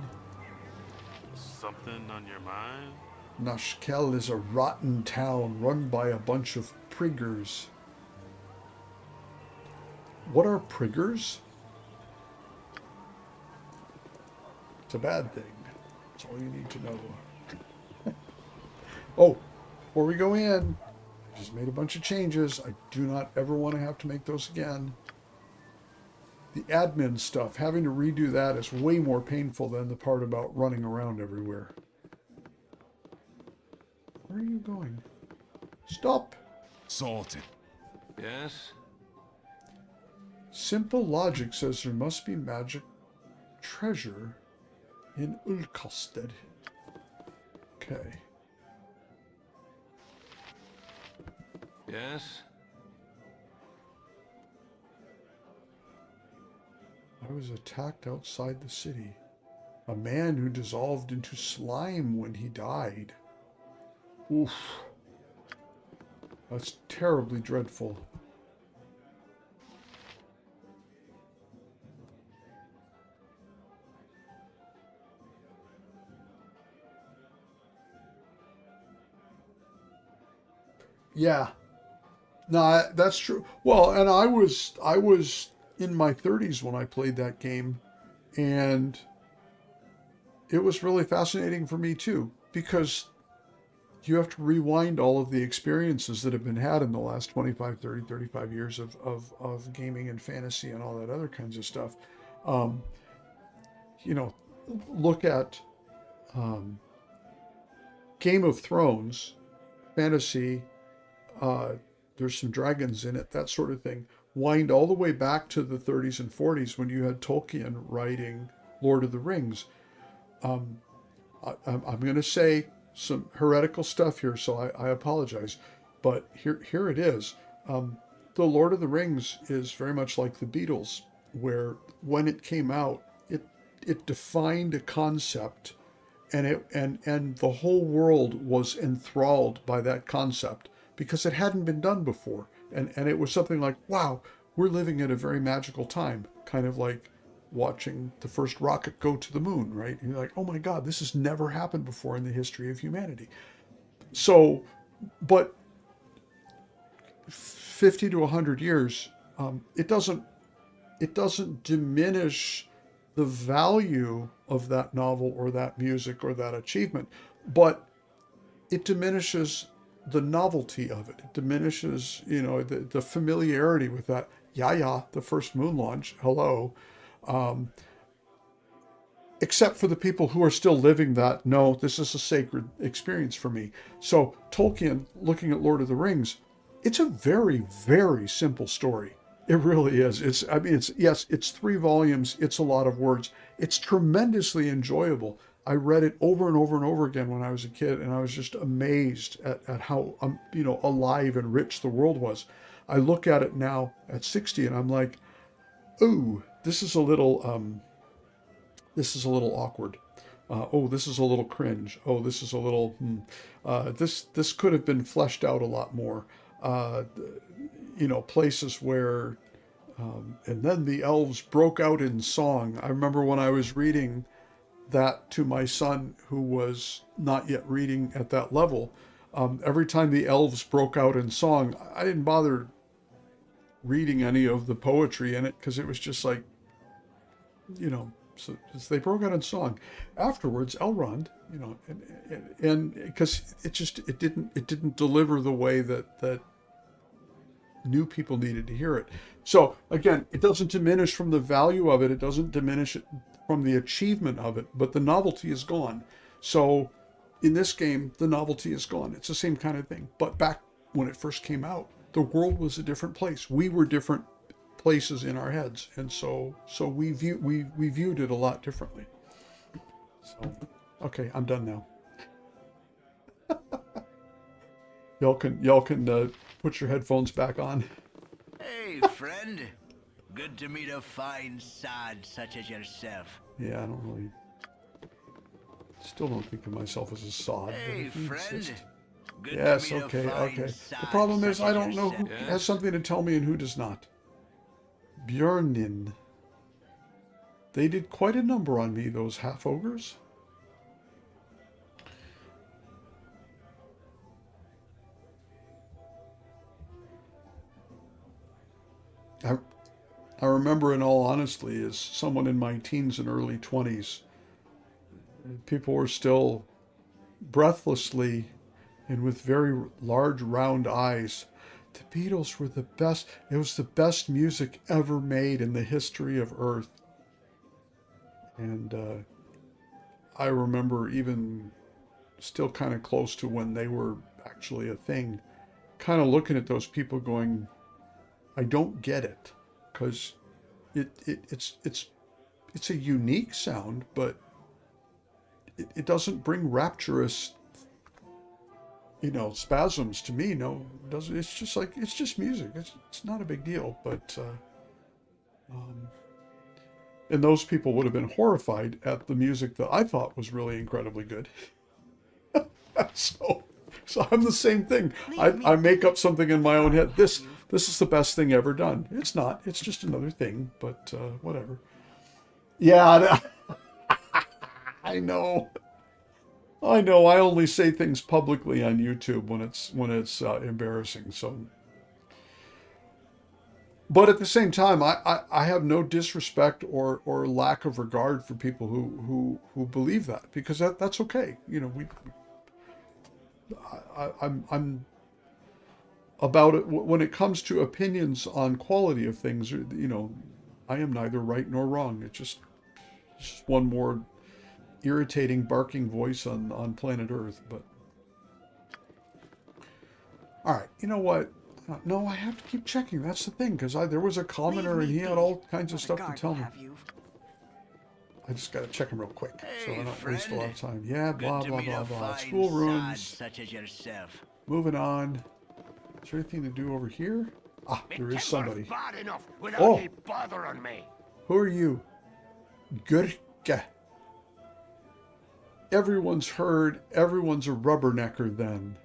Something on your mind? Nashkel is a rotten town run by a bunch of priggers. What are priggers? It's a bad thing. That's all you need to know. Oh, before we go in, I just made a bunch of changes. I do not ever want to have to make those again. The admin stuff, having to redo that is way more painful than the part about running around everywhere. Where are you going? Stop! Sorted. Yes? Simple logic says there must be magic treasure in Ulkosted. Okay. Yes? I was attacked outside the city. A man who dissolved into slime when he died. Oof. That's terribly dreadful. Yeah. No, that's true. Well, and I was in my 30s when I played that game, and it was really fascinating for me too, because you have to rewind all of the experiences that have been had in the last 25, 30, 35 years of gaming and fantasy and all that other kinds of stuff. You know, look at Game of Thrones, fantasy, there's some dragons in it, that sort of thing. Wind all the way back to the 30s and 40s when you had Tolkien writing Lord of the Rings. I'm going to say some heretical stuff here, so I apologize. But here it is. The Lord of the Rings is very much like the Beatles, where when it came out, it defined a concept, and the whole world was enthralled by that concept, because it hadn't been done before. And it was something like, wow, we're living at a very magical time, kind of like watching the first rocket go to the moon, right? And you're like, oh my God, this has never happened before in the history of humanity. So, but 50 to 100 years, it doesn't diminish the value of that novel or that music or that achievement, but it diminishes the novelty of it. It diminishes, you know, the familiarity with that. Yeah, the first moon launch. Hello. except for the people who are still living that, no, this is a sacred experience for me. So Tolkien, looking at Lord of the Rings, it's a very, very simple story. It really is. It's 3 volumes. It's a lot of words. It's tremendously enjoyable. I read it over and over and over again when I was a kid, and I was just amazed at how, alive and rich the world was. I look at it now at 60 and I'm like, ooh, this is a little awkward. Oh, this is a little cringe. Oh, this is a little, this could have been fleshed out a lot more. Places where, and then the elves broke out in song. I remember when I was reading that to my son, who was not yet reading at that level, every time the elves broke out in song, I didn't bother reading any of the poetry in it because it was just like, so they broke out in song. Afterwards, Elrond, and because it didn't deliver the way that new people needed to hear it. So again, it doesn't diminish from the value of it. It doesn't diminish it from the achievement of it, but the novelty is gone. So in this game, the novelty is gone. It's the same kind of thing. But back when it first came out, the world was a different place. We were different places in our heads, and so we viewed it a lot differently. So, okay, I'm done now. Y'all can put your headphones back on. Hey, friend. Good to meet a fine sod such as yourself. Yeah, I don't really. Still don't think of myself as a sod. Hey, friend. Yes, okay. The problem is I don't know who has something to tell me and who does not. Björnin. They did quite a number on me, those half-ogres. I remember, in all honesty, as someone in my teens and early 20s, people were still breathlessly and with very large round eyes. The Beatles were the best. It was the best music ever made in the history of Earth. And I remember, even still kind of close to when they were actually a thing, kind of looking at those people going, I don't get it. Because it's a unique sound, but it doesn't bring rapturous, spasms to me. No, it doesn't. It's just music. It's not a big deal. But and those people would have been horrified at the music that I thought was really incredibly good. So I'm the same thing. I make up something in my own head. This is the best thing ever done. It's not. It's just another thing. But whatever. Yeah, I know. I only say things publicly on YouTube when it's embarrassing. So, but at the same time, I have no disrespect or lack of regard for people who believe that, because that's okay. I'm about it when it comes to opinions on quality of things. I am neither right nor wrong. It's just one more irritating barking voice on planet Earth. But all right, you know what? No, I have to keep checking. That's the thing, because there was a commenter and he had all kinds of stuff to tell me. I just got to check him real quick, so I don't waste a lot of time. Yeah, blah, blah, blah, blah. School rooms. Such as yourself. Moving on. Is there anything to do over here? Ah, there is somebody. Bad enough without Oh, any bother on me. who are you? Gurka. Everyone's heard. Everyone's a rubbernecker then.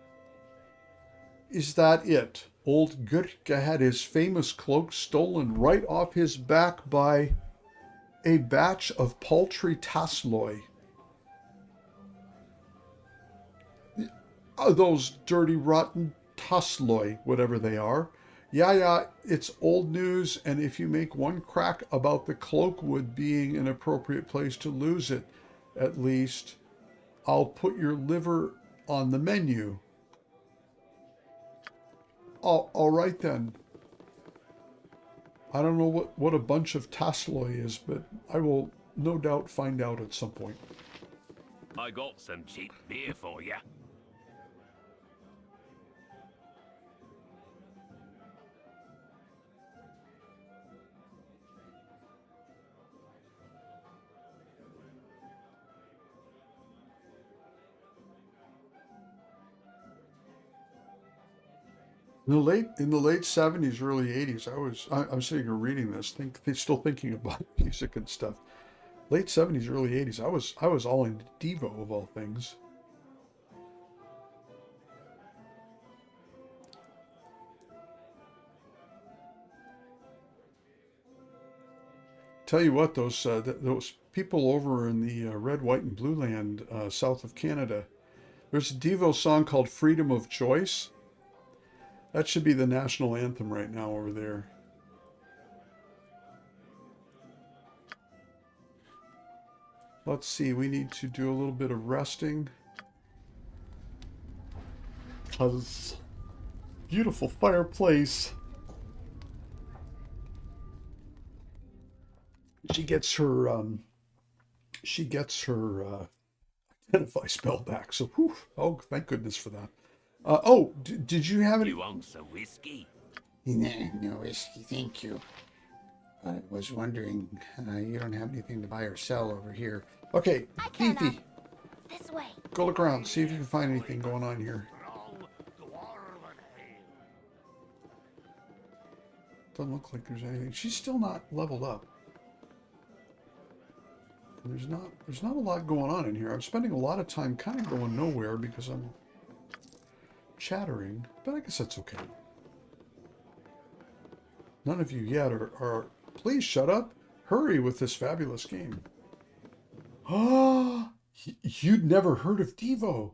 Is that it? Old Gurka had his famous cloak stolen right off his back by a batch of paltry tasloi. Those dirty, rotten tasloi, whatever they are. Yeah, it's old news, and if you make one crack about the cloakwood being an appropriate place to lose it, at least, I'll put your liver on the menu. All right then. I don't know what a bunch of tasloi is, but I will no doubt find out at some point. I got some cheap beer for you. In the late 70s, early 80s, I'm sitting here reading this, still thinking about music and stuff. Late 70s, early 80s, I was all into Devo of all things. Tell you what, those people over in the red, white, and blue land south of Canada, there's a Devo song called "Freedom of Choice." That should be the national anthem right now over there. Let's see, we need to do a little bit of resting. Because beautiful fireplace. She gets her identify spell back. So, whew, oh, thank goodness for that. Oh, did you have any? You want some whiskey? No whiskey, thank you. I was wondering, you don't have anything to buy or sell over here. Okay, Fifi, This way. go look around, see if you can find anything going on here. Doesn't look like there's anything. She's still not leveled up. There's not a lot going on in here. I'm spending a lot of time kind of going nowhere because I'm chattering, but I guess that's okay. None of you yet are please shut up. Hurry with this fabulous game. Ah, you'd never heard of Devo.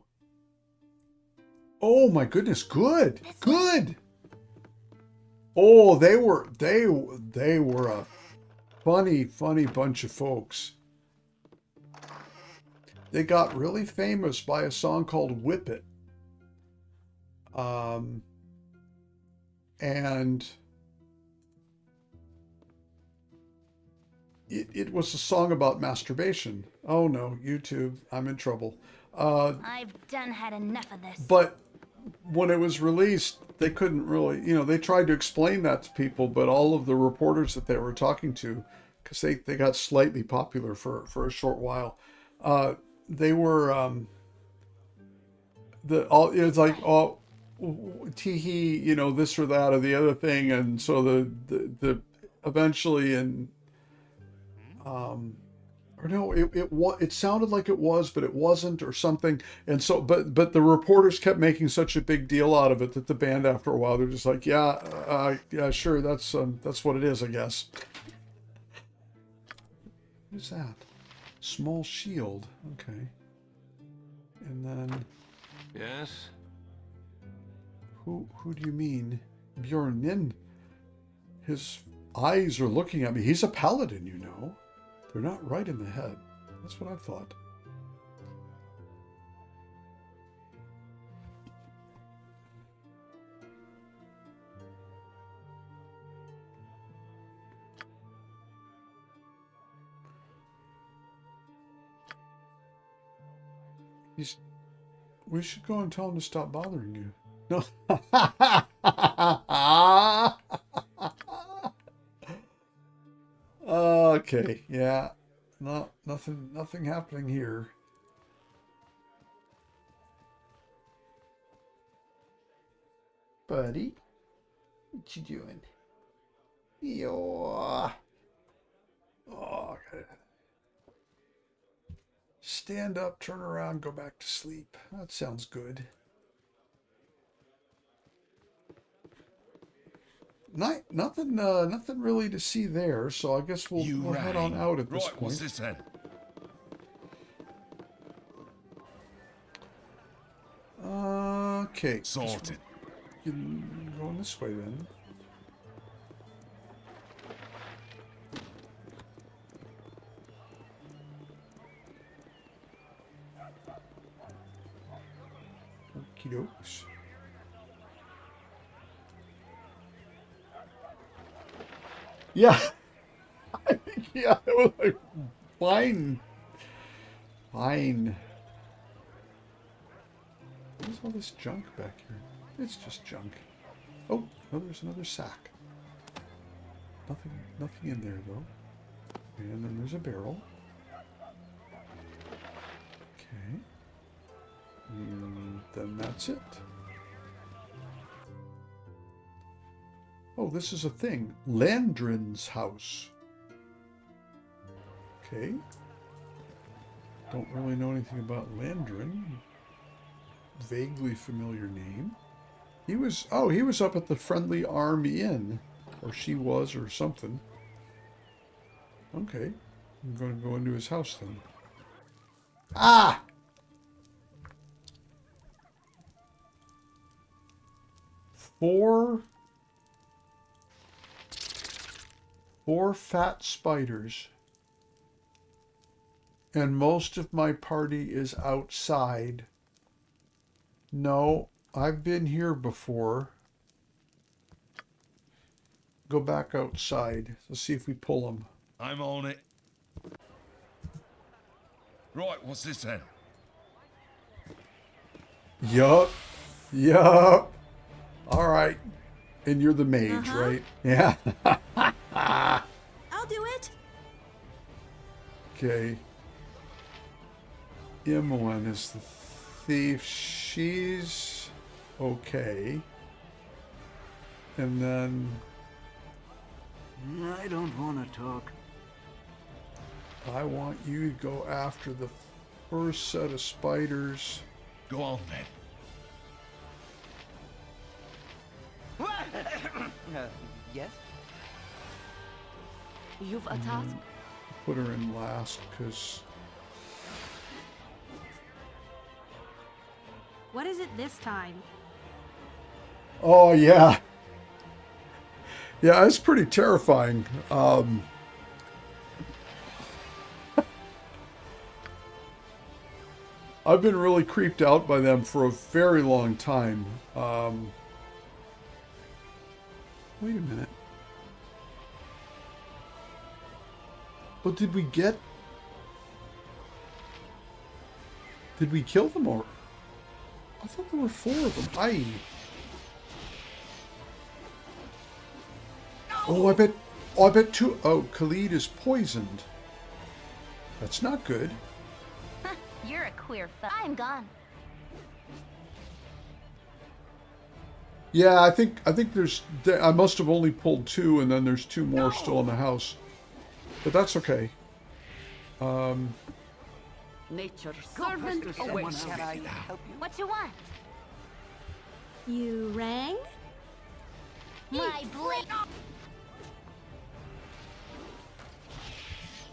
Oh my goodness, good. Good. Oh, they were a funny bunch of folks. They got really famous by a song called Whip It. And it was a song about masturbation. Oh no, YouTube, I'm in trouble. I've done had enough of this. But when it was released, they couldn't really, they tried to explain that to people, but all of the reporters that they were talking to, because they got slightly popular for a short while, they were, it was like, oh, tee-hee, this or that or the other thing, and so the eventually, and or no, it sounded like it was, but it wasn't, or something. And so, but the reporters kept making such a big deal out of it that the band, after a while, they're just like, yeah, sure, that's what it is, I guess. What is that? Small shield. Okay. And then. Yes. Who do you mean? Bjornin. His eyes are looking at me. He's a paladin, you know. They're not right in the head. That's what I thought. We should go and tell him to stop bothering you. No. Okay, yeah. Nothing happening here. Buddy, what you doing? Yo. Oh, okay. Stand up, turn around, go back to sleep. That sounds good. Nothing really to see there, so I guess we'll head on out at this point. What's this then? Okay. Sorted. Going this way then. Okie dokes. Yeah. Yeah, it was like Fine. Fine. What's all this junk back here? It's just junk. Oh, no, there's another sack. Nothing in there though. And then there's a barrel. Okay. And then that's it. Oh, this is a thing. Landrin's house. Okay. Don't really know anything about Landrin. Vaguely familiar name. He was up at the Friendly Arm Inn. Or she was, or something. Okay. I'm going to go into his house then. Ah! Four fat spiders. And most of my party is outside. No, I've been here before. Go back outside. Let's see if we pull them. I'm on it. Right, what's this then? Yup. Yup. All right. And you're the mage, right? Yeah. I'll do it. Okay. Imoen is the thief. She's okay. And then... I don't want to talk. I want you to go after the first set of spiders. Go on then. Yes? You've a task? Put her in last, because... What is it this time? Oh, yeah. Yeah, it's pretty terrifying. I've been really creeped out by them for a very long time. Wait a minute. But did we kill them, or... I thought there were 4 of them. Oh, I bet 2... Oh, Khalid is poisoned. That's not good. You're a queer I'm gone. Yeah, I think there's... I must have only pulled 2, and then there's 2 more still in the house. But that's okay. Nature's servant awaits. Can I help you? What you want? You rang? My blade.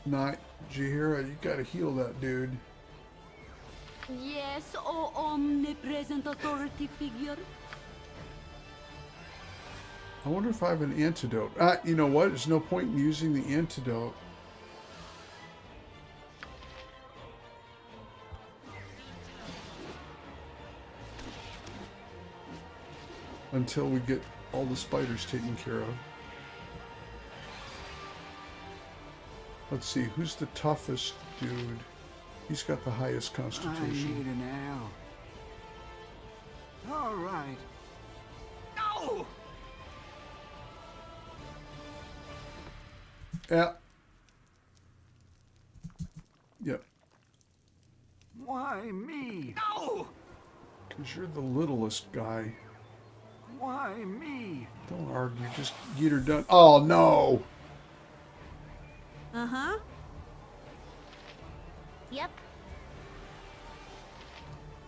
Not Jahira, you gotta heal that dude. Yes, oh omnipresent authority figure. I wonder if I have an antidote. You know what? There's no point in using the antidote. Until we get all the spiders taken care of. Let's see, who's the toughest dude? He's got the highest I constitution. need an L. All right. No! Yeah. Yep. Why me? No! Because you're the littlest guy. Why me? Don't argue, just get her done. Oh, no! Uh-huh. Yep.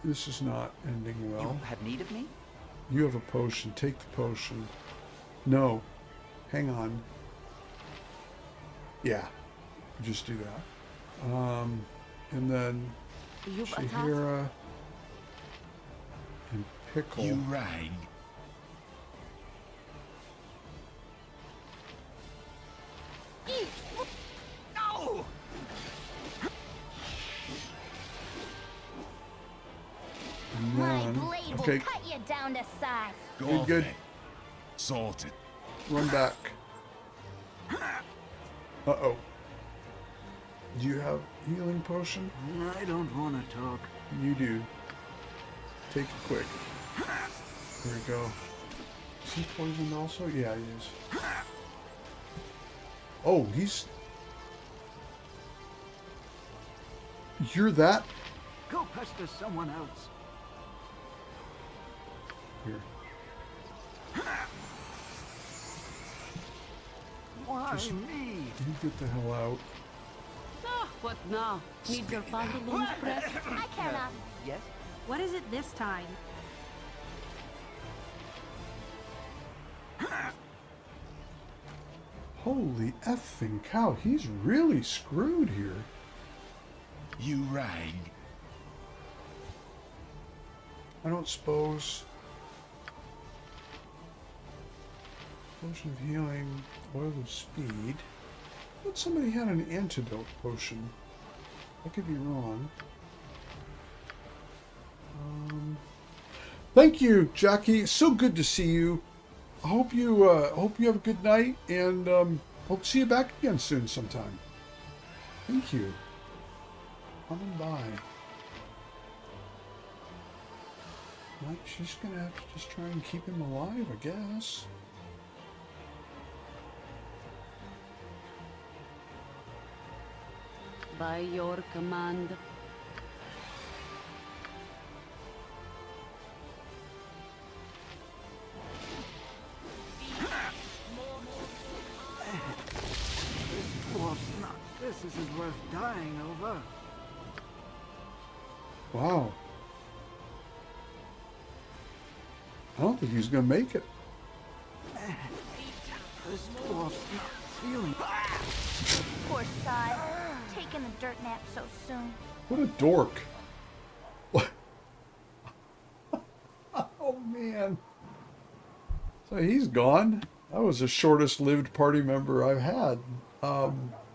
This is not ending well. You have need of me? You have a potion. Take the potion. No. Hang on. Yeah. Just do that. And then Shahira and Pickle. You rang. No! And My then, blade okay, will cut you down to size. Go good, on good. then. Sorted. Run back. Uh-oh. Do you have healing potion? I don't want to talk. You do. Take it quick. There we go. Is he poisoned also? Yeah, he is. Oh, he's... You're that? Go pester someone else. Here. Why Just, me? you get the hell out. Ah, what now? Need your pantaloons pressed? I cannot. Yes? What is it this time? Holy effing cow, he's really screwed here. You rang. I don't suppose... Potion of healing, oil of speed. I thought somebody had an antidote potion. I could be wrong. Thank you, Jackie. So good to see you. I hope you have a good night, and hope to see you back again soon sometime. Thank you. Coming by. Right, she's gonna have to just try and keep him alive, I guess. By your command. This isn't worth dying over. Wow. I don't think he's gonna make it. This dwarf's not feeling. Poor sod. Taking a dirt nap so soon. What a dork. What? Oh man. So he's gone. That was the shortest lived party member I've had.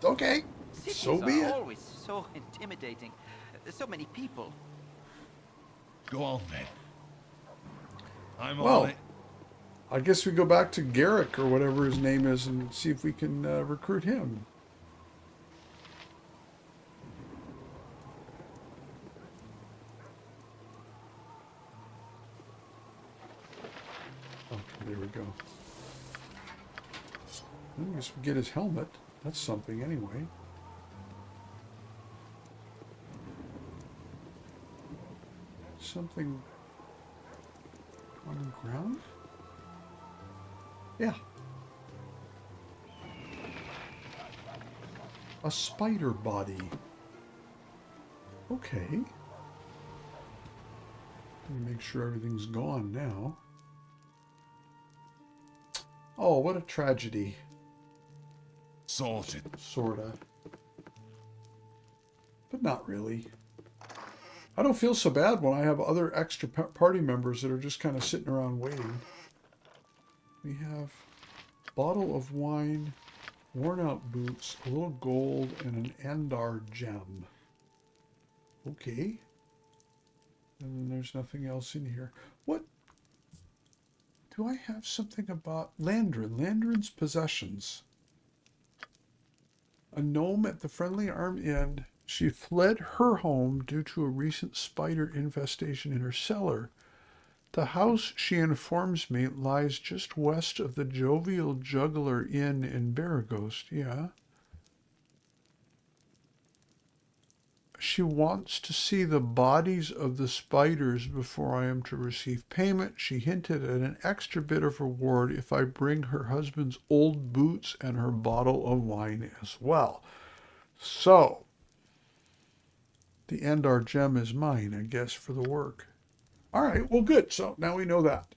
Okay. Cities So be are it. always so intimidating. So many people. Go on then. I'm Well, on it. I guess we go back to Garrick or whatever his name is and see if we can recruit him. Okay, there we go. I guess we get his helmet. That's something anyway. Something on the ground? Yeah. A spider body. Okay. Let me make sure everything's gone now. Oh, what a tragedy. Sorted. Sorta. But not really. I don't feel so bad when I have other extra party members that are just kind of sitting around waiting. We have bottle of wine, worn out boots, a little gold, and an Andar gem. Okay. And then there's nothing else in here. What? Do I have something about Landrin? Landrin's possessions. A gnome at the Friendly Arm Inn. She fled her home due to a recent spider infestation in her cellar. The house, she informs me, lies just west of the Jovial Juggler Inn in Baragost. Yeah. She wants to see the bodies of the spiders before I am to receive payment. She hinted at an extra bit of reward if I bring her husband's old boots and her bottle of wine as well. So, the Andar gem is mine, I guess, for the work. All right, well, good. So now we know that.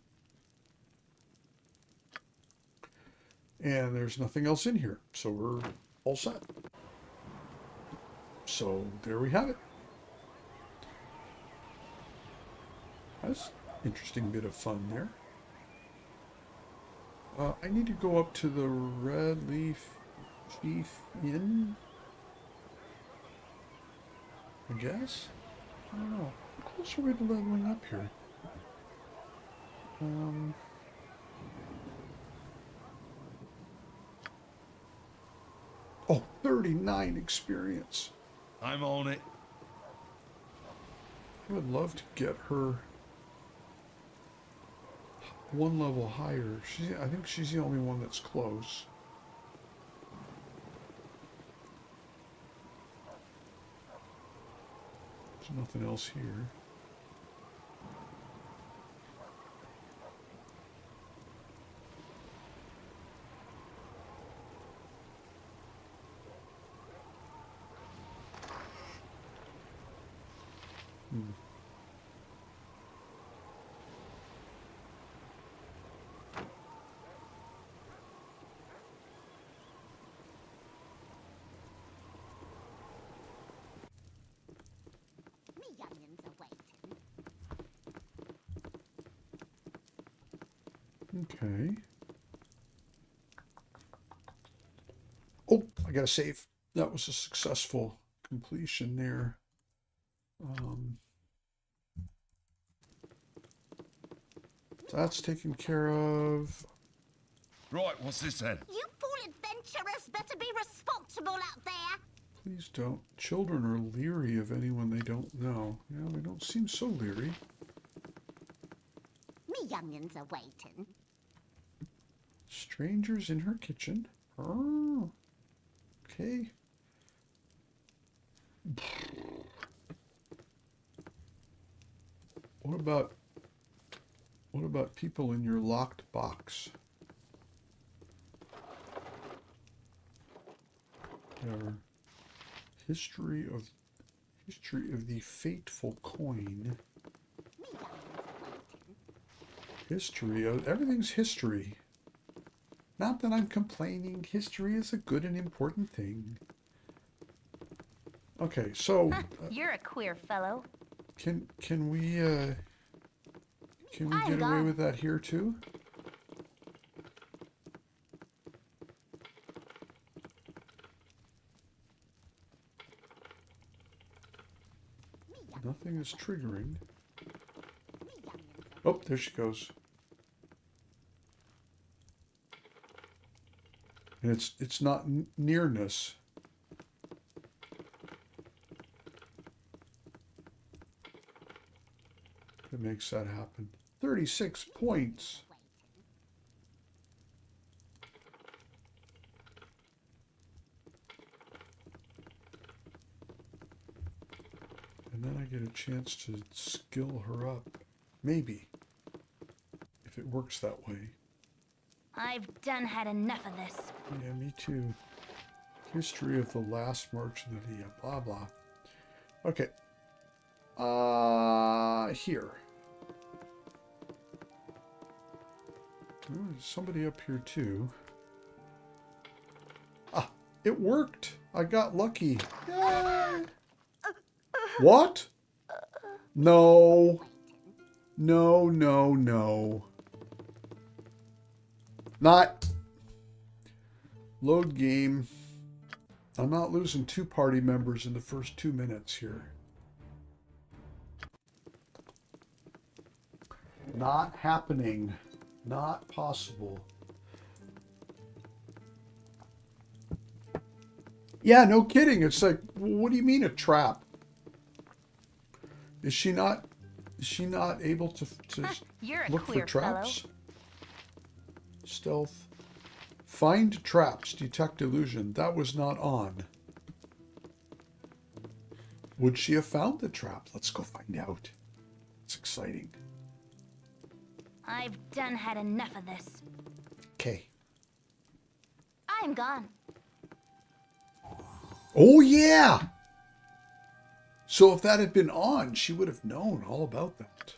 And there's nothing else in here, so we're all set. So there we have it. That's an interesting bit of fun there. I need to go up to the Red Leaf Chief Inn, I guess? I don't know. How close are we to leveling up here? Oh, 30. 39 experience. I'm on it. I would love to get her one level higher. I think she's the only one that's close. There's nothing else here. Okay. Oh, I got to save. That was a successful completion there. That's taken care of. Right, what's this then? You fool adventurers better be responsible out there. Please don't. Children are leery of anyone they don't know. Yeah, they don't seem so leery. Me youngins are waiting. Strangers in her kitchen. Oh, okay. What about people in your locked box? History of the fateful coin. History of everything's history. Not that I'm complaining. History is a good and important thing. Okay, so You're a queer fellow. can we get away with that here too? Nothing is triggering. Oh, there she goes. And it's not nearness. That makes that happen. 36 points. And then I get a chance to skill her up. Maybe. If it works that way. I've done had enough of this. Yeah, me too. History of the last march of the Dia. Blah, blah. Okay. Here. Oh, there's somebody up here too. Ah, it worked. I got lucky. Yay! What? No. No, no, no. Not. Load game. I'm not losing 2 party members in the first 2 minutes here. Not happening. Not possible. Yeah, no kidding. It's like, what do you mean a trap? Is she not able to You're a look for queer traps? fellow. Stealth. Find traps. Detect illusion. That was not on. Would she have found the trap? Let's go find out. It's exciting. I've done had enough of this. Okay. I'm gone. Oh, yeah! So if that had been on, she would have known all about that.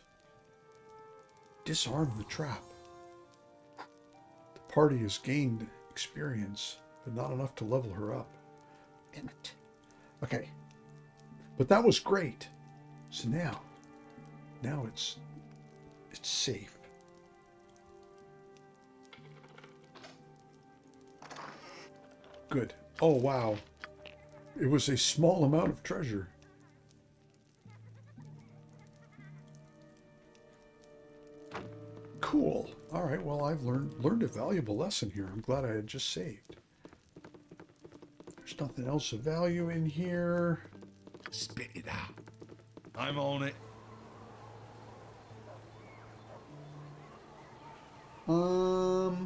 Disarm the trap. The party has gained experience, but not enough to level her up. Damn it. Okay. But that was great. So now it's safe. Good. Oh, wow. It was a small amount of treasure. Cool. All right, well, I've learned a valuable lesson here. I'm glad I had just saved. There's There's nothing else of value in here. Spit it out. I'm on it. Oh.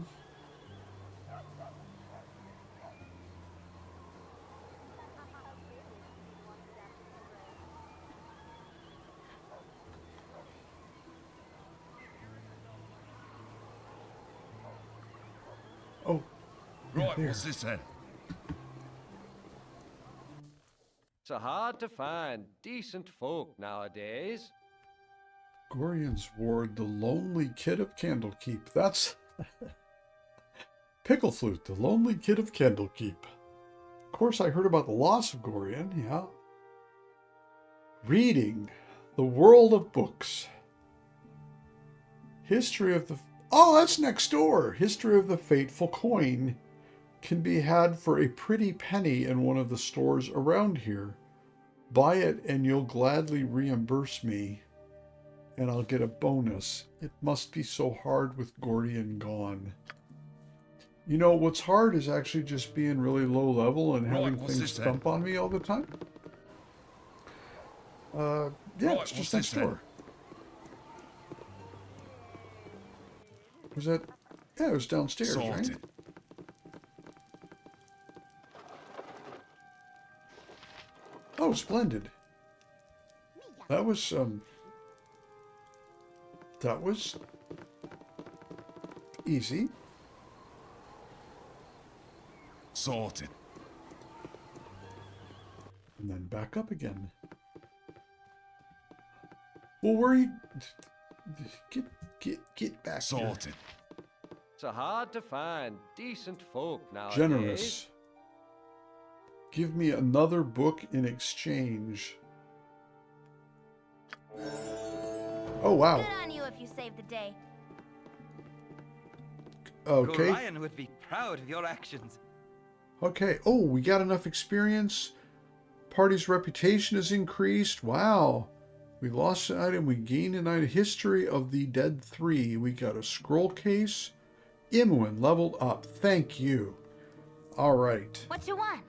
Right, there. what's this then? So hard to find decent folk nowadays. Gorian's Ward, the Lonely Kid of Candlekeep. That's Pickle Flute, the Lonely Kid of Candlekeep. Of course, I heard about the loss of Gorian, yeah. Reading, the world of books. History of the... Oh, that's next door. History of the Fateful Coin can be had for a pretty penny in one of the stores around here. Buy it and you'll gladly reimburse me, and I'll get a bonus. It must be so hard with Gordian gone. You know, what's hard is actually just being really low level and having things thump on me all the time. Yeah, it's just next door. Was that... Yeah, it was downstairs, right? Oh, splendid. That was easy. Sorted. And then back up again. Well, where are you... Get back Sorted. here. So hard to find decent folk nowadays. Generous. Give me another book in exchange. Oh, wow. Good on you if you saved the day. Okay. Gorion would be proud of your actions. Okay. Oh, we got enough experience. Party's reputation has increased. Wow. We lost an item. We gained an item. History of the Dead 3. We got a scroll case. Imwin leveled up. Thank you. All right. What you want?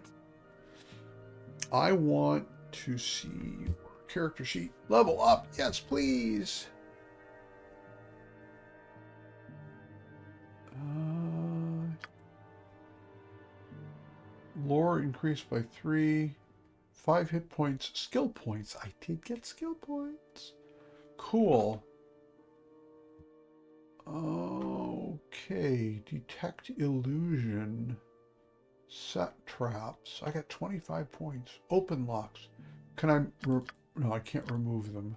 I want to see character sheet. Level up. Yes, please. Lore increased by 3. 5 hit points. Skill points. I did get skill points. Cool. Okay. Detect illusion. Set traps. I got 25 points. Open locks. Can I... No, I can't remove them.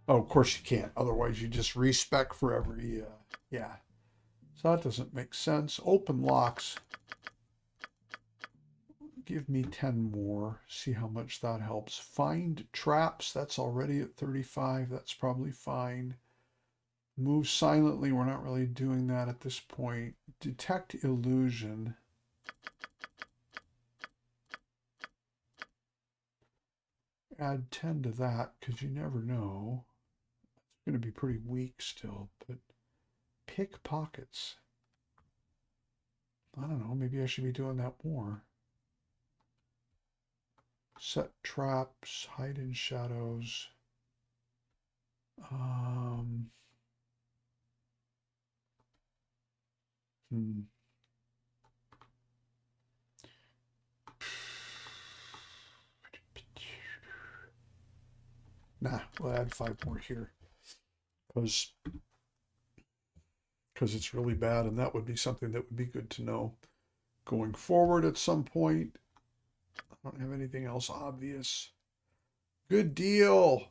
Oh, of course you can't. Otherwise you just respec for every... yeah. So that doesn't make sense. Open locks. Give me 10 more. See how much that helps. Find traps. That's already at 35. That's probably fine. Move silently. We're not really doing that at this point. Detect illusion. Add 10 to that because you never know. It's going to be pretty weak still, but pickpockets. I don't know. Maybe I should be doing that more. Set traps, hide in shadows. Nah, we'll add 5 more here. Because it's really bad, and that would be something that would be good to know going forward at some point. I don't have anything else obvious. Good deal.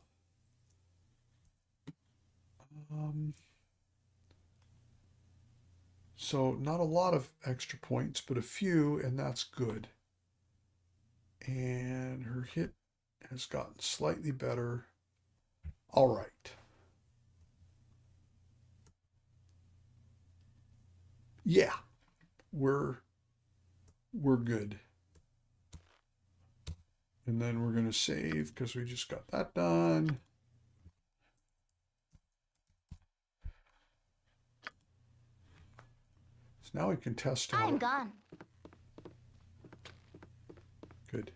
So not a lot of extra points, but a few, and that's good. And her hit has gotten slightly better. All right. Yeah, we're good. And then we're going to save because we just got that done. So now we can test out. I'm gone. Good.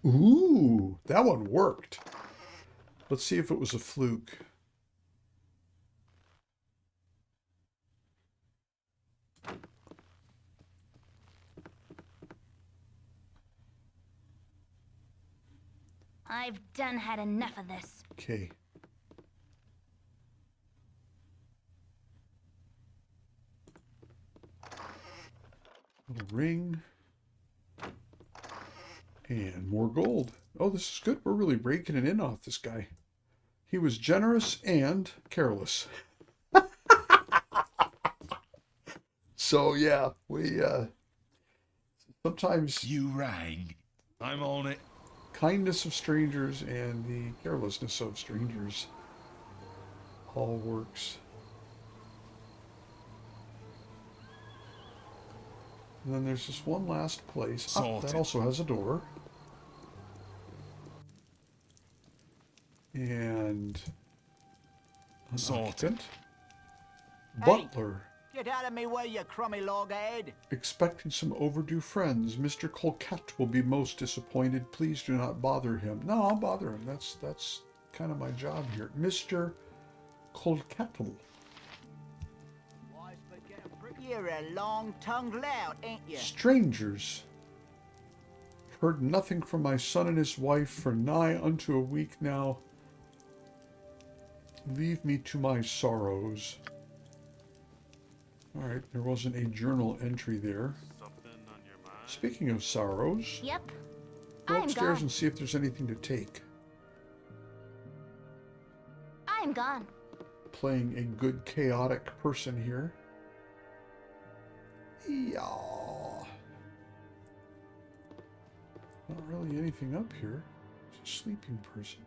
Ooh, that one worked. Let's see if it was a fluke. I've done had enough of this. Okay. Little ring. And more gold. Oh, this is good. We're really raking it in off this guy. He was generous and careless. So yeah, we sometimes you rang. I'm on it. Kindness of strangers and the carelessness of strangers all works. And then there's this one last place. Oh, that also has a door. And an occupant. Butler. Get out of me way, you crummy loghead. Expecting some overdue friends. Mr. Colquette will be most disappointed. Please do not bother him. No, I'll bother him. That's kind of my job here. Mr. Colquette. You're a long-tongued lout, ain't you? Strangers. Heard nothing from my son and his wife for nigh unto a week now. Leave me to my sorrows. All right, there wasn't a journal entry there. Something on your mind? Speaking of sorrows, Yep. go I am upstairs gone. and see if there's anything to take. I am gone. Playing a good chaotic person here. Yeah. Not really anything up here. It's a sleeping person.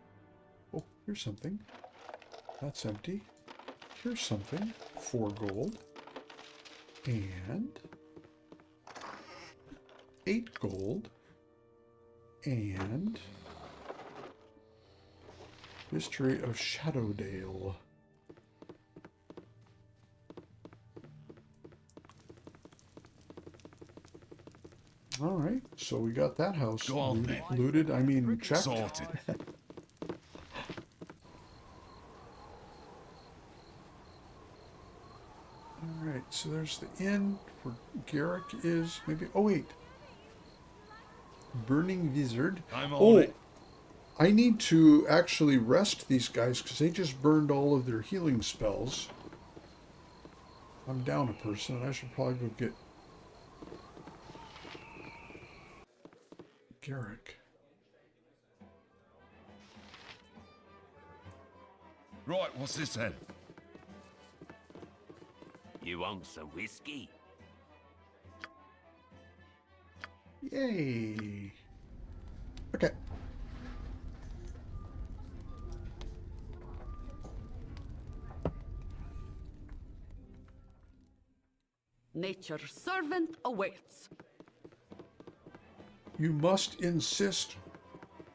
Oh, here's something. That's empty. Here's something. 4 gold. And 8 gold. And History of Shadowdale. All right, so we got that house looted. I mean, checked. Sorted. All right, so there's the inn where Garrick is. Maybe. Oh wait, Burning Wizard. I'm on it. I need to actually rest these guys because they just burned all of their healing spells. I'm down a person, and I should probably go get Garrick. Right, what's this then? You want some whiskey? Yay. Okay. Nature's servant awaits. You must insist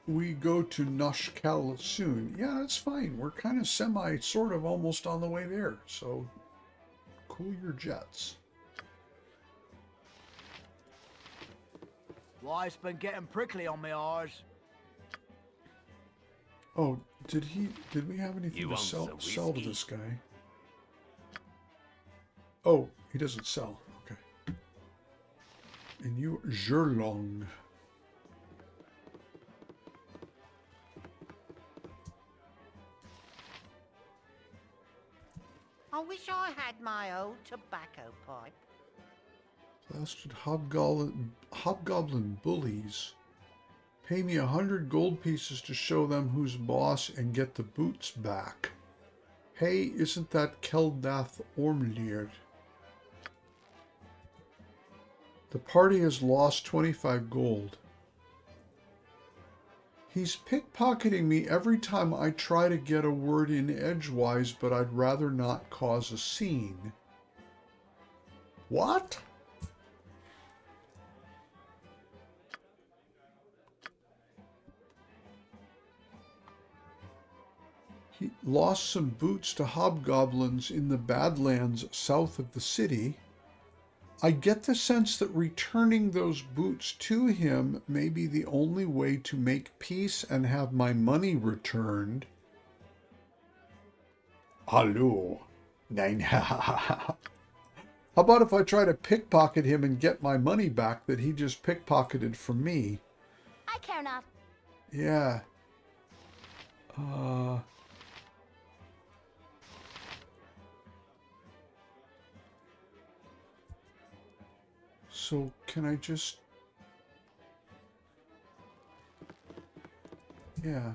we go to Noshkel soon. Yeah, that's fine. We're kind of sort of almost on the way there. So cool your jets. Wife's been getting prickly on me eyes. Oh, did we have anything You to want sell some to whiskey? this guy? Oh, he doesn't sell. Okay. And you, Zherlong. I wish I had my old tobacco pipe. Blasted hobgoblin bullies. Pay me 100 gold pieces to show them who's boss and get the boots back. Hey, isn't that Keldath Ormlir? The party has lost 25 gold. He's pickpocketing me every time I try to get a word in edgewise, but I'd rather not cause a scene. What? He lost some boots to hobgoblins in the Badlands south of the city. I get the sense that returning those boots to him may be the only way to make peace and have my money returned. Hallo. Nein. How about if I try to pickpocket him and get my money back that he just pickpocketed from me? I care not. Yeah. So can I just... Yeah.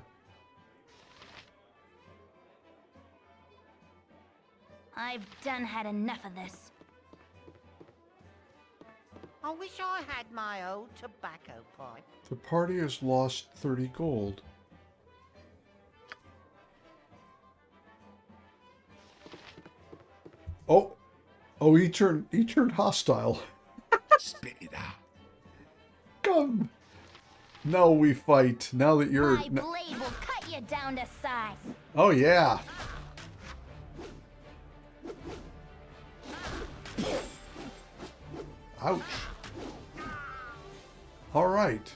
I've done had enough of this. I wish I had my old tobacco pipe. The party has lost 30 gold. Oh. Oh, he turned hostile. Spit it out. Come. Now we fight. Now that you're... My blade will cut you down to size. Oh, yeah. Ouch. All right.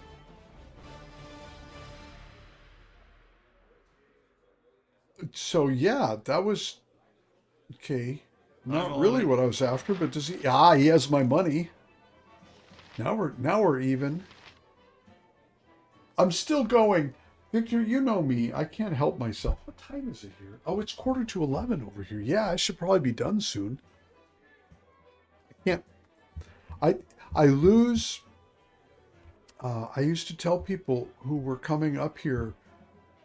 So, yeah, that was... Okay. Not really what I was after, but does he... Ah, he has my money. Now we're even. I'm still going. Victor, you know me. I can't help myself. What time is it here? Oh, it's 11:15 over here. Yeah, I should probably be done soon. I can't. I lose. I used to tell people who were coming up here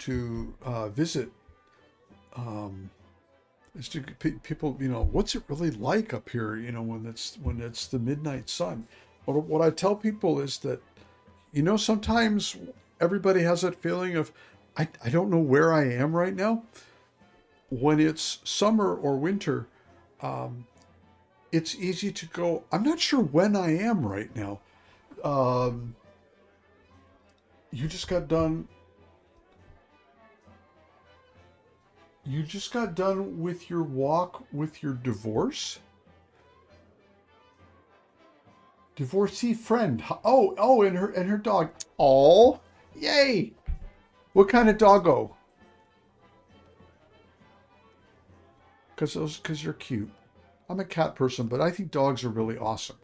to visit. Is to people, you know, what's it really like up here? You know, when it's the midnight sun. But what I tell people is that, you know, sometimes everybody has that feeling of, I don't know where I am right now. When it's summer or winter, it's easy to go, I'm not sure when I am right now. You just got done with your walk with your divorcee friend. Oh, and her dog. Oh, yay! What kind of doggo? Because you're cute. I'm a cat person, but I think dogs are really awesome.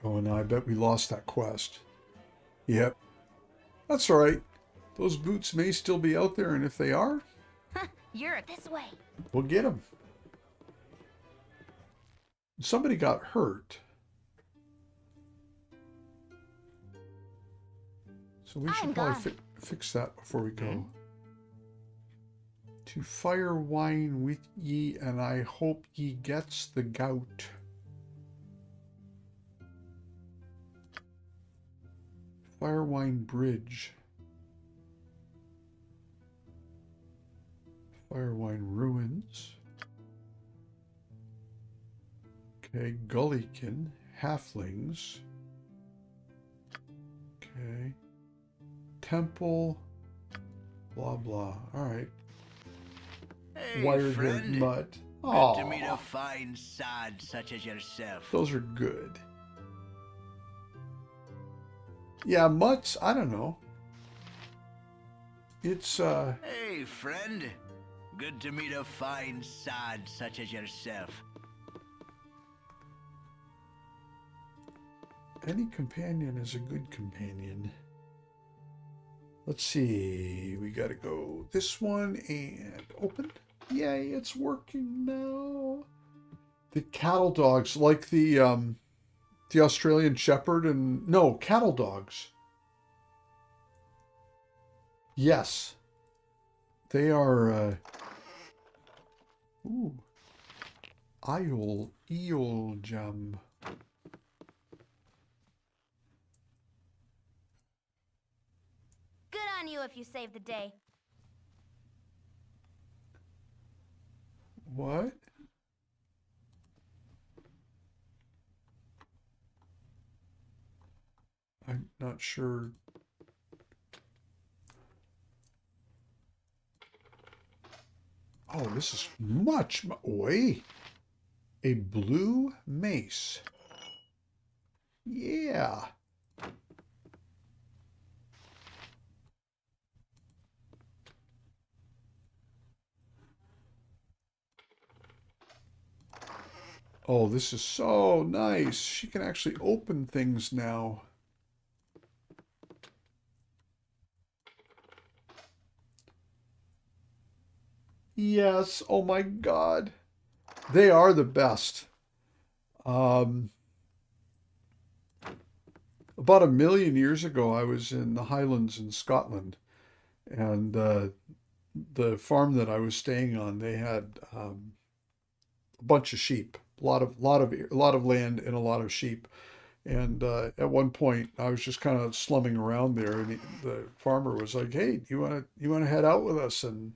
Oh, and I bet we lost that quest. Yep. That's all right. Those boots may still be out there, and if they are, You're this way. we'll get them. Somebody got hurt. So we should probably fix that before we go. To fire wine with ye, and I hope ye gets the gout. Firewine Bridge. Firewine Ruins. Okay, Gullykin. Halflings. Okay. Temple. Blah, blah. Alright. Hey, Wired friend. Head Mutt. Good to meet a fine sod such as yourself. Those are good. Yeah, mutts, I don't know. It's, Hey, friend. Good to meet a fine sod such as yourself. any companion is a good companion. Let's see, we gotta go this one and open. Yay, it's working now. The cattle dogs, like the Australian Shepherd and... No, cattle dogs. Yes. They are... Ooh. Eel jam. Good on you if you saved the day. What? I'm not sure. Oh, this is much, oi, a blue mace. Yeah. Oh, this is so nice. She can actually open things now. Yes. Oh my God. They are the best. About 1,000,000 years ago, I was in the Highlands in Scotland, and the farm that I was staying on, they had a bunch of sheep, a lot of land and a lot of sheep. And at one point, I was just kind of slumming around there, and the farmer was like, "Hey, you want to head out with us and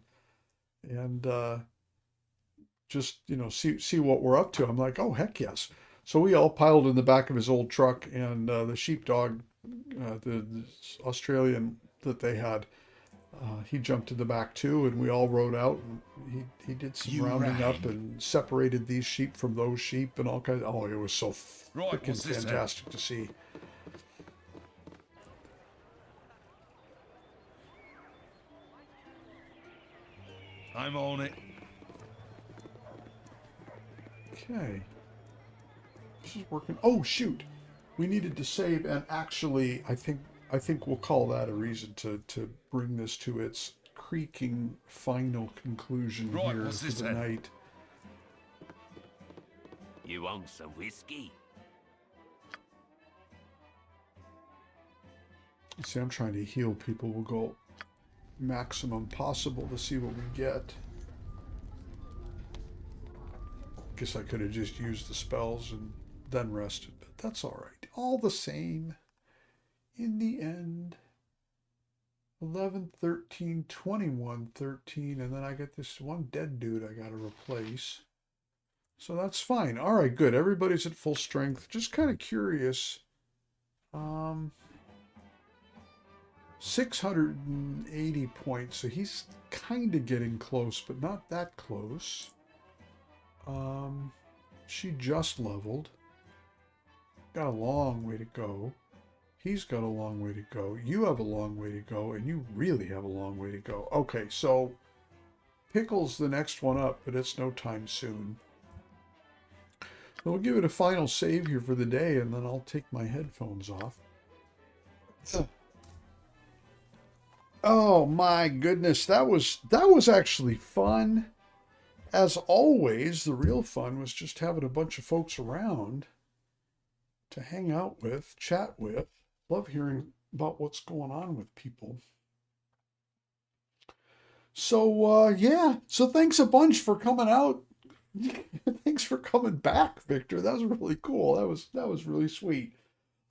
just see what we're up to?" I'm like, "Oh heck yes!" So we all piled in the back of his old truck, and the sheepdog, the Australian that they had, he jumped in the back too, and we all rode out. And he did some rounding up and separated these sheep from those sheep and all kinds. Oh, it was so freaking fantastic to see. I'm on it. Okay. This is working. Oh shoot. We needed to save, and actually I think we'll call that a reason to bring this to its creaking final conclusion here for the night. You want some whiskey? See, I'm trying to heal people. We'll go maximum possible to see what we get. Guess I could have just used the spells and then rested, but that's all right. All the same, in the end, 11, 13, 21, 13, and then I get this one dead dude I got to replace. So that's fine. All right, good. Everybody's at full strength. Just kind of curious. 680 points, so he's kind of getting close, but not that close. She just leveled. Got a long way to go. He's got a long way to go. You have a long way to go, and you really have a long way to go. Okay, so Pickle's the next one up, but it's no time soon. So we'll give it a final save here for the day, and then I'll take my headphones off. Oh my goodness, that was actually fun. As always, the real fun was just having a bunch of folks around to hang out with, chat with. Love hearing about what's going on with people. So, yeah. So thanks a bunch for coming out. Thanks for coming back, Victor. That was really cool. That was really sweet.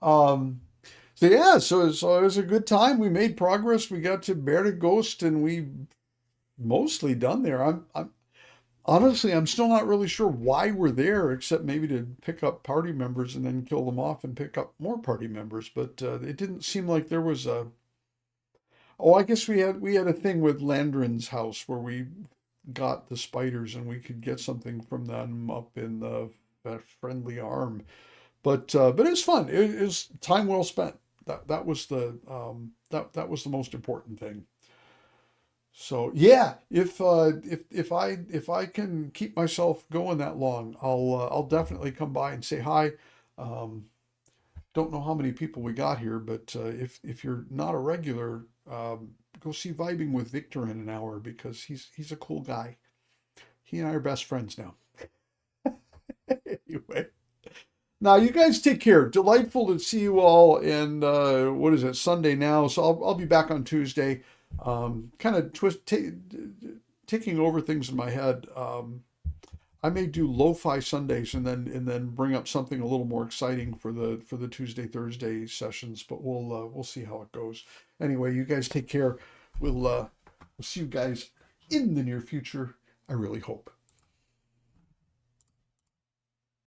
So yeah, so it was a good time. We made progress. We got to Ghost, and we mostly done there. I'm honestly, I'm still not really sure why we're there, except maybe to pick up party members and then kill them off and pick up more party members. But it didn't seem like there was a. Oh, I guess we had a thing with Landrin's house where we got the spiders and we could get something from them up in the Friendly Arm. But it's fun. It was time well spent. That was the that was the most important thing. So yeah, if I can keep myself going that long, I'll definitely come by and say hi. Don't know how many people we got here, but if you're not a regular, go see Vibing with Victor in an hour, because he's a cool guy. He and I are best friends now. Anyway, now you guys take care. Delightful to see you all. And what is it, Sunday now? So I'll be back on Tuesday. Kind of taking over things in my head. I may do lo-fi Sundays and then bring up something a little more exciting for the Tuesday Thursday sessions. But we'll see how it goes. Anyway, you guys take care. We'll see you guys in the near future. I really hope.